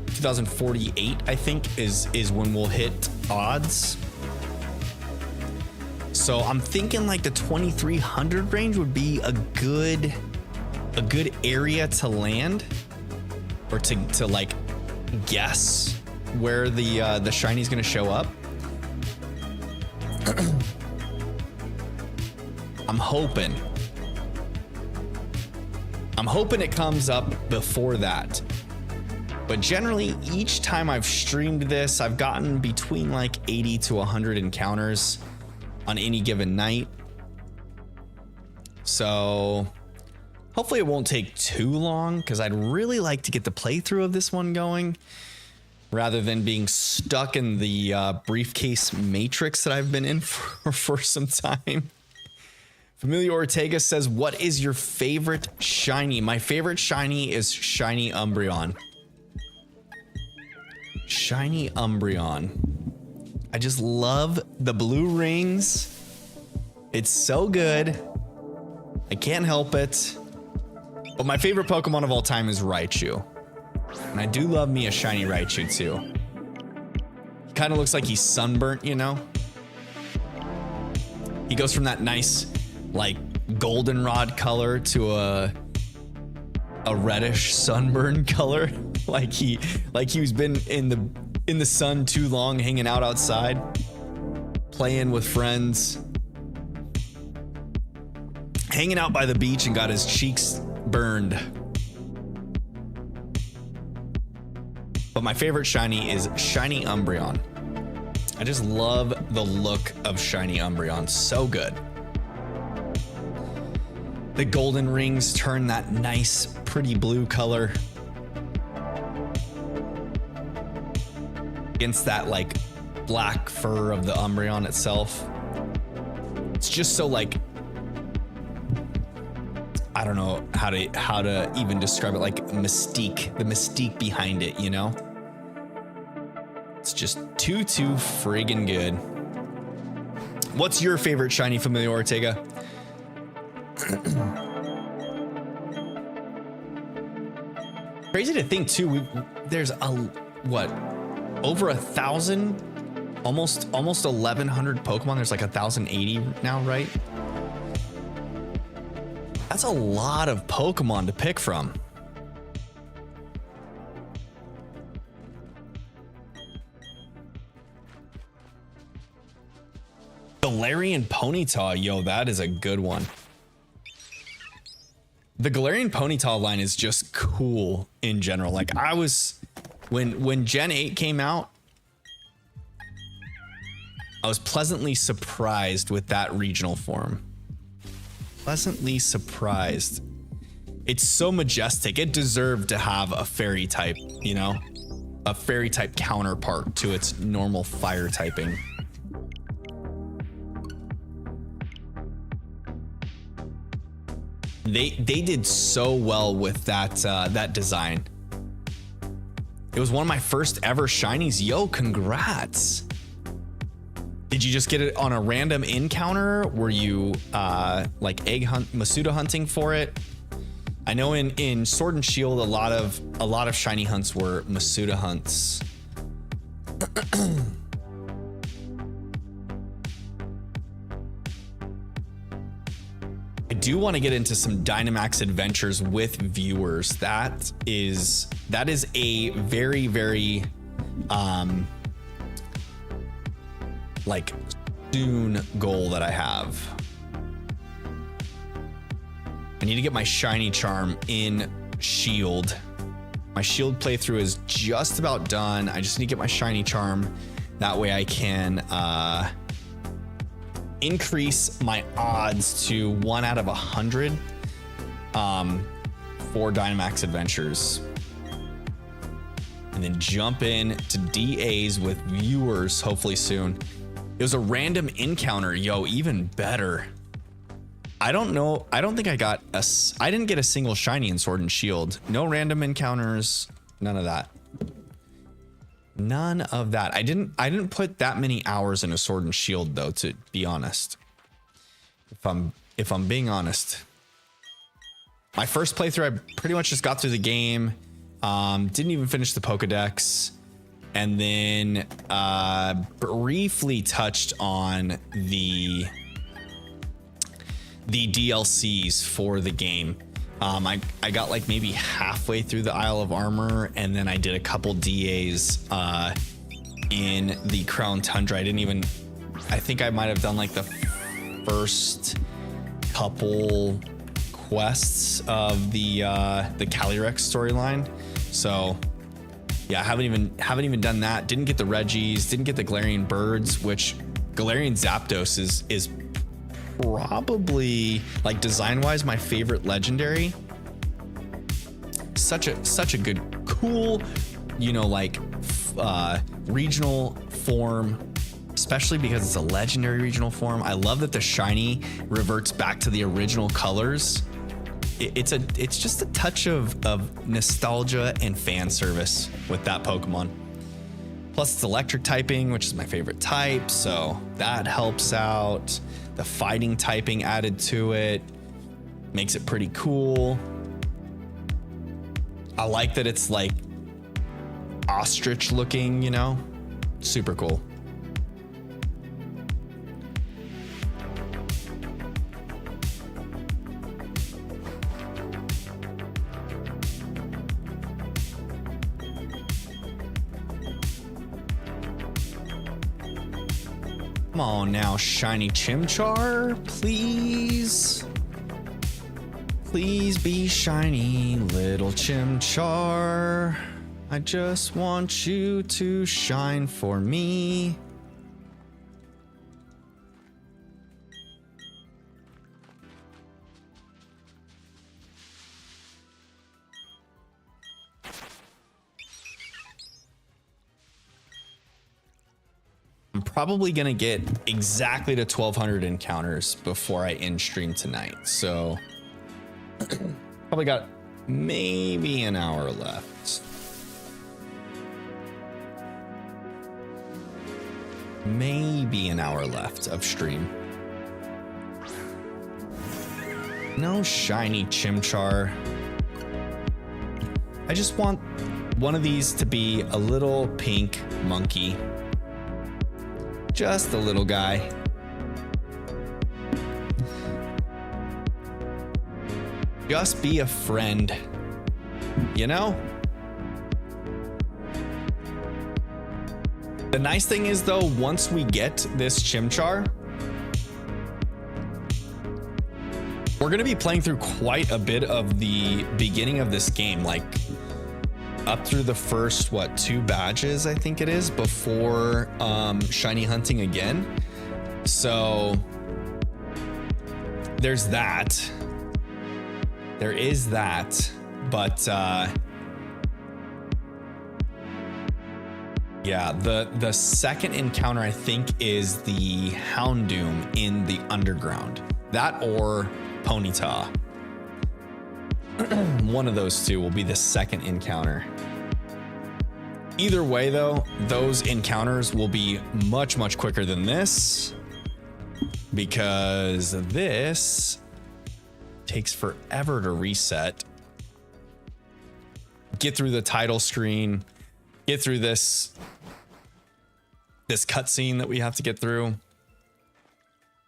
2048 I think is when we'll hit odds. So I'm thinking like the 2300 range would be a good area to land, or to like guess where the shiny's gonna show up. I'm hoping it comes up before that. But generally, each time I've streamed this, I've gotten between like 80 to 100 encounters on any given night. So hopefully it won't take too long, because I'd really like to get the playthrough of this one going rather than being stuck in the briefcase matrix that I've been in for some time. Familia Ortega says, what is your favorite shiny? My favorite shiny is Shiny Umbreon. Shiny Umbreon. I just love the blue rings. It's so good. I can't help it. But my favorite Pokemon of all time is Raichu. And I do love me a shiny Raichu too. He kind of looks like he's sunburnt, you know? He goes from that nice, like, goldenrod color to a reddish sunburn color. like he's been in the sun too long, hanging out outside, playing with friends, hanging out by the beach and got his cheeks burned. But my favorite shiny is Shiny Umbreon. I just love the look of Shiny Umbreon. So good. The golden rings turn that nice, pretty blue color against that like black fur of the Umbreon itself. It's just so like, I don't know how to even describe it, like mystique, the mystique behind it, you know? It's just too friggin' good. What's your favorite shiny, Familia Ortega? Crazy to think too, there's over 1,000, almost 1,100 Pokemon. There's like 1,080 now, right? That's a lot of Pokemon to pick from. Galarian Ponyta, yo, that is a good one. The Galarian Ponyta line is just cool in general. Like I was, when Gen 8 came out, I was pleasantly surprised with that regional form. Pleasantly surprised. It's so majestic. It deserved to have a fairy type, you know, a fairy type counterpart to its normal fire typing. They did so well with that that design. It was one of my first ever shinies. Yo, congrats. Did you just get it on a random encounter? Were you like egg hunt, Masuda hunting for it? I know in Sword and Shield a lot of shiny hunts were Masuda hunts. I do want to get into some Dynamax adventures with viewers. That is a very, very like soon goal that I have. I need to get my shiny charm in Shield. My Shield playthrough is just about done. I just need to get my shiny charm. That way I can increase my odds to 1 out of 100 for Dynamax adventures. And then jump in to DAs with viewers hopefully soon. It was a random encounter. Yo, even better. I don't know. I don't think I didn't get a single shiny in Sword and Shield. No random encounters. None of that. None of that. I didn't put that many hours into Sword and Shield though, to be honest. If I'm being honest. My first playthrough, I pretty much just got through the game. Didn't even finish the Pokedex. And then briefly touched on the DLCs for the game. I got like maybe halfway through the Isle of Armor, and then I did a couple DAs in the Crown Tundra. I think I might have done like the first couple quests of the Calyrex storyline. So yeah, I haven't even done that. Didn't get the Regis, didn't get the Galarian Birds, which Galarian Zapdos is probably, like, design wise, my favorite legendary. Such a good, cool, you know, like regional form, especially because it's a legendary regional form. I love that the shiny reverts back to the original colors. It's just a touch of nostalgia and fan service with that Pokemon. Plus it's electric typing, which is my favorite type, so that helps out. The fighting typing added to it makes it pretty cool. I like that it's like ostrich looking, you know, super cool. Come on now, shiny Chimchar, please. Please be shiny, little Chimchar. I just want you to shine for me. I'm probably gonna get exactly to 1200 encounters before I end stream tonight. So probably got maybe an hour left. Maybe an hour left of stream. No shiny Chimchar. I just want one of these to be a little pink monkey. Just a little guy. Just be a friend, you know? The nice thing is though, once we get this Chimchar, we're gonna be playing through quite a bit of the beginning of this game, like up through the first, what, 2 badges, I think it is, before shiny hunting again. So there's that. There is that, but yeah, the second encounter I think is the Houndoom in the underground. That or Ponyta. one of those two will be the second encounter. Either way though, those encounters will be much, much quicker than this, because this takes forever to reset. Get through the title screen, get through this cutscene that we have to get through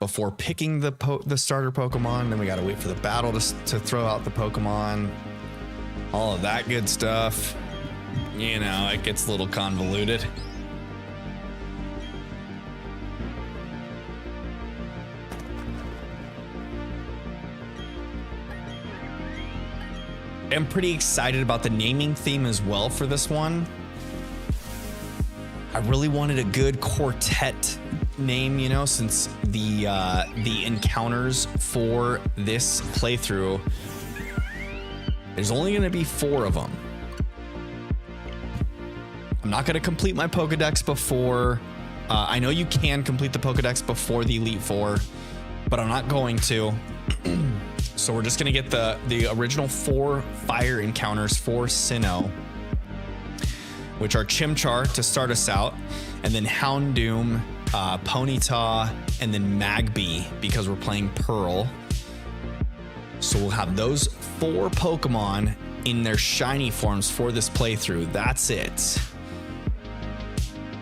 before picking the starter Pokemon. Then we gotta wait for the battle to throw out the Pokemon. All of that good stuff. You know, it gets a little convoluted. I'm pretty excited about the naming theme as well for this one. I really wanted a good quartet name, you know, since the encounters for this playthrough, there's only going to be 4 of them. I'm not going to complete my Pokedex before. I know you can complete the Pokedex before the Elite Four, but I'm not going to. So we're just going to get the original 4 fire encounters for Sinnoh, which are Chimchar to start us out, and then Houndoom, Ponyta, and then Magby because we're playing Pearl. So we'll have those 4 Pokemon in their shiny forms for this playthrough. That's it.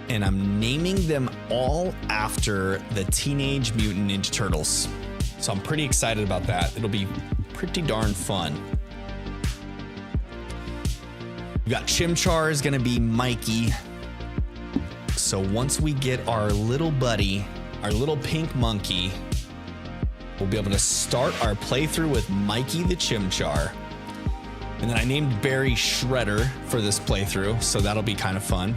And I'm naming them all after the Teenage Mutant Ninja Turtles. So I'm pretty excited about that. It'll be pretty darn fun. We got Chimchar is gonna be Mikey. So once we get our little buddy, our little pink monkey, we'll be able to start our playthrough with Mikey the Chimchar. And then I named Barry Shredder for this playthrough, so that'll be kind of fun.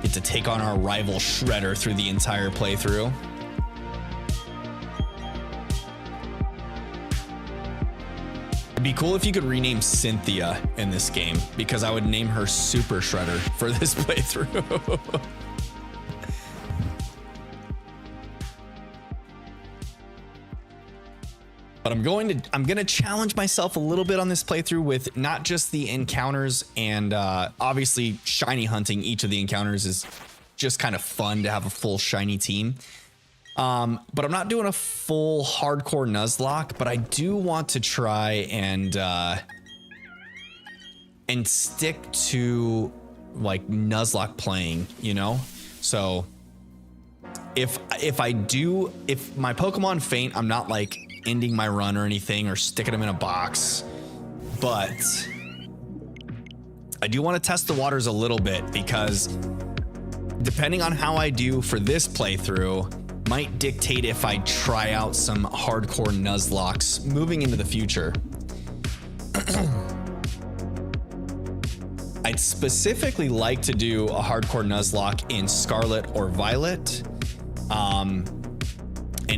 Get to take on our rival Shredder through the entire playthrough. It'd be cool if you could rename Cynthia in this game, because I would name her Super Shredder for this playthrough. But I'm gonna challenge myself a little bit on this playthrough with not just the encounters, and obviously shiny hunting each of the encounters is just kind of fun to have a full shiny team. But I'm not doing a full hardcore Nuzlocke, but I do want to try and stick to like Nuzlocke playing, you know? So if my Pokemon faint, I'm not like ending my run or anything or sticking them in a box, but I do want to test the waters a little bit, because depending on how I do for this playthrough might dictate if I try out some hardcore Nuzlocks moving into the future. I'd specifically like to do a hardcore Nuzlocke in Scarlet or Violet,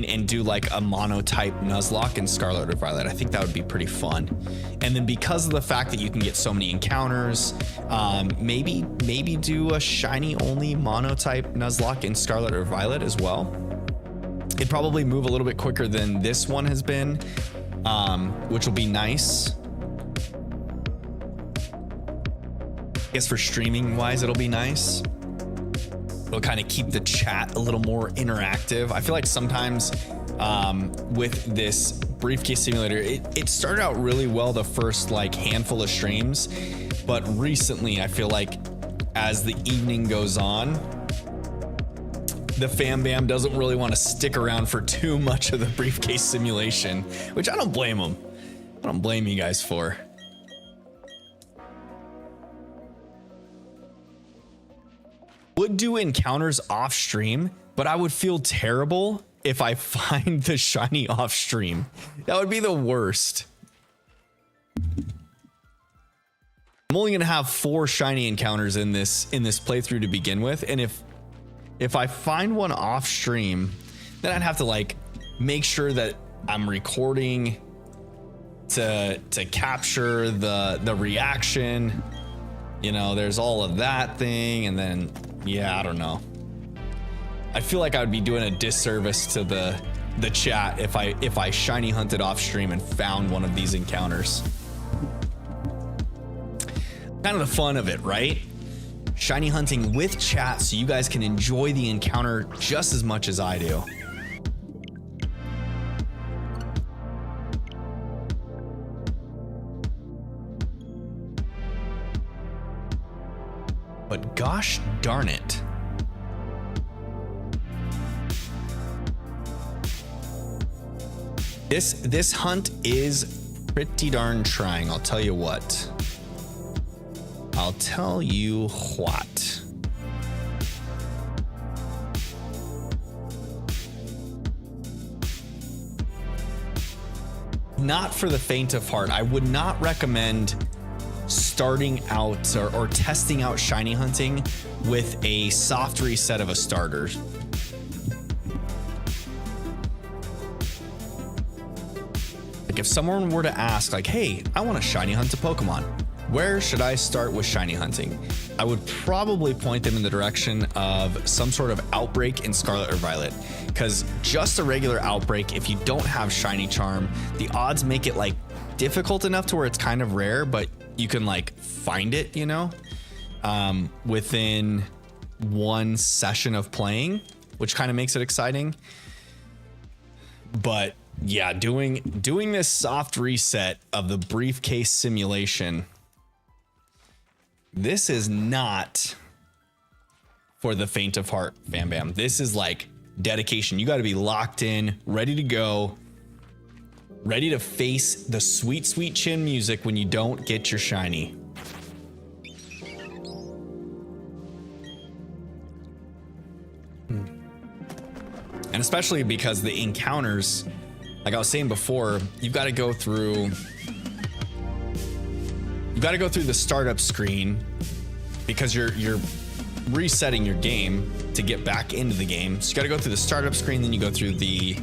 and do like a monotype Nuzlocke in Scarlet or Violet. I think that would be pretty fun. And then because of the fact that you can get so many encounters, maybe do a shiny only monotype Nuzlocke in Scarlet or Violet as well. It'd probably move a little bit quicker than this one has been, which will be nice. I guess for streaming wise, it'll be nice. It'll kind of keep the chat a little more interactive. I feel like sometimes with this briefcase simulator, it started out really well the first like handful of streams, but recently I feel like as the evening goes on, the fam bam doesn't really want to stick around for too much of the briefcase simulation, which I don't blame them. I don't blame you guys for. Would do encounters off stream, but I would feel terrible if I find the shiny off stream. That would be the worst. I'm only gonna have 4 shiny encounters in this playthrough to begin with, and if I find one off stream, then I'd have to like make sure that I'm recording to capture the reaction. You know, there's all of that thing, and then yeah, I don't know. I feel like I would be doing a disservice to the the chat if I shiny hunted off stream and found one of these encounters. Kind of the fun of it, right? Shiny hunting with chat so you guys can enjoy the encounter just as much as I do. But gosh darn it. This hunt is pretty darn trying, I'll tell you what. I'll tell you what. Not for the faint of heart. I would not recommend starting out or testing out shiny hunting with a soft reset of a starter. Like if someone were to ask like, hey, I want to shiny hunt a Pokemon, where should I start with shiny hunting? I would probably point them in the direction of some sort of outbreak in Scarlet or Violet, because just a regular outbreak, if you don't have shiny charm, the odds make it like difficult enough to where it's kind of rare, but you can like find it, you know, within one session of playing, which kind of makes it exciting. But yeah, doing this soft reset of the briefcase simulation, this is not for the faint of heart, Bam Bam. This is like dedication. You got to be locked in, ready to go, ready to face the sweet, sweet chin music when you don't get your shiny. And especially because the encounters, like I was saying before, you've got to go through the startup screen because you're resetting your game to get back into the game. So you got to go through the startup screen, then you go through the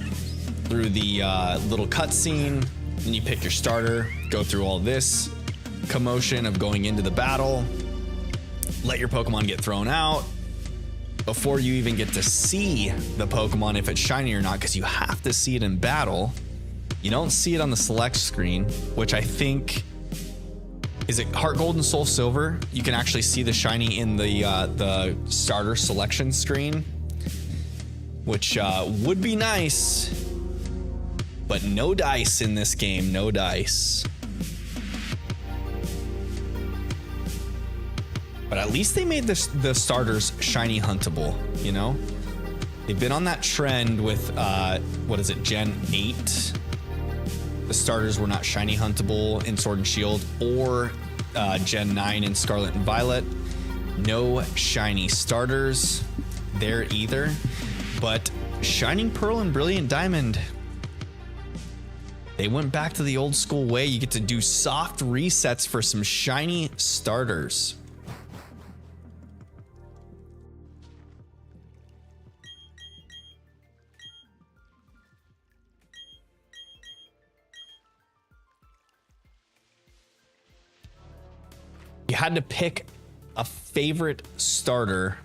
little cutscene, then you pick your starter, go through all this commotion of going into the battle, let your Pokemon get thrown out before you even get to see the Pokemon if it's shiny or not, because you have to see it in battle. You don't see it on the select screen, which I think is it Heart Gold and Soul Silver. You can actually see the shiny in the starter selection screen, which would be nice, but no dice in this game. No dice. But at least they made the starters shiny huntable, you know? They've been on that trend with, what is it, Gen 8? The starters were not shiny huntable in Sword and Shield, or Gen 9 in Scarlet and Violet. No shiny starters there either. But Shining Pearl and Brilliant Diamond, they went back to the old school way. You get to do soft resets for some shiny starters. You had to pick a favorite starter,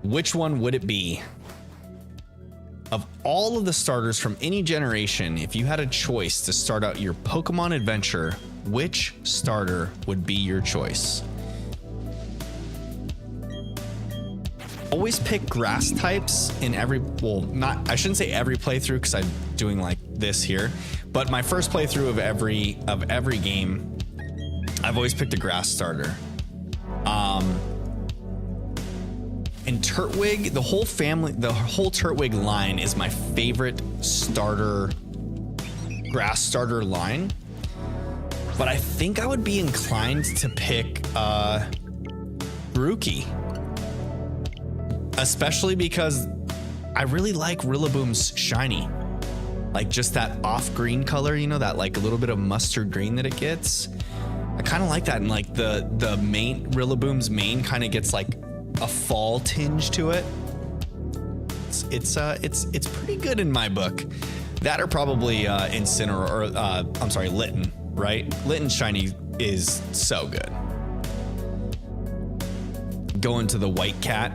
which one would it be? Of all of the starters from any generation, if you had a choice to start out your Pokemon adventure, which starter would be your choice? Always pick grass types in every, well, not, I shouldn't say every playthrough because I'm doing like this here, but my first playthrough of every game, I've always picked a grass starter. And Turtwig, the whole Turtwig line is my favorite starter, grass starter line. But I think I would be inclined to pick Grookey. Especially because I really like Rillaboom's shiny. Like just that off green color, you know, that like a little bit of mustard green that it gets. I kind of like that, and like the main Rillaboom's mane kind of gets like a fall tinge to it. It's pretty good in my book. That or probably Incineroar, or I'm sorry, Litten, right? Litten's shiny is so good. Going to the White Cat.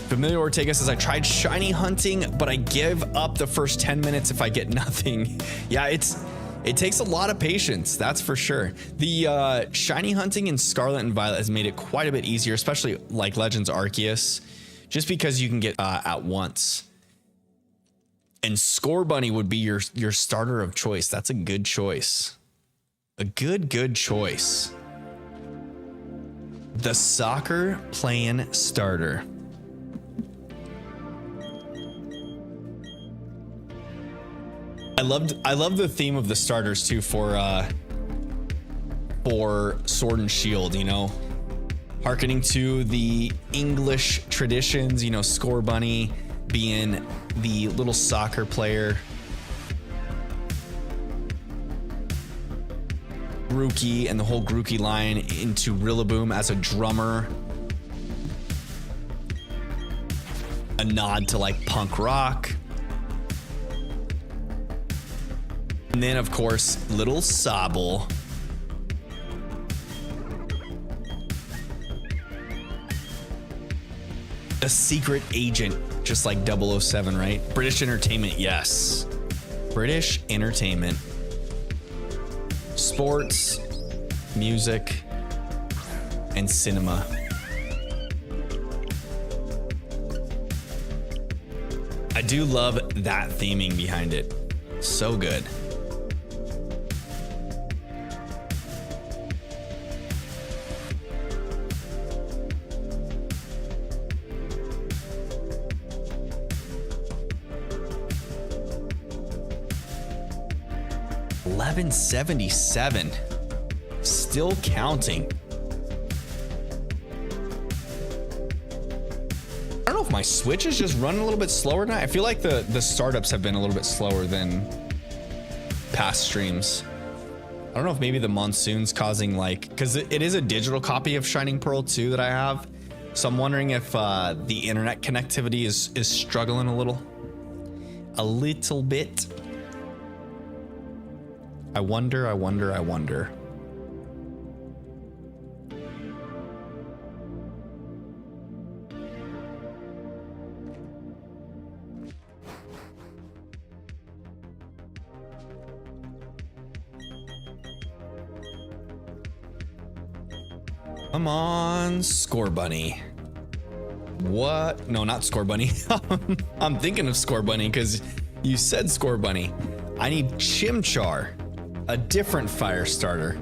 Familiar Ortega says, I tried shiny hunting, but I give up the first 10 minutes if I get nothing. Yeah, it takes a lot of patience, that's for sure. The shiny hunting in Scarlet and Violet has made it quite a bit easier, especially like Legends Arceus, just because you can get at once. And Score Bunny would be your starter of choice. That's a good choice. A good choice. The soccer playing starter. I love the theme of the starters too for Sword and Shield, you know, hearkening to the English traditions, you know, Score Bunny being the little soccer player, Grookey and the whole Grookey line into Rillaboom as a drummer, a nod to like punk rock. And then, of course, little Sobble. A secret agent, just like 007, right? British entertainment, yes. British entertainment. Sports, music, and cinema. I do love that theming behind it. So good. $11.77, still counting. I don't know if my Switch is just running a little bit slower now. I feel like the startups have been a little bit slower than past streams. I don't know if maybe the monsoon's causing, like, because it is a digital copy of Shining Pearl 2 that I have. So I'm wondering if the internet connectivity is struggling a little bit. I wonder. Come on, Score Bunny. What? No, not Score Bunny. I'm thinking of Score Bunny because you said Score Bunny. I need Chimchar. A different fire starter.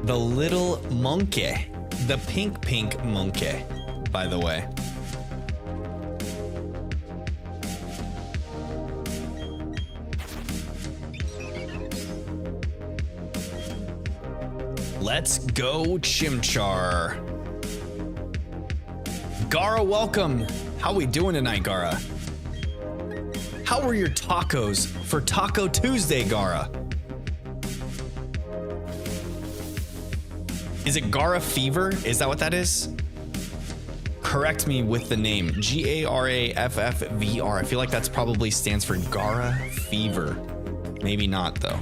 The little monkey. The pink monkey, by the way. Let's go, Chimchar. Gara, welcome. How we doing tonight, Gara? How were your tacos for Taco Tuesday, Gara? Is it Gara Fever? Is that what that is? Correct me with the name. Garaffvr. I feel like that's probably stands for Gara Fever. Maybe not, though.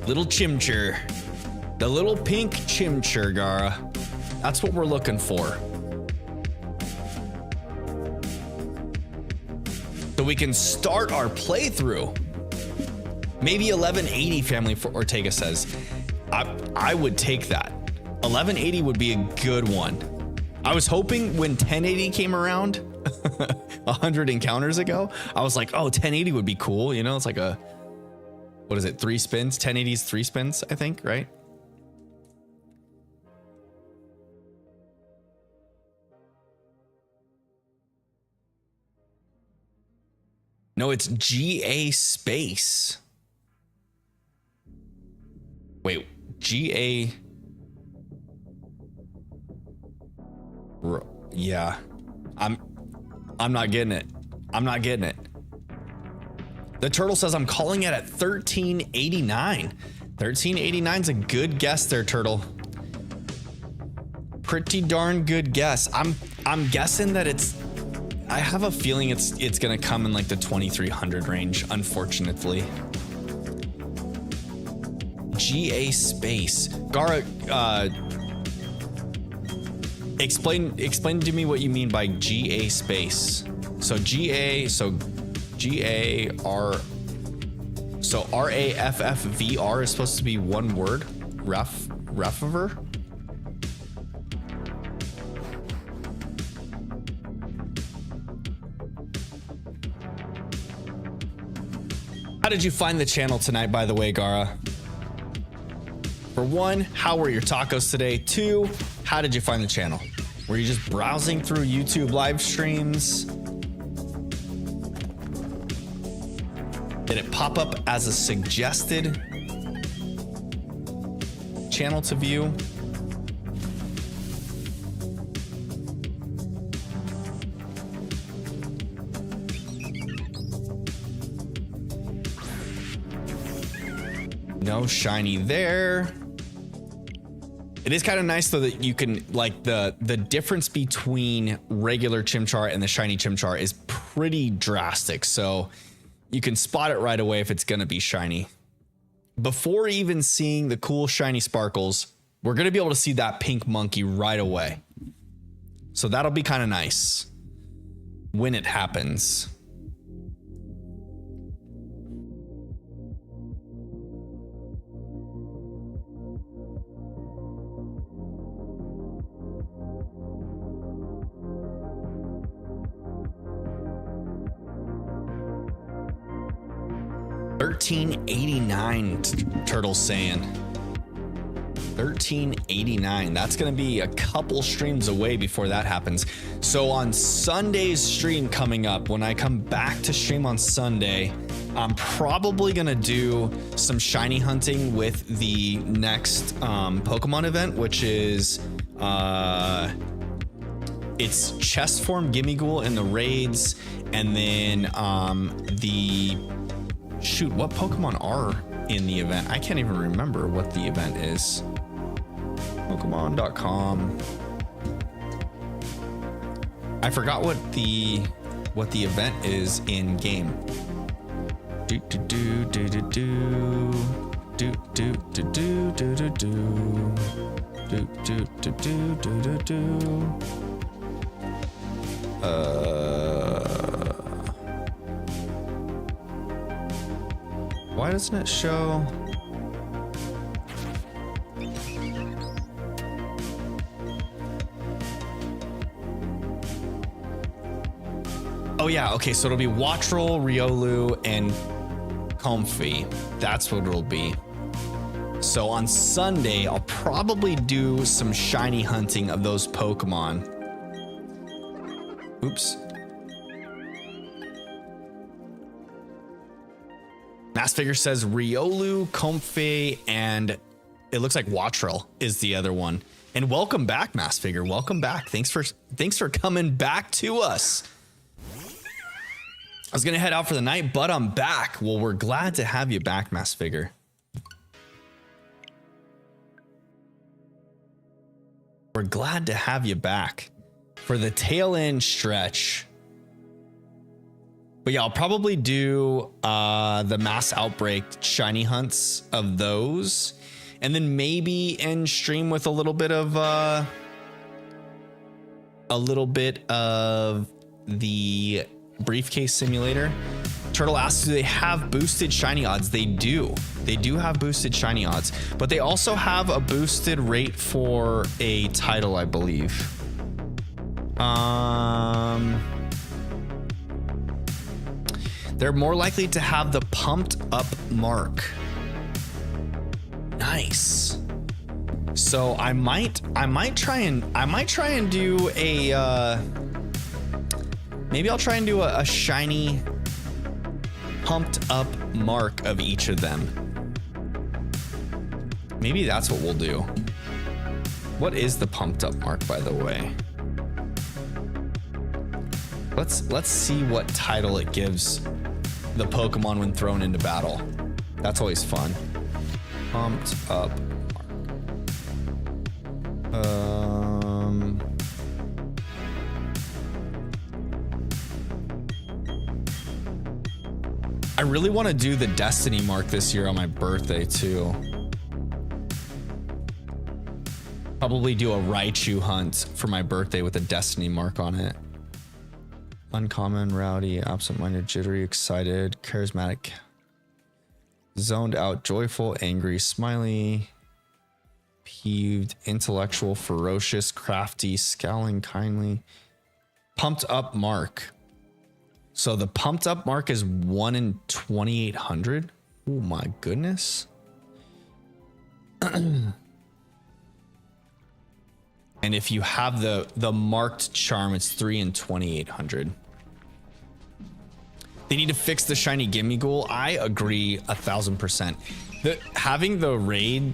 Little Chimchar. The little pink Chimchar, Gara. That's what we're looking for. So we can start our playthrough. Maybe 1180 family, for Ortega says. I would take that. 1180 would be a good one. I was hoping when 1080 came around 100 encounters ago, I was like, oh, 1080 would be cool. You know, it's like a, what is it? 3 spins? 1080's 3 spins, I think, right? No, it's GA space. Wait, GA. Yeah, I'm not getting it. I'm not getting it. The turtle says I'm calling it at 1389. 1389 is a good guess there, turtle. Pretty darn good guess. I'm guessing that it's, I have a feeling it's gonna come in like the 2300 range, unfortunately. GA space. Gara, Explain to me what you mean by GA space. So GA, so GAR, so RAFFVR is supposed to be one word. Refiver. How did you find the channel tonight, by the way, Gara? For one, how were your tacos today? Two, how did you find the channel? Were you just browsing through YouTube live streams? Did it pop up as a suggested channel to view? No shiny there. It is kind of nice though that you can, like, the difference between regular Chimchar and the shiny Chimchar is pretty drastic. So you can spot it right away if it's going to be shiny. Before even seeing the cool shiny sparkles, we're going to be able to see that pink monkey right away. So that'll be kind of nice when it happens. $13.89 Turtle saying. $13.89. That's gonna be a couple streams away before that happens. So on Sunday's stream coming up, when I come back to stream on Sunday, I'm probably gonna do some shiny hunting with the next Pokemon event, which is it's chest form Gimmighoul in the raids, and then shoot, what Pokemon are in the event? I can't even remember what the event is. Pokemon.com. I forgot what the event is in game. Do do do do do do do do do do do do do do do do do. Why doesn't it show? Oh yeah, okay, so it'll be Wattrel, Riolu, and Comfey. That's what it'll be. So on Sunday, I'll probably do some shiny hunting of those Pokemon. Oops. Massfigure says Riolu, Comfey, and it looks like Wattrel is the other one. And welcome back, Massfigure. Welcome back. Thanks for coming back to us. I was gonna head out for the night, but I'm back. Well, we're glad to have you back, Massfigure. We're glad to have you back for the tail end stretch. But yeah, I'll probably do the mass outbreak shiny hunts of those, and then maybe end stream with a little bit of the briefcase simulator. Turtle asks, do they have boosted shiny odds? They do. They do have boosted shiny odds, but they also have a boosted rate for a title, I believe. They're more likely to have the pumped up mark. Nice. So I might try and do a maybe I'll try and do a shiny pumped up mark of each of them. Maybe that's what we'll do. What is the pumped up mark, by the way? Let's see what title it gives the Pokemon when thrown into battle. That's always fun. Pumped up mark. I really want to do the Destiny mark this year on my birthday too. Probably do a Raichu hunt for my birthday with a destiny mark on it. Uncommon, rowdy, absent-minded, jittery, excited, charismatic, zoned out, joyful, angry, smiley, peeved, intellectual, ferocious, crafty, scowling, kindly. Pumped up mark. So the pumped up mark is 1 in 2,800. Oh my goodness. And if you have the marked charm, it's 3 in 2,800. They need to fix the shiny gimme ghoul. I agree 1,000%. Having the raid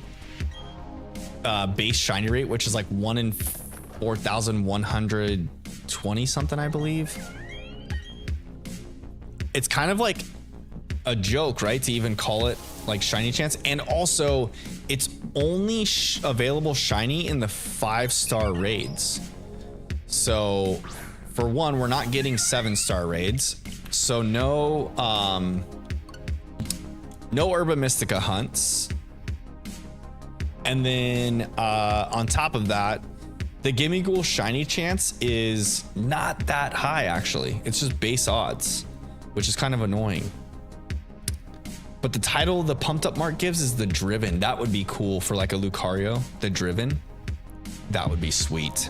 base shiny rate, which is like 1 in 4,120 something, I believe. It's kind of like a joke, right? To even call it like shiny chance. And also it's only available shiny in the 5-star raids. So for one, we're not getting 7-star raids. So no Herba Mystica hunts. And then on top of that, the Gimme Ghoul shiny chance is not that high, actually. It's just base odds, which is kind of annoying. But the title the pumped up mark gives is the Driven. That would be cool for like a Lucario, the Driven. That would be sweet.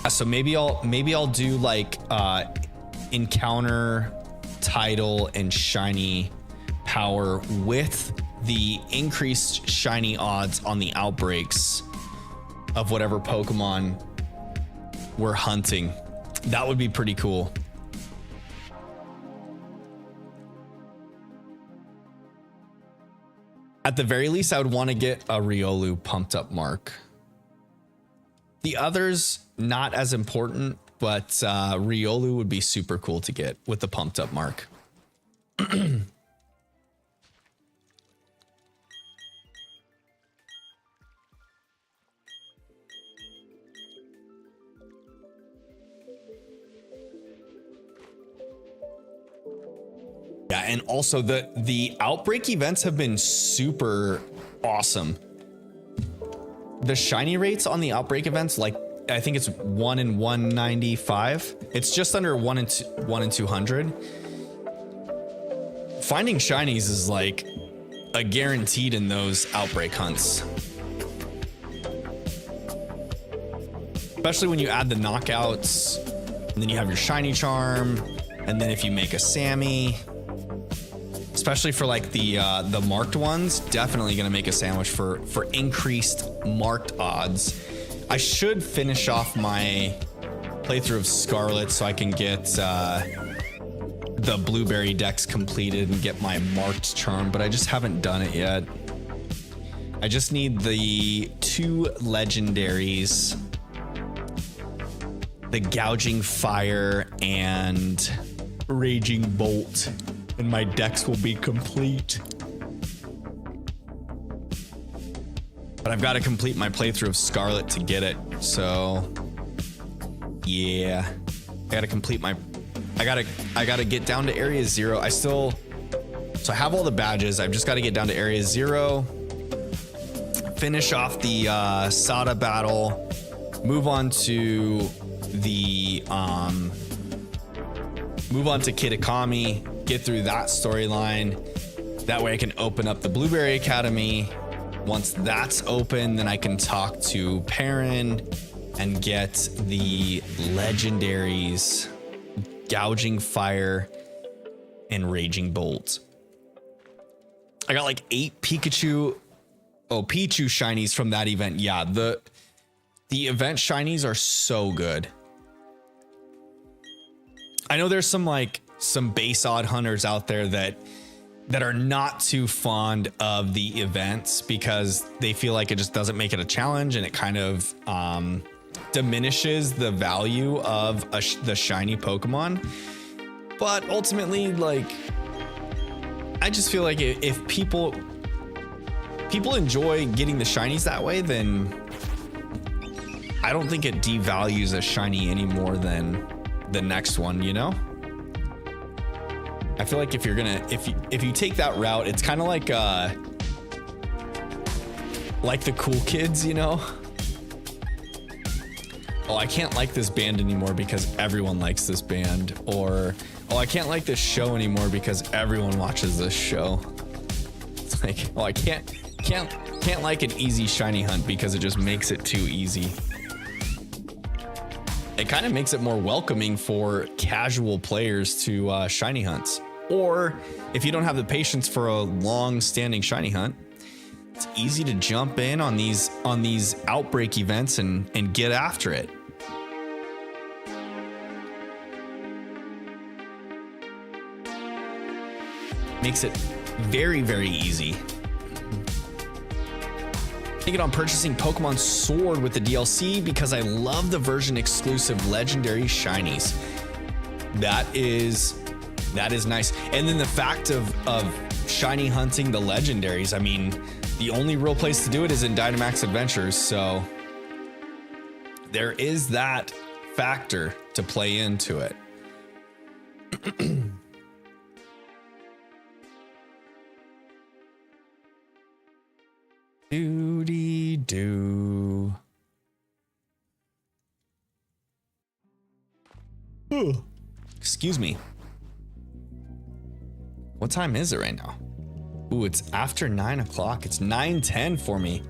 So maybe I'll do like encounter, title, and shiny power with the increased shiny odds on the outbreaks of whatever Pokemon we're hunting. That would be pretty cool. At the very least, I would want to get a Riolu pumped up mark. The others, not as important, but Riolu would be super cool to get with the pumped up mark. Yeah, and also the outbreak events have been super awesome. The shiny rates on the outbreak events, like I think it's 1 in 195. It's just under 1 in 200. Finding shinies is like a guaranteed in those outbreak hunts. Especially when you add the knockouts, and then you have your shiny charm, and then if you make a Sammy, especially for like the marked ones, definitely gonna make a sandwich for increased marked odds. I should finish off my playthrough of Scarlet so I can get the blueberry decks completed and get my marked charm, but I just haven't done it yet. I just need the 2 legendaries, the Gouging Fire and Raging Bolt, and my decks will be complete. But I've got to complete my playthrough of Scarlet to get it. So yeah, I gotta complete my, I gotta get down to area 0. So I have all the badges. I've just got to get down to area 0, finish off the Sada battle, move on to the Kitakami, get through that storyline. That way I can open up the Blueberry Academy. Once that's open, then I can talk to Perrin and get the legendaries, Gouging Fire and Raging Bolt. I got like 8 Pichu shinies from that event. Yeah, the event shinies are so good. I know there's some base odd hunters out there that are not too fond of the events because they feel like it just doesn't make it a challenge and it kind of diminishes the value of the shiny Pokemon. But ultimately, like, I just feel like if people enjoy getting the shinies that way, then I don't think it devalues a shiny any more than the next one, you know? I feel like if you take that route, it's kind of like like the cool kids, you know? Oh, I can't like this band anymore because everyone likes this band. Or, oh, I can't like this show anymore because everyone watches this show. It's like, oh, I can't like an easy shiny hunt because it just makes it too easy. It kind of makes it more welcoming for casual players to shiny hunts. Or if you don't have the patience for a long-standing shiny hunt, it's easy to jump in on these outbreak events and get after it. Makes it very, very easy. Thinking on purchasing Pokemon Sword with the DLC because I love the version exclusive legendary shinies. That is nice. And then the fact of shiny hunting the legendaries, I mean, the only real place to do it is in Dynamax Adventures, so there is that factor to play into it. Doody-doo. Excuse me. What time is it right now? Ooh, it's after 9 o'clock. It's 9:10 for me.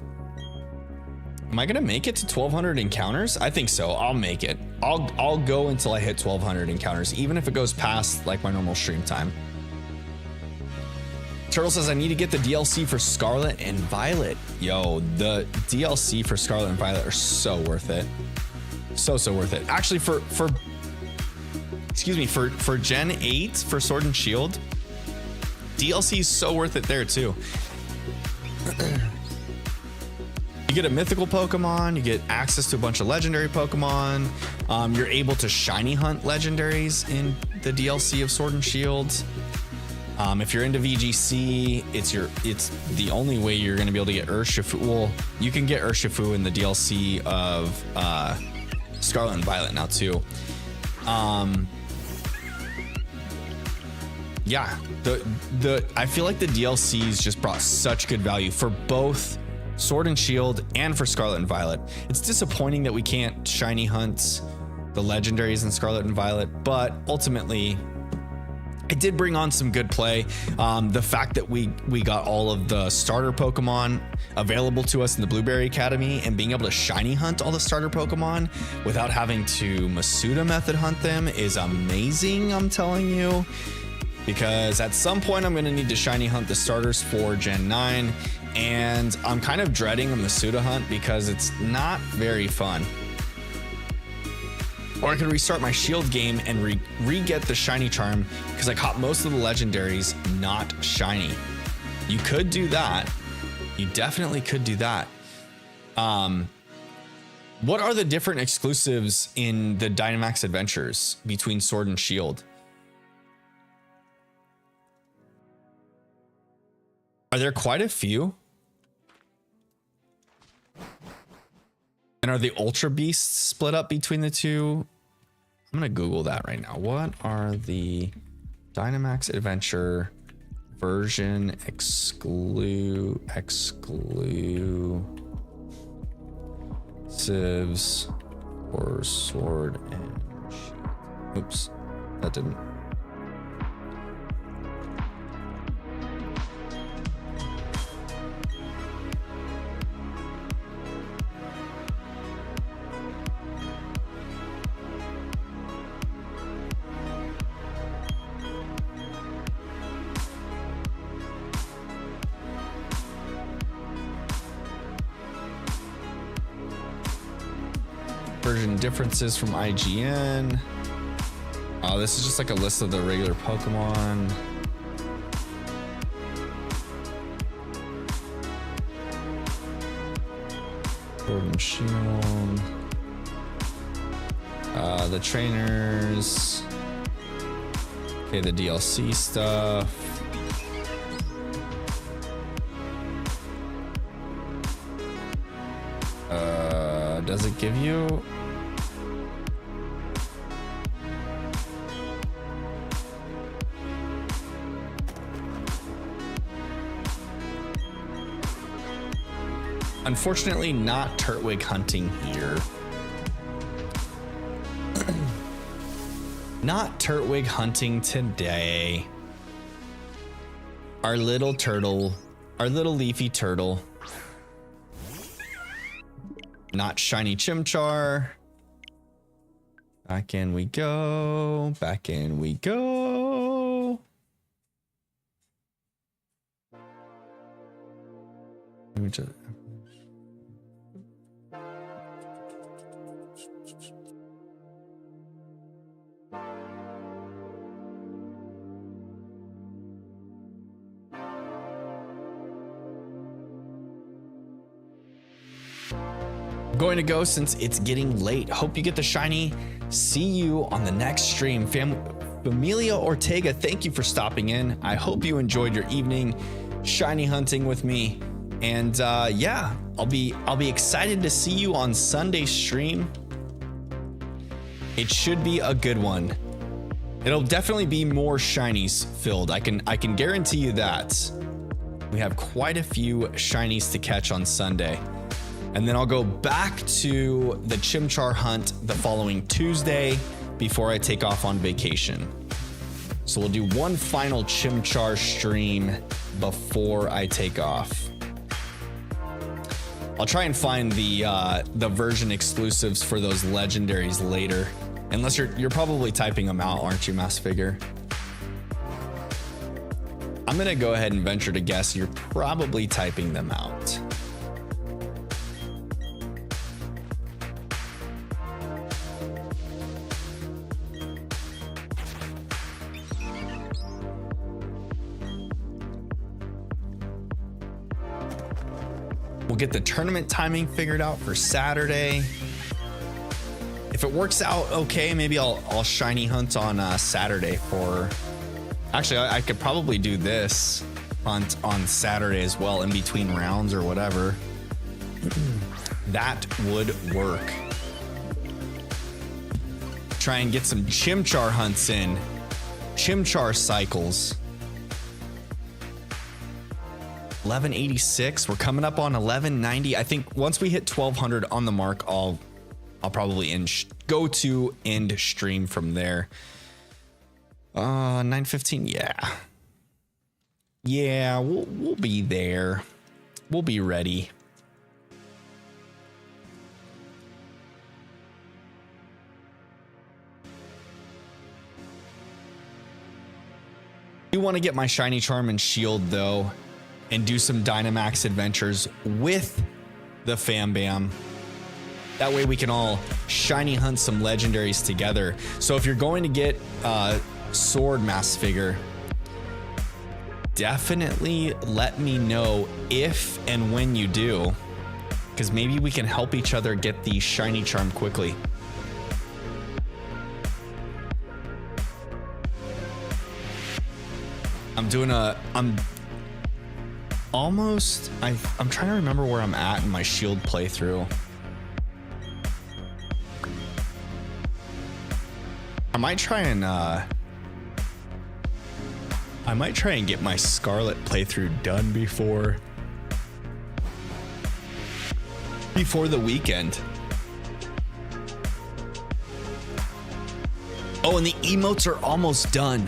Am I gonna make it to 1,200 encounters? I think so. I'll make it. I'll go until I hit 1,200 encounters, even if it goes past like my normal stream time. Turtle says I need to get the DLC for Scarlet and Violet. Yo, the DLC for Scarlet and Violet are so worth it. So worth it. Actually, for Gen 8 for Sword and Shield, DLC is so worth it there too. You get a mythical Pokemon, you get access to a bunch of legendary Pokemon. You're able to shiny hunt legendaries in the DLC of Sword and Shield. If you're into VGC, it's the only way you're going to be able to get Urshifu. Well, you can get Urshifu in the DLC of Scarlet and Violet now too. Yeah, I feel like the DLCs just brought such good value for both Sword and Shield and for Scarlet and Violet. It's disappointing that we can't shiny hunt the legendaries in Scarlet and Violet, but ultimately it did bring on some good play. The fact that we got all of the starter Pokemon available to us in the Blueberry Academy and being able to shiny hunt all the starter Pokemon without having to Masuda method hunt them is amazing, I'm telling you. Because at some point I'm gonna need to shiny hunt the starters for Gen 9, and I'm kind of dreading a Masuda hunt because it's not very fun. Or I could restart my Shield game and re-get the shiny charm because I caught most of the legendaries not shiny. You could do that. You definitely could do that. What are the different exclusives in the Dynamax Adventures between Sword and Shield? Are there quite a few? And are the Ultra Beasts split up between the two? I'm gonna Google that right now. What are the Dynamax Adventure version exclusives for Sword and Shield? Oops, that didn't. Version differences from IGN. Oh, this is just like a list of the regular Pokemon. Sword and Shield. The trainers. Okay, the DLC stuff. Does it give you? Unfortunately, not Turtwig hunting here. Not Turtwig hunting today. Our little turtle, our little leafy turtle. Not shiny Chimchar. Back in we go. Back in we go. Let me just... going to go since it's getting late. Hope you get the shiny. See you on the next stream. Familia Ortega, thank you for stopping in. I hope you enjoyed your evening shiny hunting with me. And yeah, I'll be excited to see you on Sunday's stream. It should be a good one. It'll definitely be more shinies filled. I can guarantee you that. We have quite a few shinies to catch on Sunday. And then I'll go back to the Chimchar hunt the following Tuesday before I take off on vacation. So we'll do one final Chimchar stream before I take off. I'll try and find the version exclusives for those legendaries later. Unless you're probably typing them out, aren't you, Mass Figure? I'm gonna go ahead and venture to guess you're probably typing them out. We'll get the tournament timing figured out for Saturday. If it works out okay, maybe I'll shiny hunt on Saturday for... Actually, I could probably do this hunt on Saturday as well, in between rounds or whatever. That would work. Try and get some Chimchar hunts in. Chimchar cycles. 1186. We're coming up on 1190. I think once we hit 1200 on the mark, I'll probably go to end stream from there. 915. Yeah, we'll be there. We'll be ready. I want to get my shiny charm and shield though, and do some Dynamax adventures with the Fam Bam. That way we can all shiny hunt some legendaries together. So if you're going to get Sword Mass Figure, definitely let me know if and when you do, because maybe we can help each other get the shiny charm quickly. I'm trying to remember where I'm at in my shield playthrough. I might try and get my Scarlet playthrough done before the weekend. Oh, and the emotes are almost done.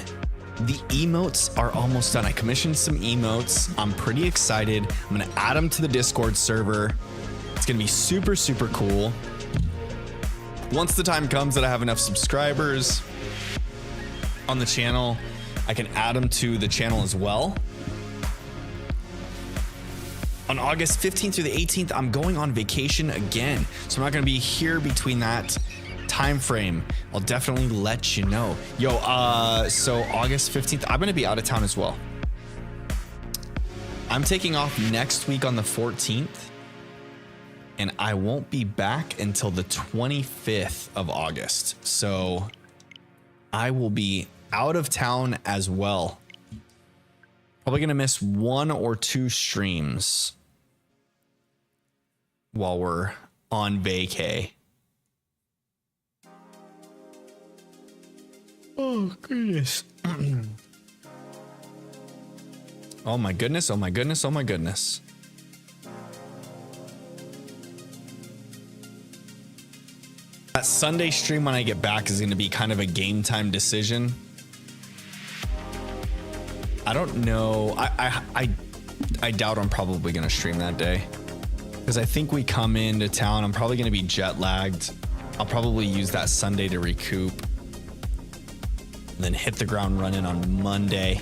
The emotes are almost done. I commissioned some emotes. I'm pretty excited. I'm gonna add them to the Discord server. It's gonna be super, super cool. Once the time comes that I have enough subscribers on the channel, I can add them to the channel as well. On August 15th through the 18th, I'm going on vacation again. So I'm not gonna be here between that time frame. I'll definitely let you know. Yo, so August 15th, I'm gonna be out of town as well. I'm taking off next week on the 14th, and I won't be back until the 25th of August. So I will be out of town as well. Probably gonna miss 1 or 2 streams while we're on vacay. Oh goodness. Oh my goodness, oh my goodness, oh my goodness. That Sunday stream when I get back is going to be kind of a game time decision. I don't know. I doubt I'm probably going to stream that day because I think we come into town. I'm probably going to be jet lagged. I'll probably use that Sunday to recoup and then hit the ground running on Monday.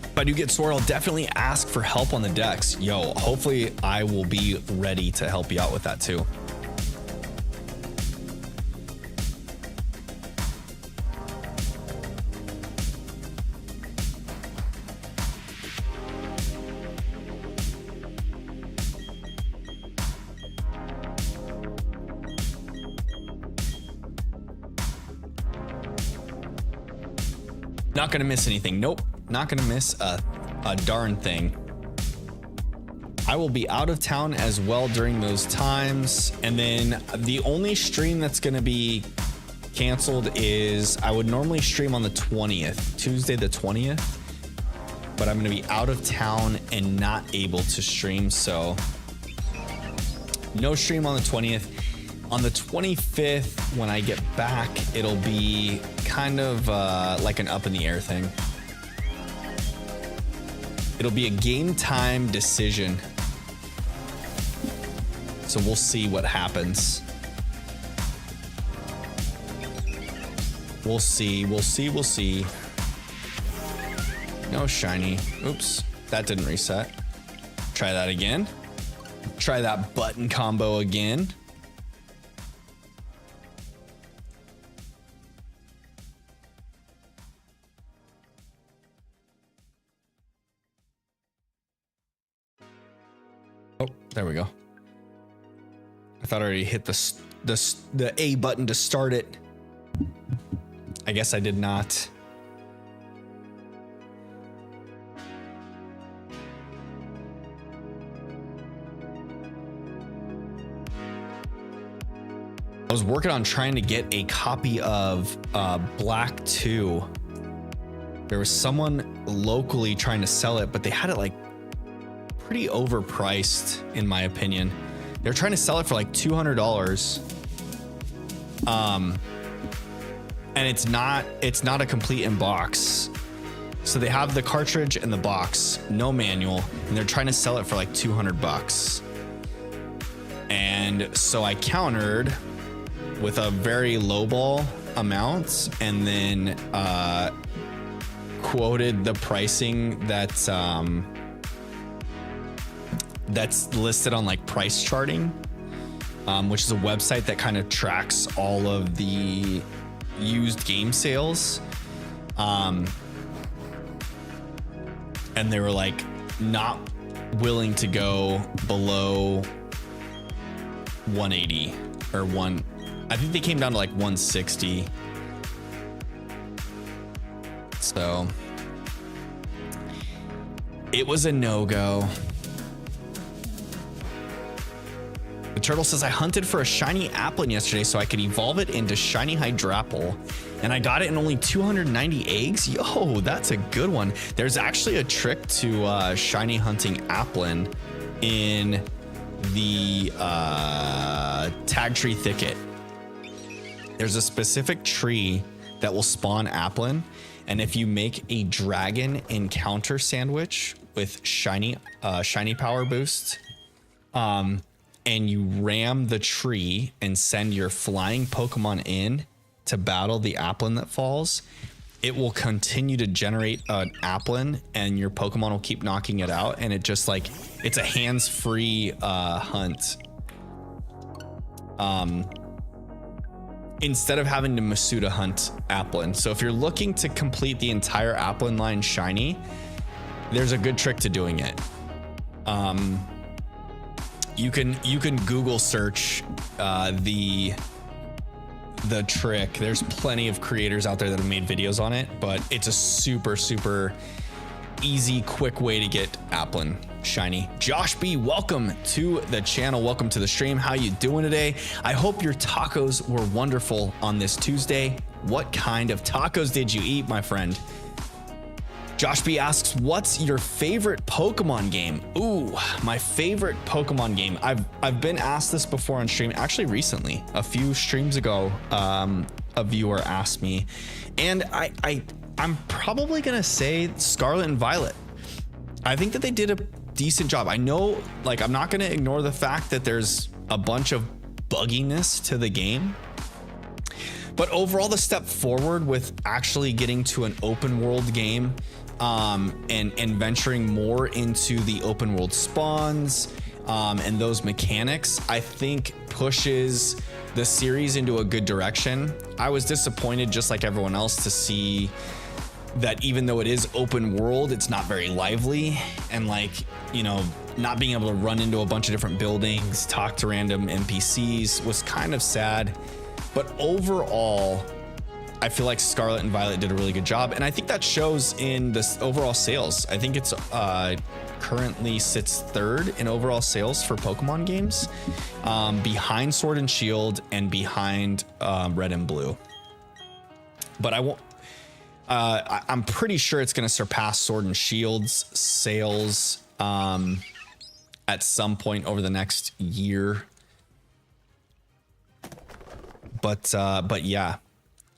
If I do get sore, I'll definitely ask for help on the decks. Yo, hopefully I will be ready to help you out with that too. Not gonna miss anything. Nope. Not gonna miss a darn thing. I will be out of town as well during those times. And then the only stream that's gonna be canceled is I would normally stream on the 20th, Tuesday the 20th, but I'm gonna be out of town and not able to stream. So no stream on the 20th. On the 25th, when I get back, it'll be kind of like an up in the air thing. It'll be a game time decision. So we'll see what happens. We'll see. No shiny. Oops, that didn't reset. Try that again. Try that button combo again. Oh, there we go. I thought I already hit the A button to start it. I guess I did not. I was working on trying to get a copy of Black 2. There was someone locally trying to sell it, but they had it like pretty overpriced, in my opinion. They're trying to sell it for like $200. And it's not a complete in box. So they have the cartridge and the box, no manual, and they're trying to sell it for like $200. And so I countered with a very lowball amount and then quoted the pricing that's listed on like price charting, which is a website that kind of tracks all of the used game sales. And they were like not willing to go below 180 or I think they came down to like 160. So it was a no-go. The turtle says, I hunted for a shiny Applin yesterday so I could evolve it into shiny Hydrapple, and I got it in only 290 eggs. Yo, that's a good one. There's actually a trick to shiny hunting Applin in the tag tree thicket. There's a specific tree that will spawn Applin, and if you make a dragon encounter sandwich with shiny power boost, and you ram the tree and send your flying Pokemon in to battle the Applin that falls, it will continue to generate an Applin and your Pokemon will keep knocking it out. And it just like, it's a hands-free hunt. Instead of having to Masuda hunt Applin. So if you're looking to complete the entire Applin line shiny, there's a good trick to doing it. You can Google search the trick. There's plenty of creators out there that have made videos on it, but it's a super easy, quick way to get Applin shiny. Josh B, welcome to the channel. Welcome to the stream. How you doing today? I hope your tacos were wonderful on this Tuesday. What kind of tacos did you eat, my friend? Josh B asks, what's your favorite Pokemon game? Ooh, my favorite Pokemon game. I've been asked this before on stream, actually recently, a few streams ago. A viewer asked me, and I'm probably gonna say Scarlet and Violet. I think that they did a decent job. I know, like, I'm not gonna ignore the fact that there's a bunch of bugginess to the game, but overall the step forward with actually getting to an open world game, and venturing more into the open world spawns, and those mechanics, I think pushes the series into a good direction. I was disappointed, just like everyone else, to see that even though it is open world, it's not very lively, and, like, you know, not being able to run into a bunch of different buildings, talk to random NPCs was kind of sad. But overall, I feel like Scarlet and Violet did a really good job, and I think that shows in this overall sales. I think it's currently sits third in overall sales for Pokemon games, behind Sword and Shield and behind Red and Blue. But I won't. I'm pretty sure it's going to surpass Sword and Shield's sales at some point over the next year. But yeah,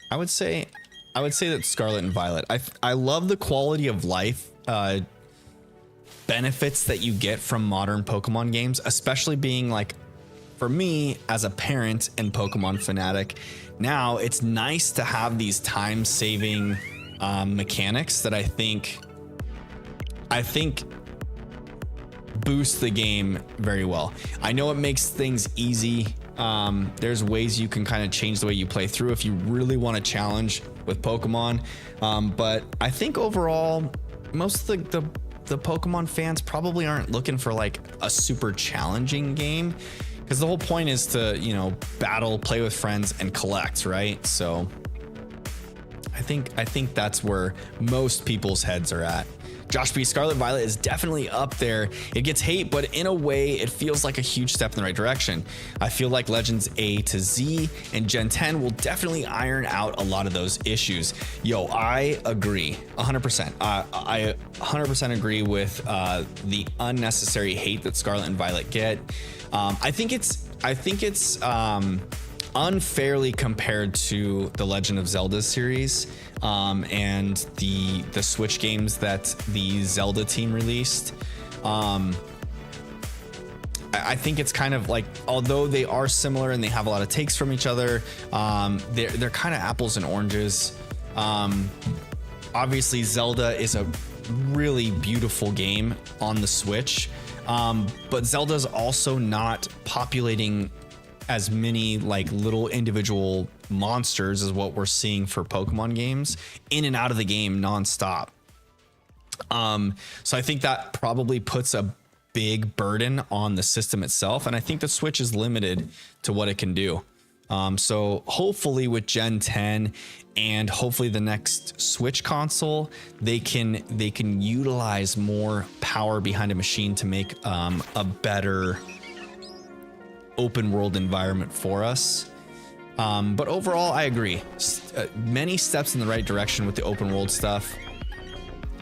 I would say that Scarlet and Violet. I love the quality of life benefits that you get from modern Pokemon games, especially being, like, for me as a parent and Pokemon fanatic. Now it's nice to have these time-saving mechanics that I think boost the game very well. I know it makes things easy. There's ways you can kind of change the way you play through if you really want to challenge with Pokemon. But I think overall, most of the Pokemon fans probably aren't looking for, like, a super challenging game, because the whole point is to, you know, battle, play with friends, and collect, right? So I think that's where most people's heads are at. Josh B, Scarlet Violet is definitely up there. It gets hate, but in a way, it feels like a huge step in the right direction. I feel like Legends A to Z and Gen 10 will definitely iron out a lot of those issues. Yo, I agree 100%. I 100% agree with the unnecessary hate that Scarlet and Violet get. I think it's unfairly compared to the Legend of Zelda series, and the Switch games that the Zelda team released. I think it's kind of like, although they are similar and they have a lot of takes from each other, they're kind of apples and oranges. Obviously Zelda is a really beautiful game on the Switch, but Zelda's also not populating as many, like, little individual monsters as what we're seeing for Pokemon games, in and out of the game nonstop. So I think that probably puts a big burden on the system itself, and I think the Switch is limited to what it can do. So hopefully with Gen 10 and hopefully the next Switch console, they can utilize more power behind a machine to make a better open world environment for us. But overall, I agree. Many steps in the right direction with the open world stuff.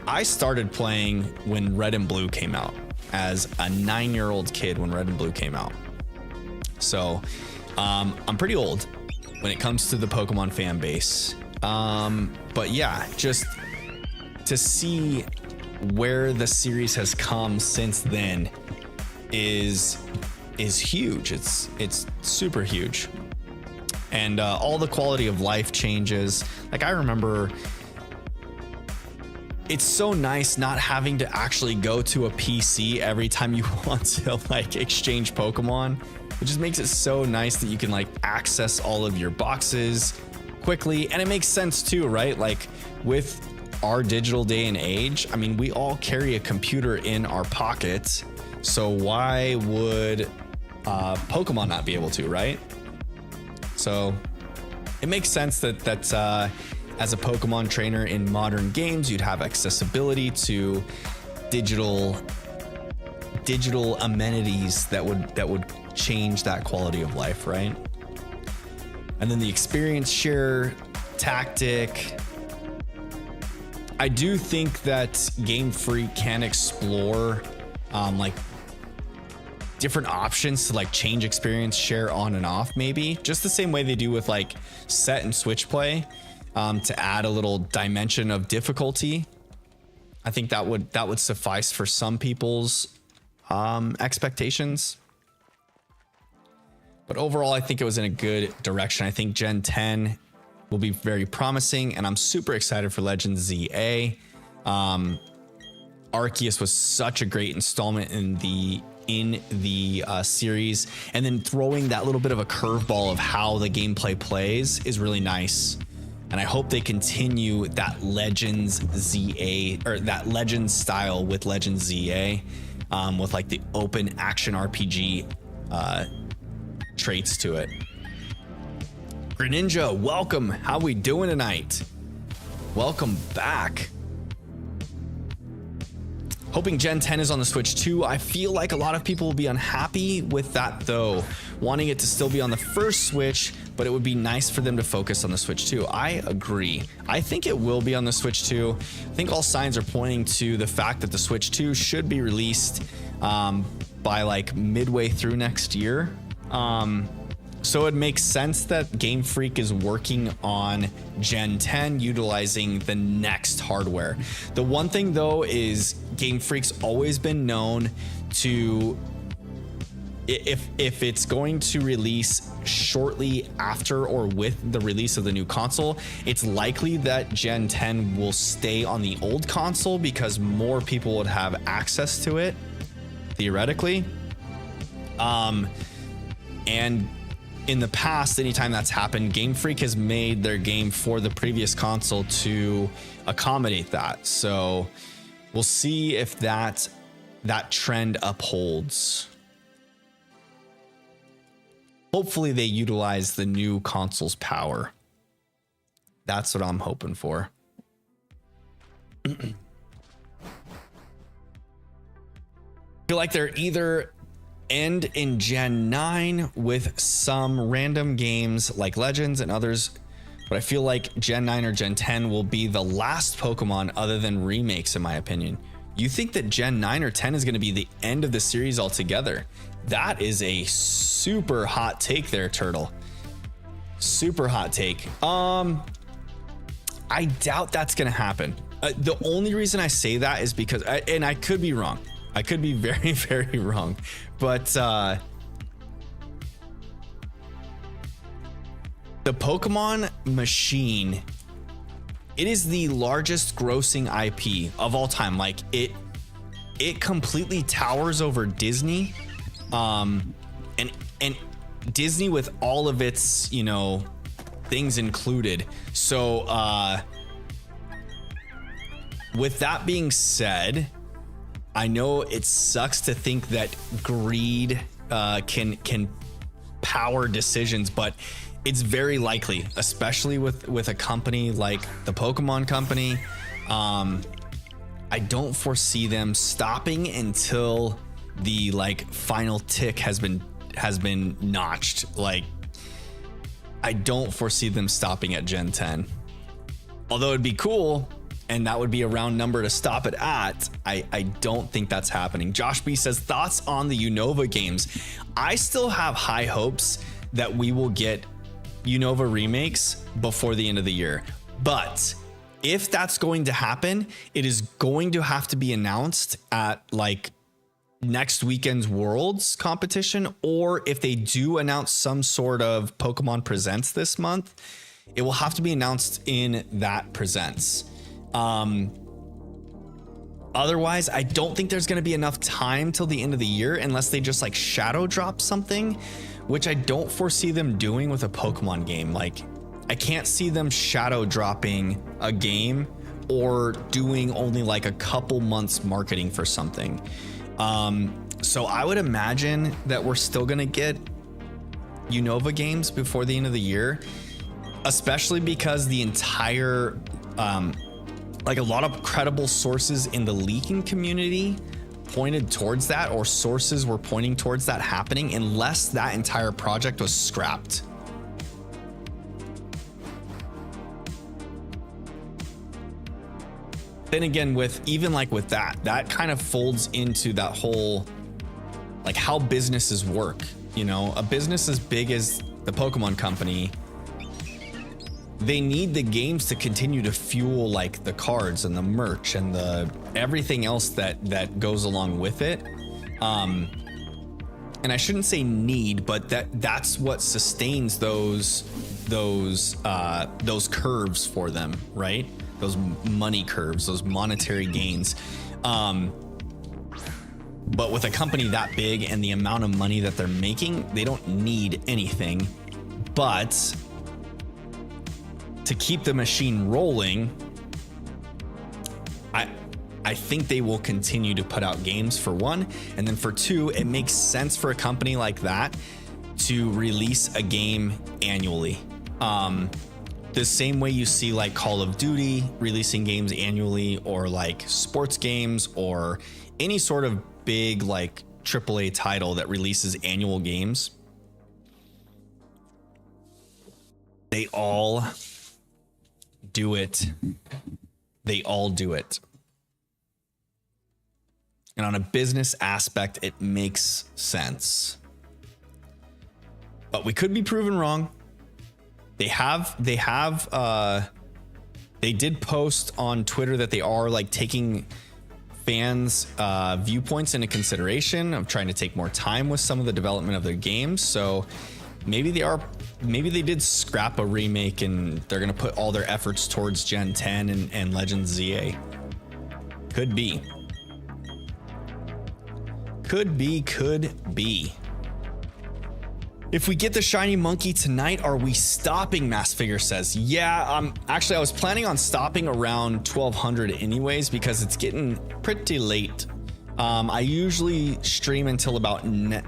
I started playing when Red and Blue came out, as a 9-year-old kid when Red and Blue came out. So I'm pretty old when it comes to the Pokemon fan base. But yeah, just to see where the series has come since then is huge. It's super huge. And all the quality of life changes. Like, I remember, it's so nice not having to actually go to a PC every time you want to, like, exchange Pokemon. It just makes it so nice that you can, like, access all of your boxes quickly. And it makes sense too, right? Like, with our digital day and age, I mean, we all carry a computer in our pockets. So why would Pokemon not be able to, right? So it makes sense that as a Pokemon trainer in modern games, you'd have accessibility to digital amenities that would change that quality of life, right? And then the experience share tactic. I do think that Game Freak can explore like different options to like change experience share on and off, maybe just the same way they do with like set and switch play, to add a little dimension of difficulty. I think that would suffice for some people's expectations. But overall, I think it was in a good direction. I think Gen 10 will be very promising, and I'm super excited for Legends ZA. Arceus was such a great installment in the series, and then throwing that little bit of a curveball of how the gameplay plays is really nice. And I hope they continue that Legends ZA, or that Legends style with Legends ZA, with like the open action RPG traits to it. Greninja, welcome. How we doing tonight? Welcome back. Hoping Gen 10 is on the Switch too. I feel like a lot of people will be unhappy with that though, wanting it to still be on the first Switch, but it would be nice for them to focus on the Switch too. I agree. I think it will be on the Switch too. I think all signs are pointing to the fact that the Switch 2 should be released by like midway through next year. So it makes sense that Game Freak is working on Gen 10 utilizing the next hardware. The one thing though is Game Freak's always been known to, if it's going to release shortly after or with the release of the new console, it's likely that Gen 10 will stay on the old console because more people would have access to it, theoretically. And in the past, anytime that's happened, Game Freak has made their game for the previous console to accommodate that. So we'll see if that trend upholds. Hopefully they utilize the new console's power. That's what I'm hoping for. I feel like they're either end in Gen 9 with some random games like Legends and others, but I feel like Gen 9 or Gen 10 will be the last Pokemon other than remakes, in my opinion. You think that Gen 9 or 10 is going to be the end of the series altogether? That is a super hot take there, Turtle. Super hot take. I doubt that's going to happen. The only reason I say that is because, and I could be wrong. I could be very, very wrong, but the Pokemon machine, it is the largest grossing IP of all time. Like it completely towers over Disney, and Disney with all of its, you know, things included. So with that being said, I know it sucks to think that greed can power decisions, but it's very likely, especially with a company like the Pokemon Company. I don't foresee them stopping until the like final tick has been notched. Like, I don't foresee them stopping at Gen 10. Although it'd be cool, and that would be a round number to stop it at, I don't think that's happening. Josh B says, thoughts on the Unova games? I still have high hopes that we will get Unova remakes before the end of the year. But if that's going to happen, it is going to have to be announced at like next weekend's Worlds competition, or if they do announce some sort of Pokemon Presents this month, it will have to be announced in that Presents. Otherwise, I don't think there's going to be enough time till the end of the year unless they just like shadow drop something, which I don't foresee them doing with a Pokemon game. Like, I can't see them shadow dropping a game or doing only like a couple months marketing for something. So I would imagine that we're still going to get Unova games before the end of the year, especially because the entire, like a lot of credible sources in the leaking community pointed towards that, or sources were pointing towards that happening, unless that entire project was scrapped. then again, with even like with that kind of folds into that whole like how businesses work. You know, a business as big as the Pokemon Company, they need the games to continue to fuel like the cards and the merch and the everything else that goes along with it. And I shouldn't say need, but that's what sustains those curves for them, right? Those money curves, those monetary gains. But with a company that big and the amount of money that they're making, they don't need anything. But to keep the machine rolling, I think they will continue to put out games, for one. And then for two, it makes sense for a company like that to release a game annually. The same way you see like Call of Duty releasing games annually, or like sports games, or any sort of big like AAA title that releases annual games. They all do it. They all do it. And on a business aspect, it makes sense. But we could be proven wrong. They did post on Twitter that they are like taking fans' viewpoints into consideration of trying to take more time with some of the development of their games. So maybe they did scrap a remake and they're going to put all their efforts towards Gen 10 and Legends ZA. Could be. Could be. If we get the shiny monkey tonight, are we stopping? Mass Figure says. Yeah, actually I was planning on stopping around 1200 anyways, because it's getting pretty late. I usually stream until about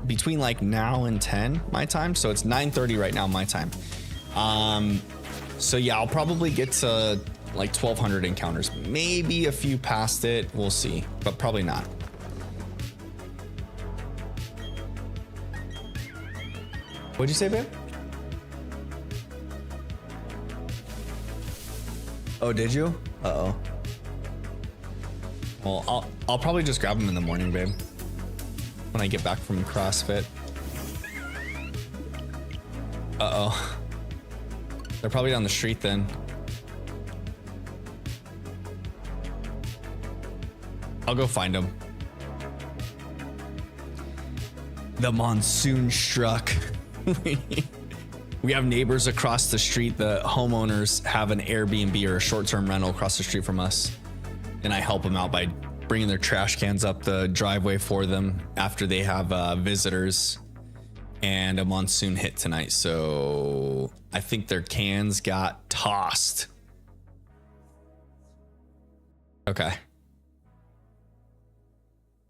between like now and 10 my time, so it's 9:30 right now my time. So yeah, I'll probably get to like 1200 encounters, maybe a few past it, we'll see, but probably not. What'd you say, babe? Oh, did you? Uh-oh. Well, I'll probably just grab them in the morning, babe, when I get back from CrossFit. Uh-oh. They're probably down the street then. I'll go find them. The monsoon struck. We have neighbors across the street. The homeowners have an Airbnb or a short-term rental across the street from us, and I help them out by bringing their trash cans up the driveway for them after they have visitors. And a monsoon hit tonight, so I think their cans got tossed. Okay.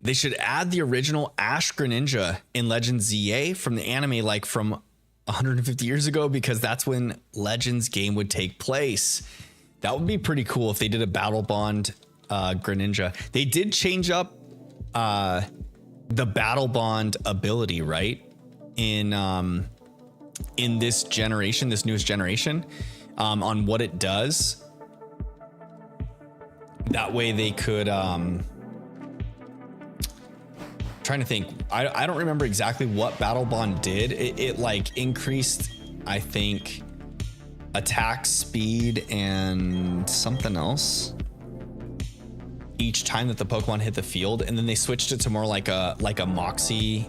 They should add the original Ash Greninja in Legends ZA from the anime, like from 150 years ago, because that's when Legends game would take place. That would be pretty cool if they did a Battle Bond Greninja. They did change up the Battle Bond ability, right? In this generation, this newest generation, on what it does. That way they could trying to think. I don't remember exactly what Battle Bond did. It like increased, I think, attack speed and something else each time that the Pokemon hit the field, and then they switched it to more like a Moxie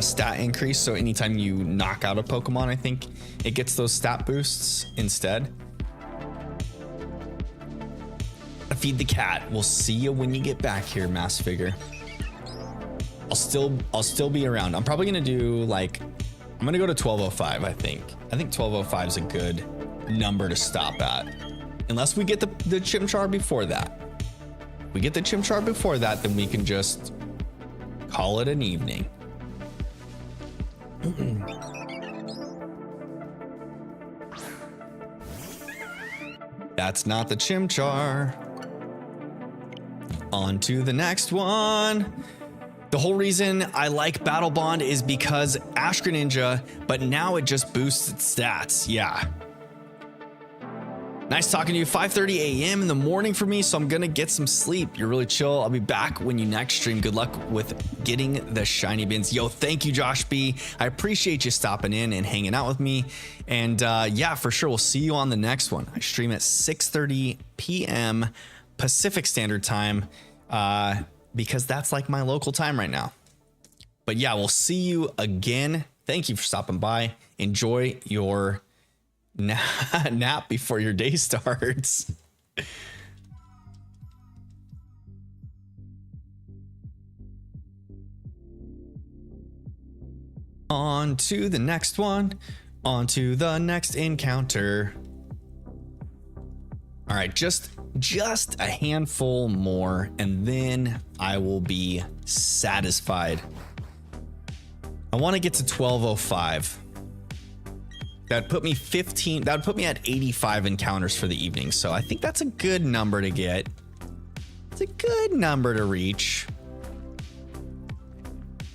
stat increase. So anytime you knock out a Pokemon, I think it gets those stat boosts instead. Feed the cat. We'll see you when you get back here, Mass Figure. I'll still be around. I'm probably gonna do like, I'm gonna go to 1205. I think 1205 is a good number to stop at, unless we get the Chimchar before that. If we get the Chimchar before that, then we can just call it an evening. That's not the Chimchar. On to the next one. The whole reason I like Battle Bond is because Ash Greninja, but now it just boosts its stats. Yeah. Nice talking to you. 5:30 a.m. in the morning for me, so I'm gonna get some sleep. You're really chill. I'll be back when you next stream. Good luck with getting the shiny bins. Yo, thank you, Josh B. I appreciate you stopping in and hanging out with me. And yeah, for sure, we'll see you on the next one. I stream at 6:30 p.m. Pacific Standard Time because that's like my local time right now. But yeah, we'll see you again. Thank you for stopping by. Enjoy your nap before your day starts. On to the next one. On to the next encounter. All right, just a handful more, and then I will be satisfied. I want to get to 1205. That'd put me 15. That would put me at 85 encounters for the evening. So I think that's a good number to get. It's a good number to reach.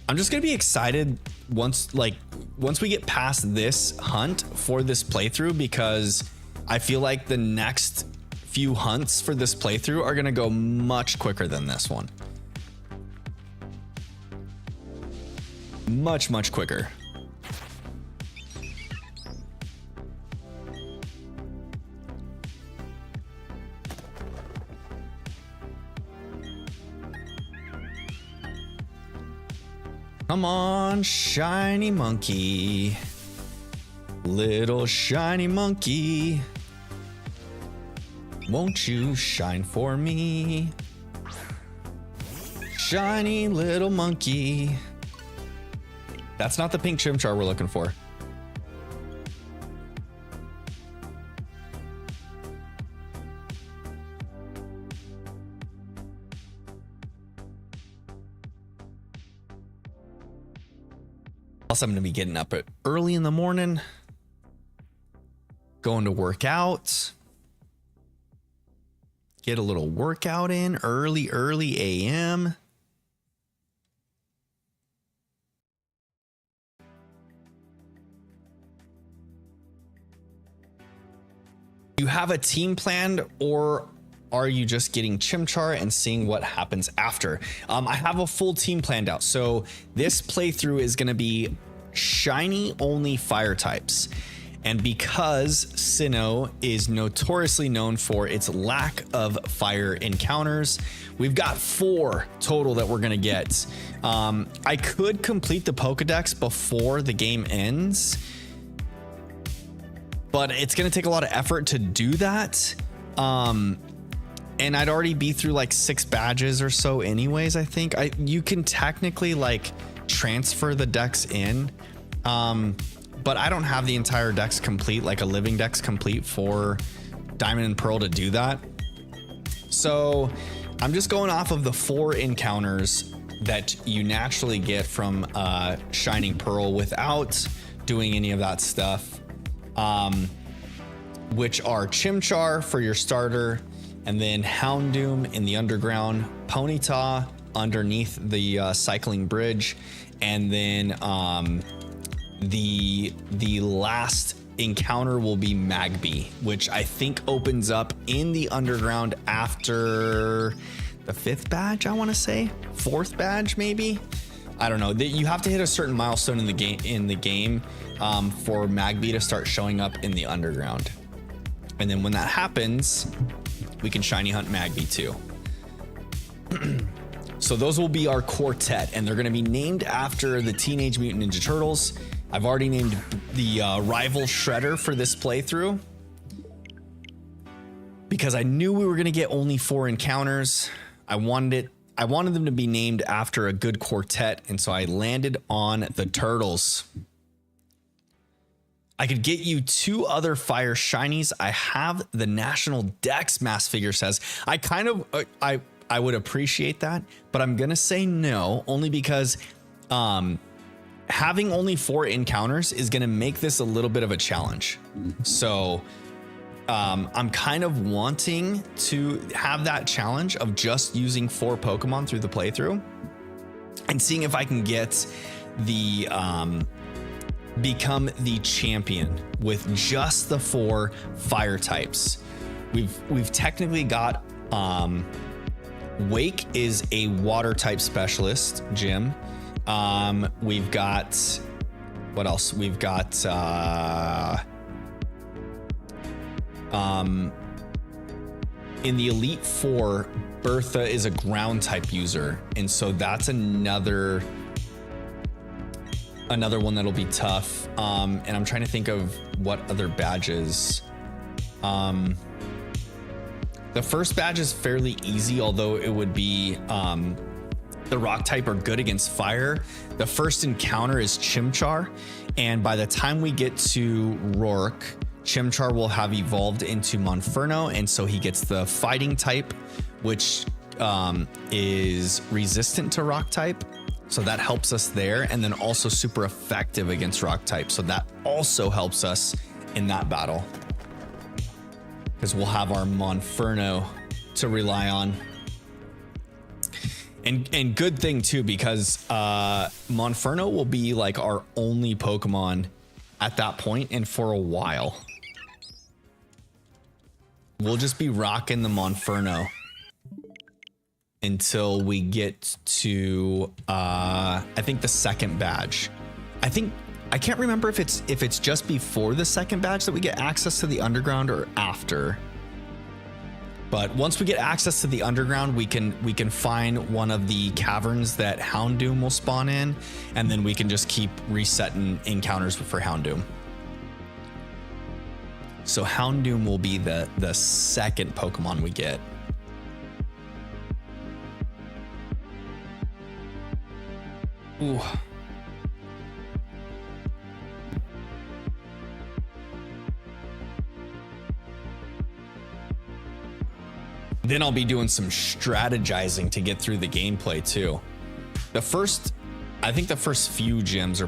I'm just gonna be excited once we get past this hunt for this playthrough, because I feel like the next few hunts for this playthrough are gonna go much quicker than this one. Much quicker. Come on, shiny monkey. Little shiny monkey. Won't you shine for me? Shiny little monkey. That's not the pink Chimchar we're looking for. Also, I'm going to be getting up early in the morning, going to work out, get a little workout in early AM. You have a team planned, or are you just getting Chimchar and seeing what happens after? I have a full team planned out. So this playthrough is going to be shiny only fire types. And because Sinnoh is notoriously known for its lack of fire encounters, we've got 4 total that we're going to get. I could complete the Pokedex before the game ends, but it's going to take a lot of effort to do that. And I'd already be through like 6 badges or so anyways. I think you can technically like transfer the dex in, but I don't have the entire dex complete, like a living dex complete for Diamond and Pearl to do that. So I'm just going off of the 4 encounters that you naturally get from Shining Pearl without doing any of that stuff, which are Chimchar for your starter, and then Houndoom in the underground, Ponyta underneath the cycling bridge, and then the last encounter will be Magby, which I think opens up in the underground after the 5th badge, I want to say 4th badge maybe. I don't know. You have to hit a certain milestone in the game for Magby to start showing up in the underground, and then when that happens, we can shiny hunt Magby too. So those will be our quartet, and they're going to be named after the Teenage Mutant Ninja Turtles. I've already named the rival Shredder for this playthrough because I knew we were going to get only 4 encounters. I wanted them to be named after a good quartet, and so I landed on the Turtles. I could get you 2 other fire shinies. I have the National Dex, Mass Figure says. I would appreciate that, but I'm gonna say no, only because having only 4 encounters is gonna make this a little bit of a challenge. So I'm kind of wanting to have that challenge of just using 4 Pokemon through the playthrough. and seeing if I can get the become the champion with just the 4 fire types. We've technically got Wake is a water type specialist gym. We've got, what else? We've got in the Elite 4, Bertha is a ground type user, and so that's another one that'll be tough. And I'm trying to think of what other badges. The first badge is fairly easy, although it would be the rock type are good against fire. The first encounter is Chimchar, and by the time we get to Rourke, Chimchar will have evolved into Monferno, and so he gets the fighting type, which is resistant to rock type. So that helps us there, and then also super effective against rock type. So that also helps us in that battle, because we'll have our Monferno to rely on. And good thing too, because Monferno will be like our only Pokemon at that point and for a while. We'll just be rocking the Monferno until we get to I think the second badge. I can't remember if it's just before the second badge that we get access to the underground or after. But once we get access to the underground, we can find one of the caverns that Houndoom will spawn in, and then we can just keep resetting encounters for Houndoom. So Houndoom will be the second Pokemon we get. Ooh. Then I'll be doing some strategizing to get through the gameplay too. I think the first few gyms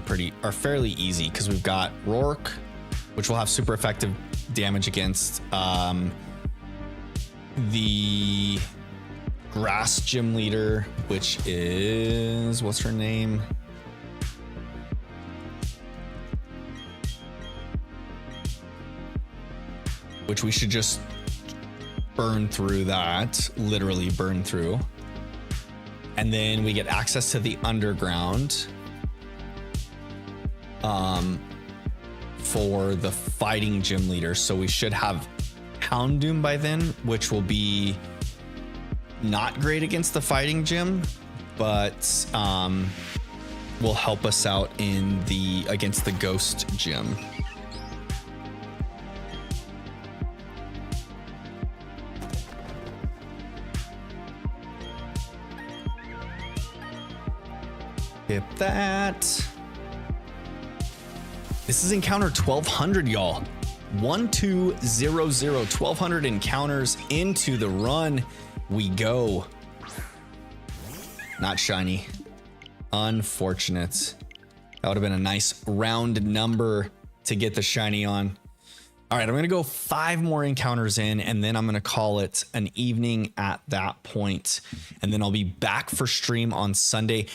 are fairly easy, because we've got Rourke, which will have super effective damage against the grass gym leader, which is, what's her name? Which we should just burn through that, literally burn through. And then we get access to the underground for the fighting gym leader. So we should have Houndoom by then, which will be not great against the fighting gym, but will help us out against the ghost gym. Hit that. This is encounter 1200, y'all. 1200, 1200 encounters into the run we go. Not shiny. Unfortunate. That would have been a nice round number to get the shiny on. All right, I'm going to go 5 more encounters in, and then I'm going to call it an evening at that point. And then I'll be back for stream on Sunday.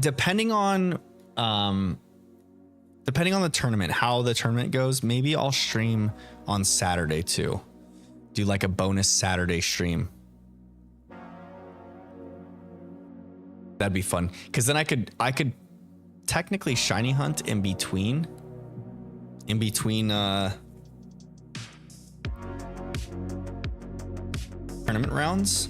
Depending on the tournament, how the tournament goes, maybe I'll stream on Saturday too. Do like a bonus Saturday stream. That'd be fun, because then I could technically shiny hunt in between tournament rounds.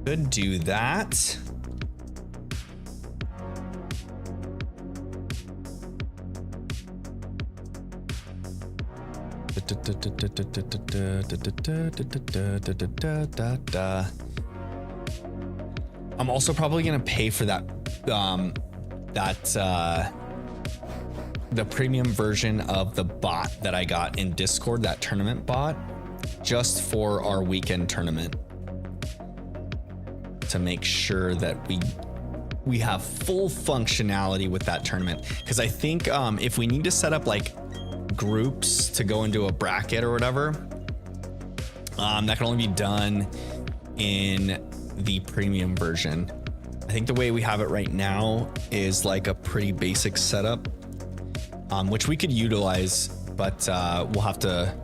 Could do that. I'm also probably gonna pay for that the premium version of the bot that I got in Discord, that tournament bot, just for our weekend tournament, to make sure that we have full functionality with that tournament. Because I think if we need to set up like groups to go into a bracket or whatever, that can only be done in the premium version. I think the way we have it right now is like a pretty basic setup, which we could utilize, but we'll have to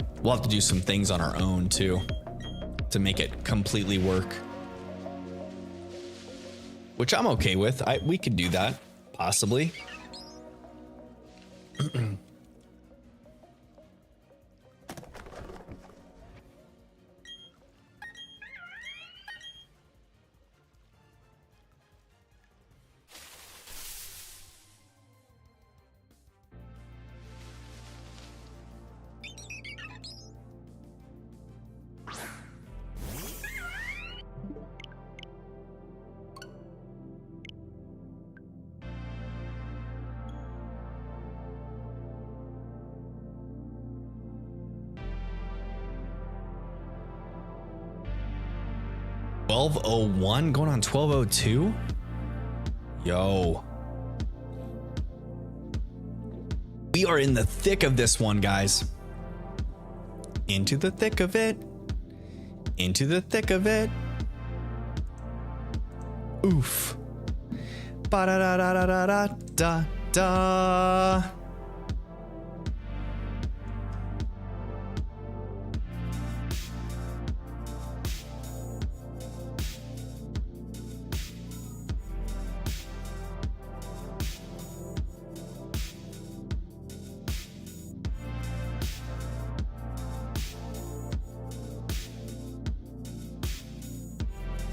do some things on our own too to make it completely work, which I'm okay with. We could do that possibly. 1201 going on 1202. Yo. We are in the thick of this one, guys. Into the thick of it. Into the thick of it. Oof. Ba da da da da da da da.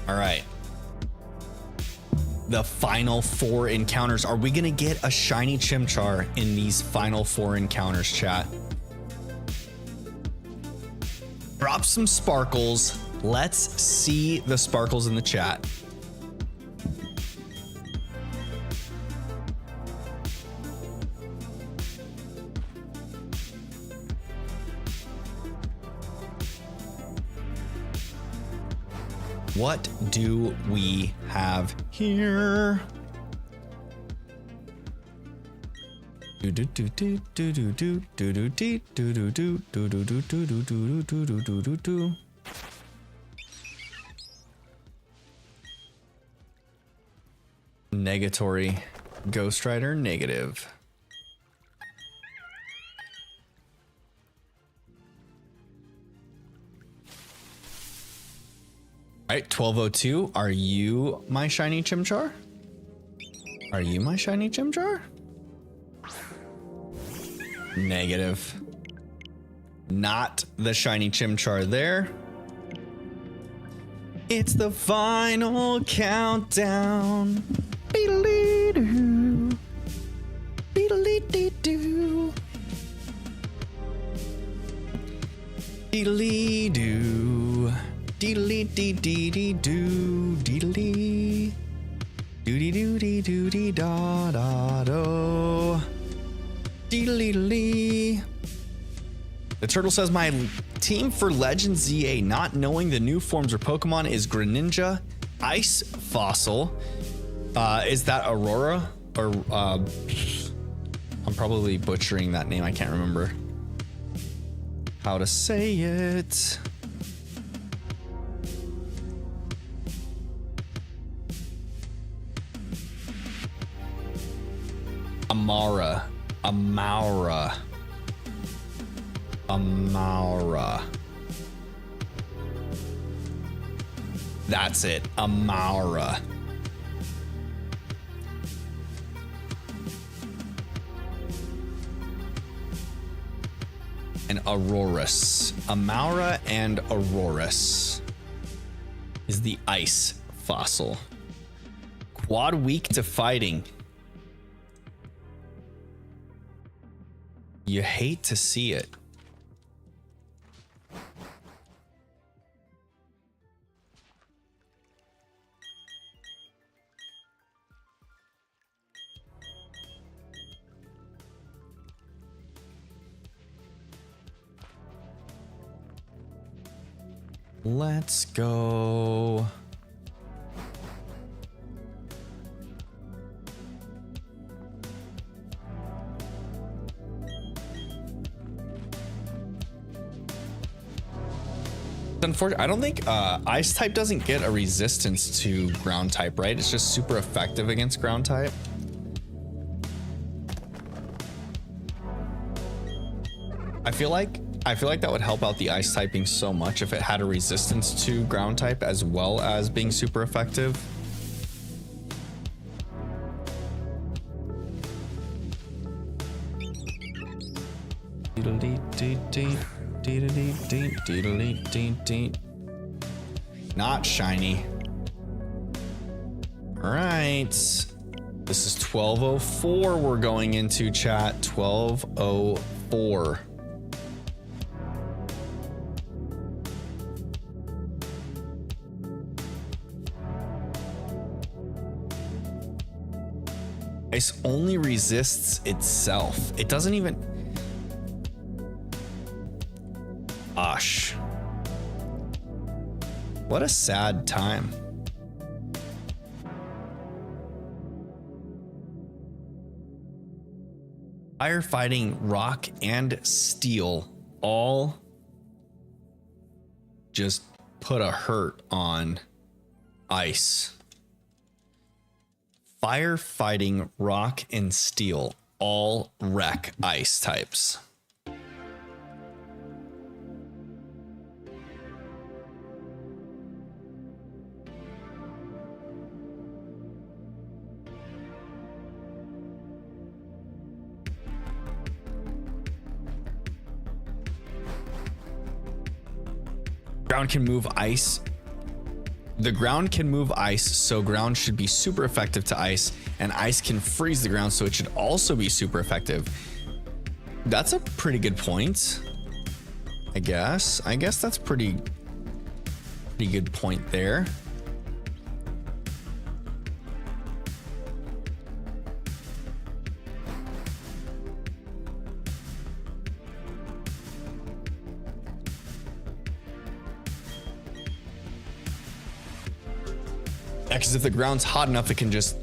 All right. The final 4 encounters. Are we going to get a shiny Chimchar in these final 4 encounters, chat? Drop some sparkles. Let's see the sparkles in the chat. What do we have here? Negatory. Ghost Rider negative. All right, 1202. Are you my shiny Chimchar? Are you my shiny Chimchar? Negative. Not the shiny Chimchar there. It's the final countdown. Beedle-dee-doo. Beedle-dee-dee-doo. Beedle-dee-doo. Deedly-dee-dee-dee-doo. Deedly. Doody-doo-dee-doo-dee-da-da-do. Deedly-dee. The turtle says my team for Legend ZA, not knowing the new forms or Pokemon, is Greninja, Ice Fossil. Is that Aurora? Or I'm probably butchering that name. I can't remember how to say it. Amaura. That's it. Amaura. And Aurorus. Amaura and Aurorus is the ice fossil. Quad weak to fighting. You hate to see it. Let's go. Unfortunately, I don't think ice type doesn't get a resistance to ground type, right? It's just super effective against ground type. I feel like that would help out the ice typing so much if it had a resistance to ground type as well as being super effective. Not shiny. All right. This is 1204 we're going into, chat. 1204. Ice only resists itself. It doesn't even... Gosh. What a sad time. Firefighting, rock, and steel all just put a hurt on ice. Firefighting, rock, and steel all wreck ice types. Ground can move ice. The ground can move ice, so ground should be super effective to ice, and ice can freeze the ground, so it should also be super effective. That's a pretty good point. I guess that's pretty good point there. Because if the ground's hot enough, it can just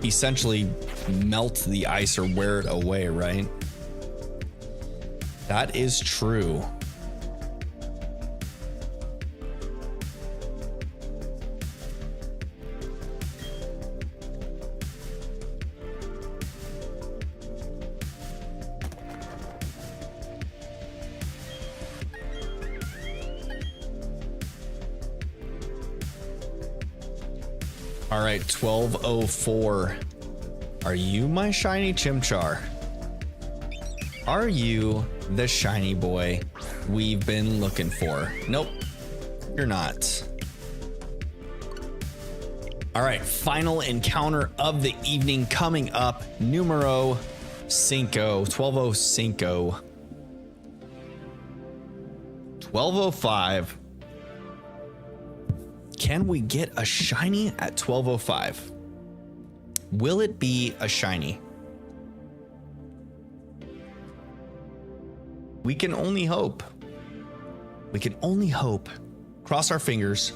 essentially melt the ice or wear it away, right? That is true. All right, 1204. Are you my shiny Chimchar? Are you the shiny boy we've been looking for? Nope, you're not. All right, final encounter of the evening coming up. Numero cinco, 1205. 1205. Can we get a shiny at 1205? Will it be a shiny? We can only hope. We can only hope. Cross our fingers.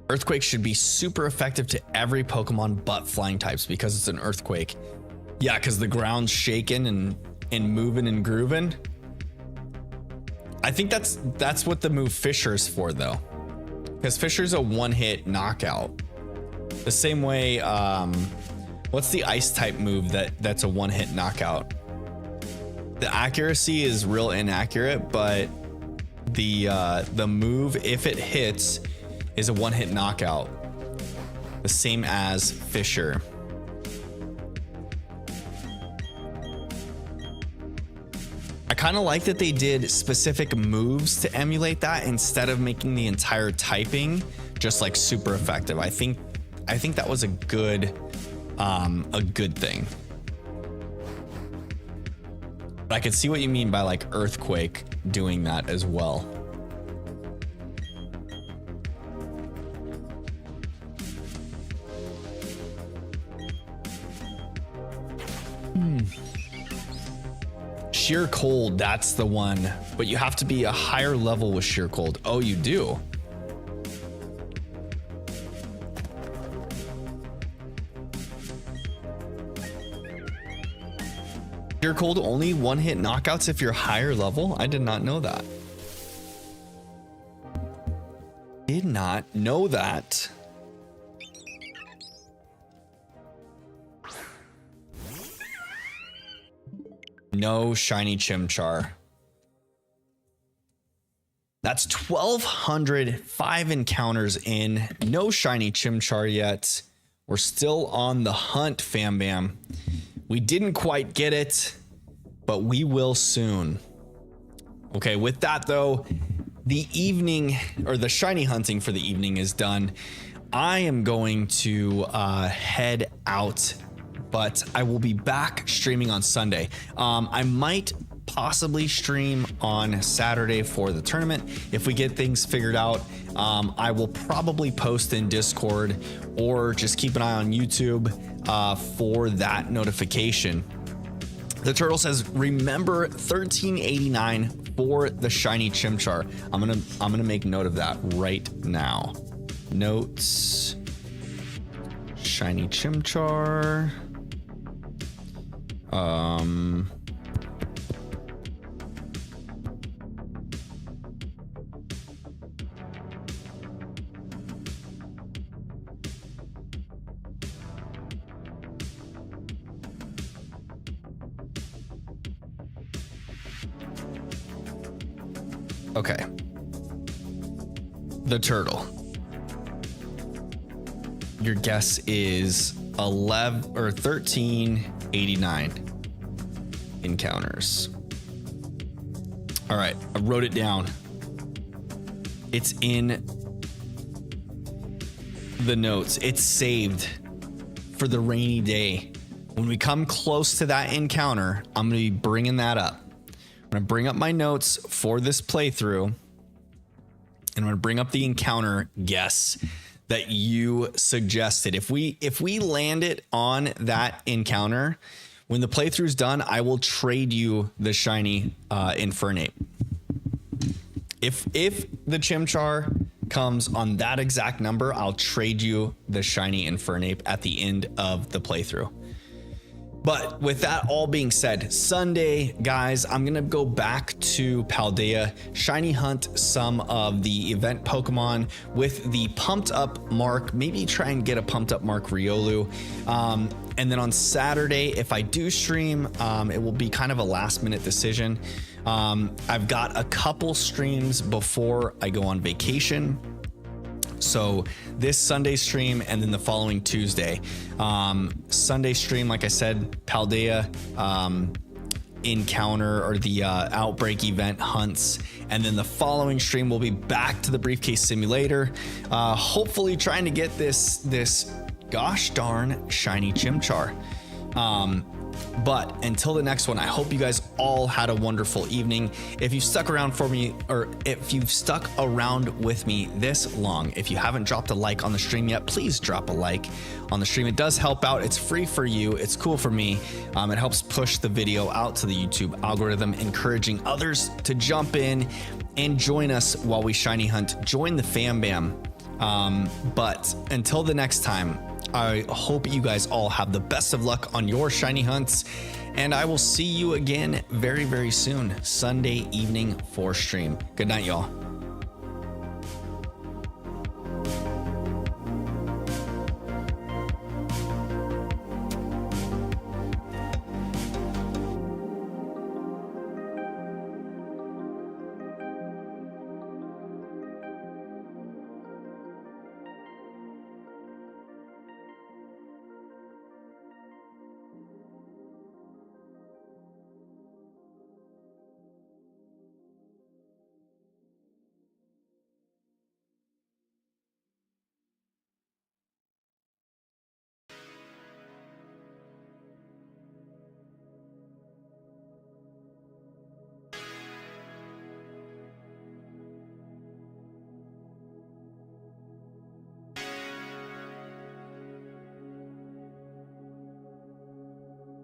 Earthquake should be super effective to every Pokemon but flying types because it's an earthquake. Yeah, because the ground's shaking and moving and grooving. I think that's what the move Fisher's for, though. Because Fisher's a one-hit knockout. The same way, what's the ice type move that's a one-hit knockout? The accuracy is real inaccurate, but the move, if it hits, is a one-hit knockout. The same as Fisher. I kind of like that they did specific moves to emulate that instead of making the entire typing just like super effective. I think that was a good thing. But I could see what you mean by like Earthquake doing that as well. Sheer Cold, that's the one, but you have to be a higher level with Sheer Cold. Oh, you do? You're cold only one hit knockouts if you're higher level. I did not know that. Did not know that. No shiny Chimchar. That's 1,205 encounters in. No shiny Chimchar yet. We're still on the hunt, fam bam. We didn't quite get it, but we will soon. Okay, with that though, the evening or the shiny hunting for the evening is done. I am going to head out, but I will be back streaming on Sunday. I might possibly stream on Saturday for the tournament. If we get things figured out, I will probably post in Discord or just keep an eye on YouTube for that notification. The turtle says, remember 1389 for the shiny Chimchar. I'm gonna make note of that right now. Notes, shiny Chimchar. Okay. The turtle. Your guess is 11 or 1389 encounters. All right, I wrote it down. It's in the notes. It's saved for the rainy day. When we come close to that encounter, I'm going to be bringing that up. I'm going to bring up my notes for this playthrough, and I'm going to bring up the encounter guess that you suggested. If we land it on that encounter, when the playthrough's done, I will trade you the shiny Infernape. If the Chimchar comes on that exact number, I'll trade you the shiny Infernape at the end of the playthrough. But with that all being said, Sunday, guys, I'm going to go back to Paldea, shiny hunt some of the event Pokemon with the pumped up Mark, maybe try and get a pumped up Mark Riolu. And then on Saturday, if I do stream, it will be kind of a last minute decision. I've got a couple streams before I go on vacation. So this Sunday stream and then the following Tuesday. Sunday stream, like I said, Paldea encounter or the outbreak event hunts. And then the following stream will be back to the briefcase simulator. Hopefully trying to get this gosh darn shiny Chimchar. But until the next one, I hope you guys all had a wonderful evening. If you've stuck around for me, or if you've stuck around with me this long, if you haven't dropped a like on the stream yet, please drop a like on the stream. It does help out. It's free for you. It's cool for me. It helps push the video out to the YouTube algorithm, encouraging others to jump in and join us while we shiny hunt. Join the fam bam. But until the next time, I hope you guys all have the best of luck on your shiny hunts, and I will see you again very, very soon, Sunday evening for stream. Good night, y'all.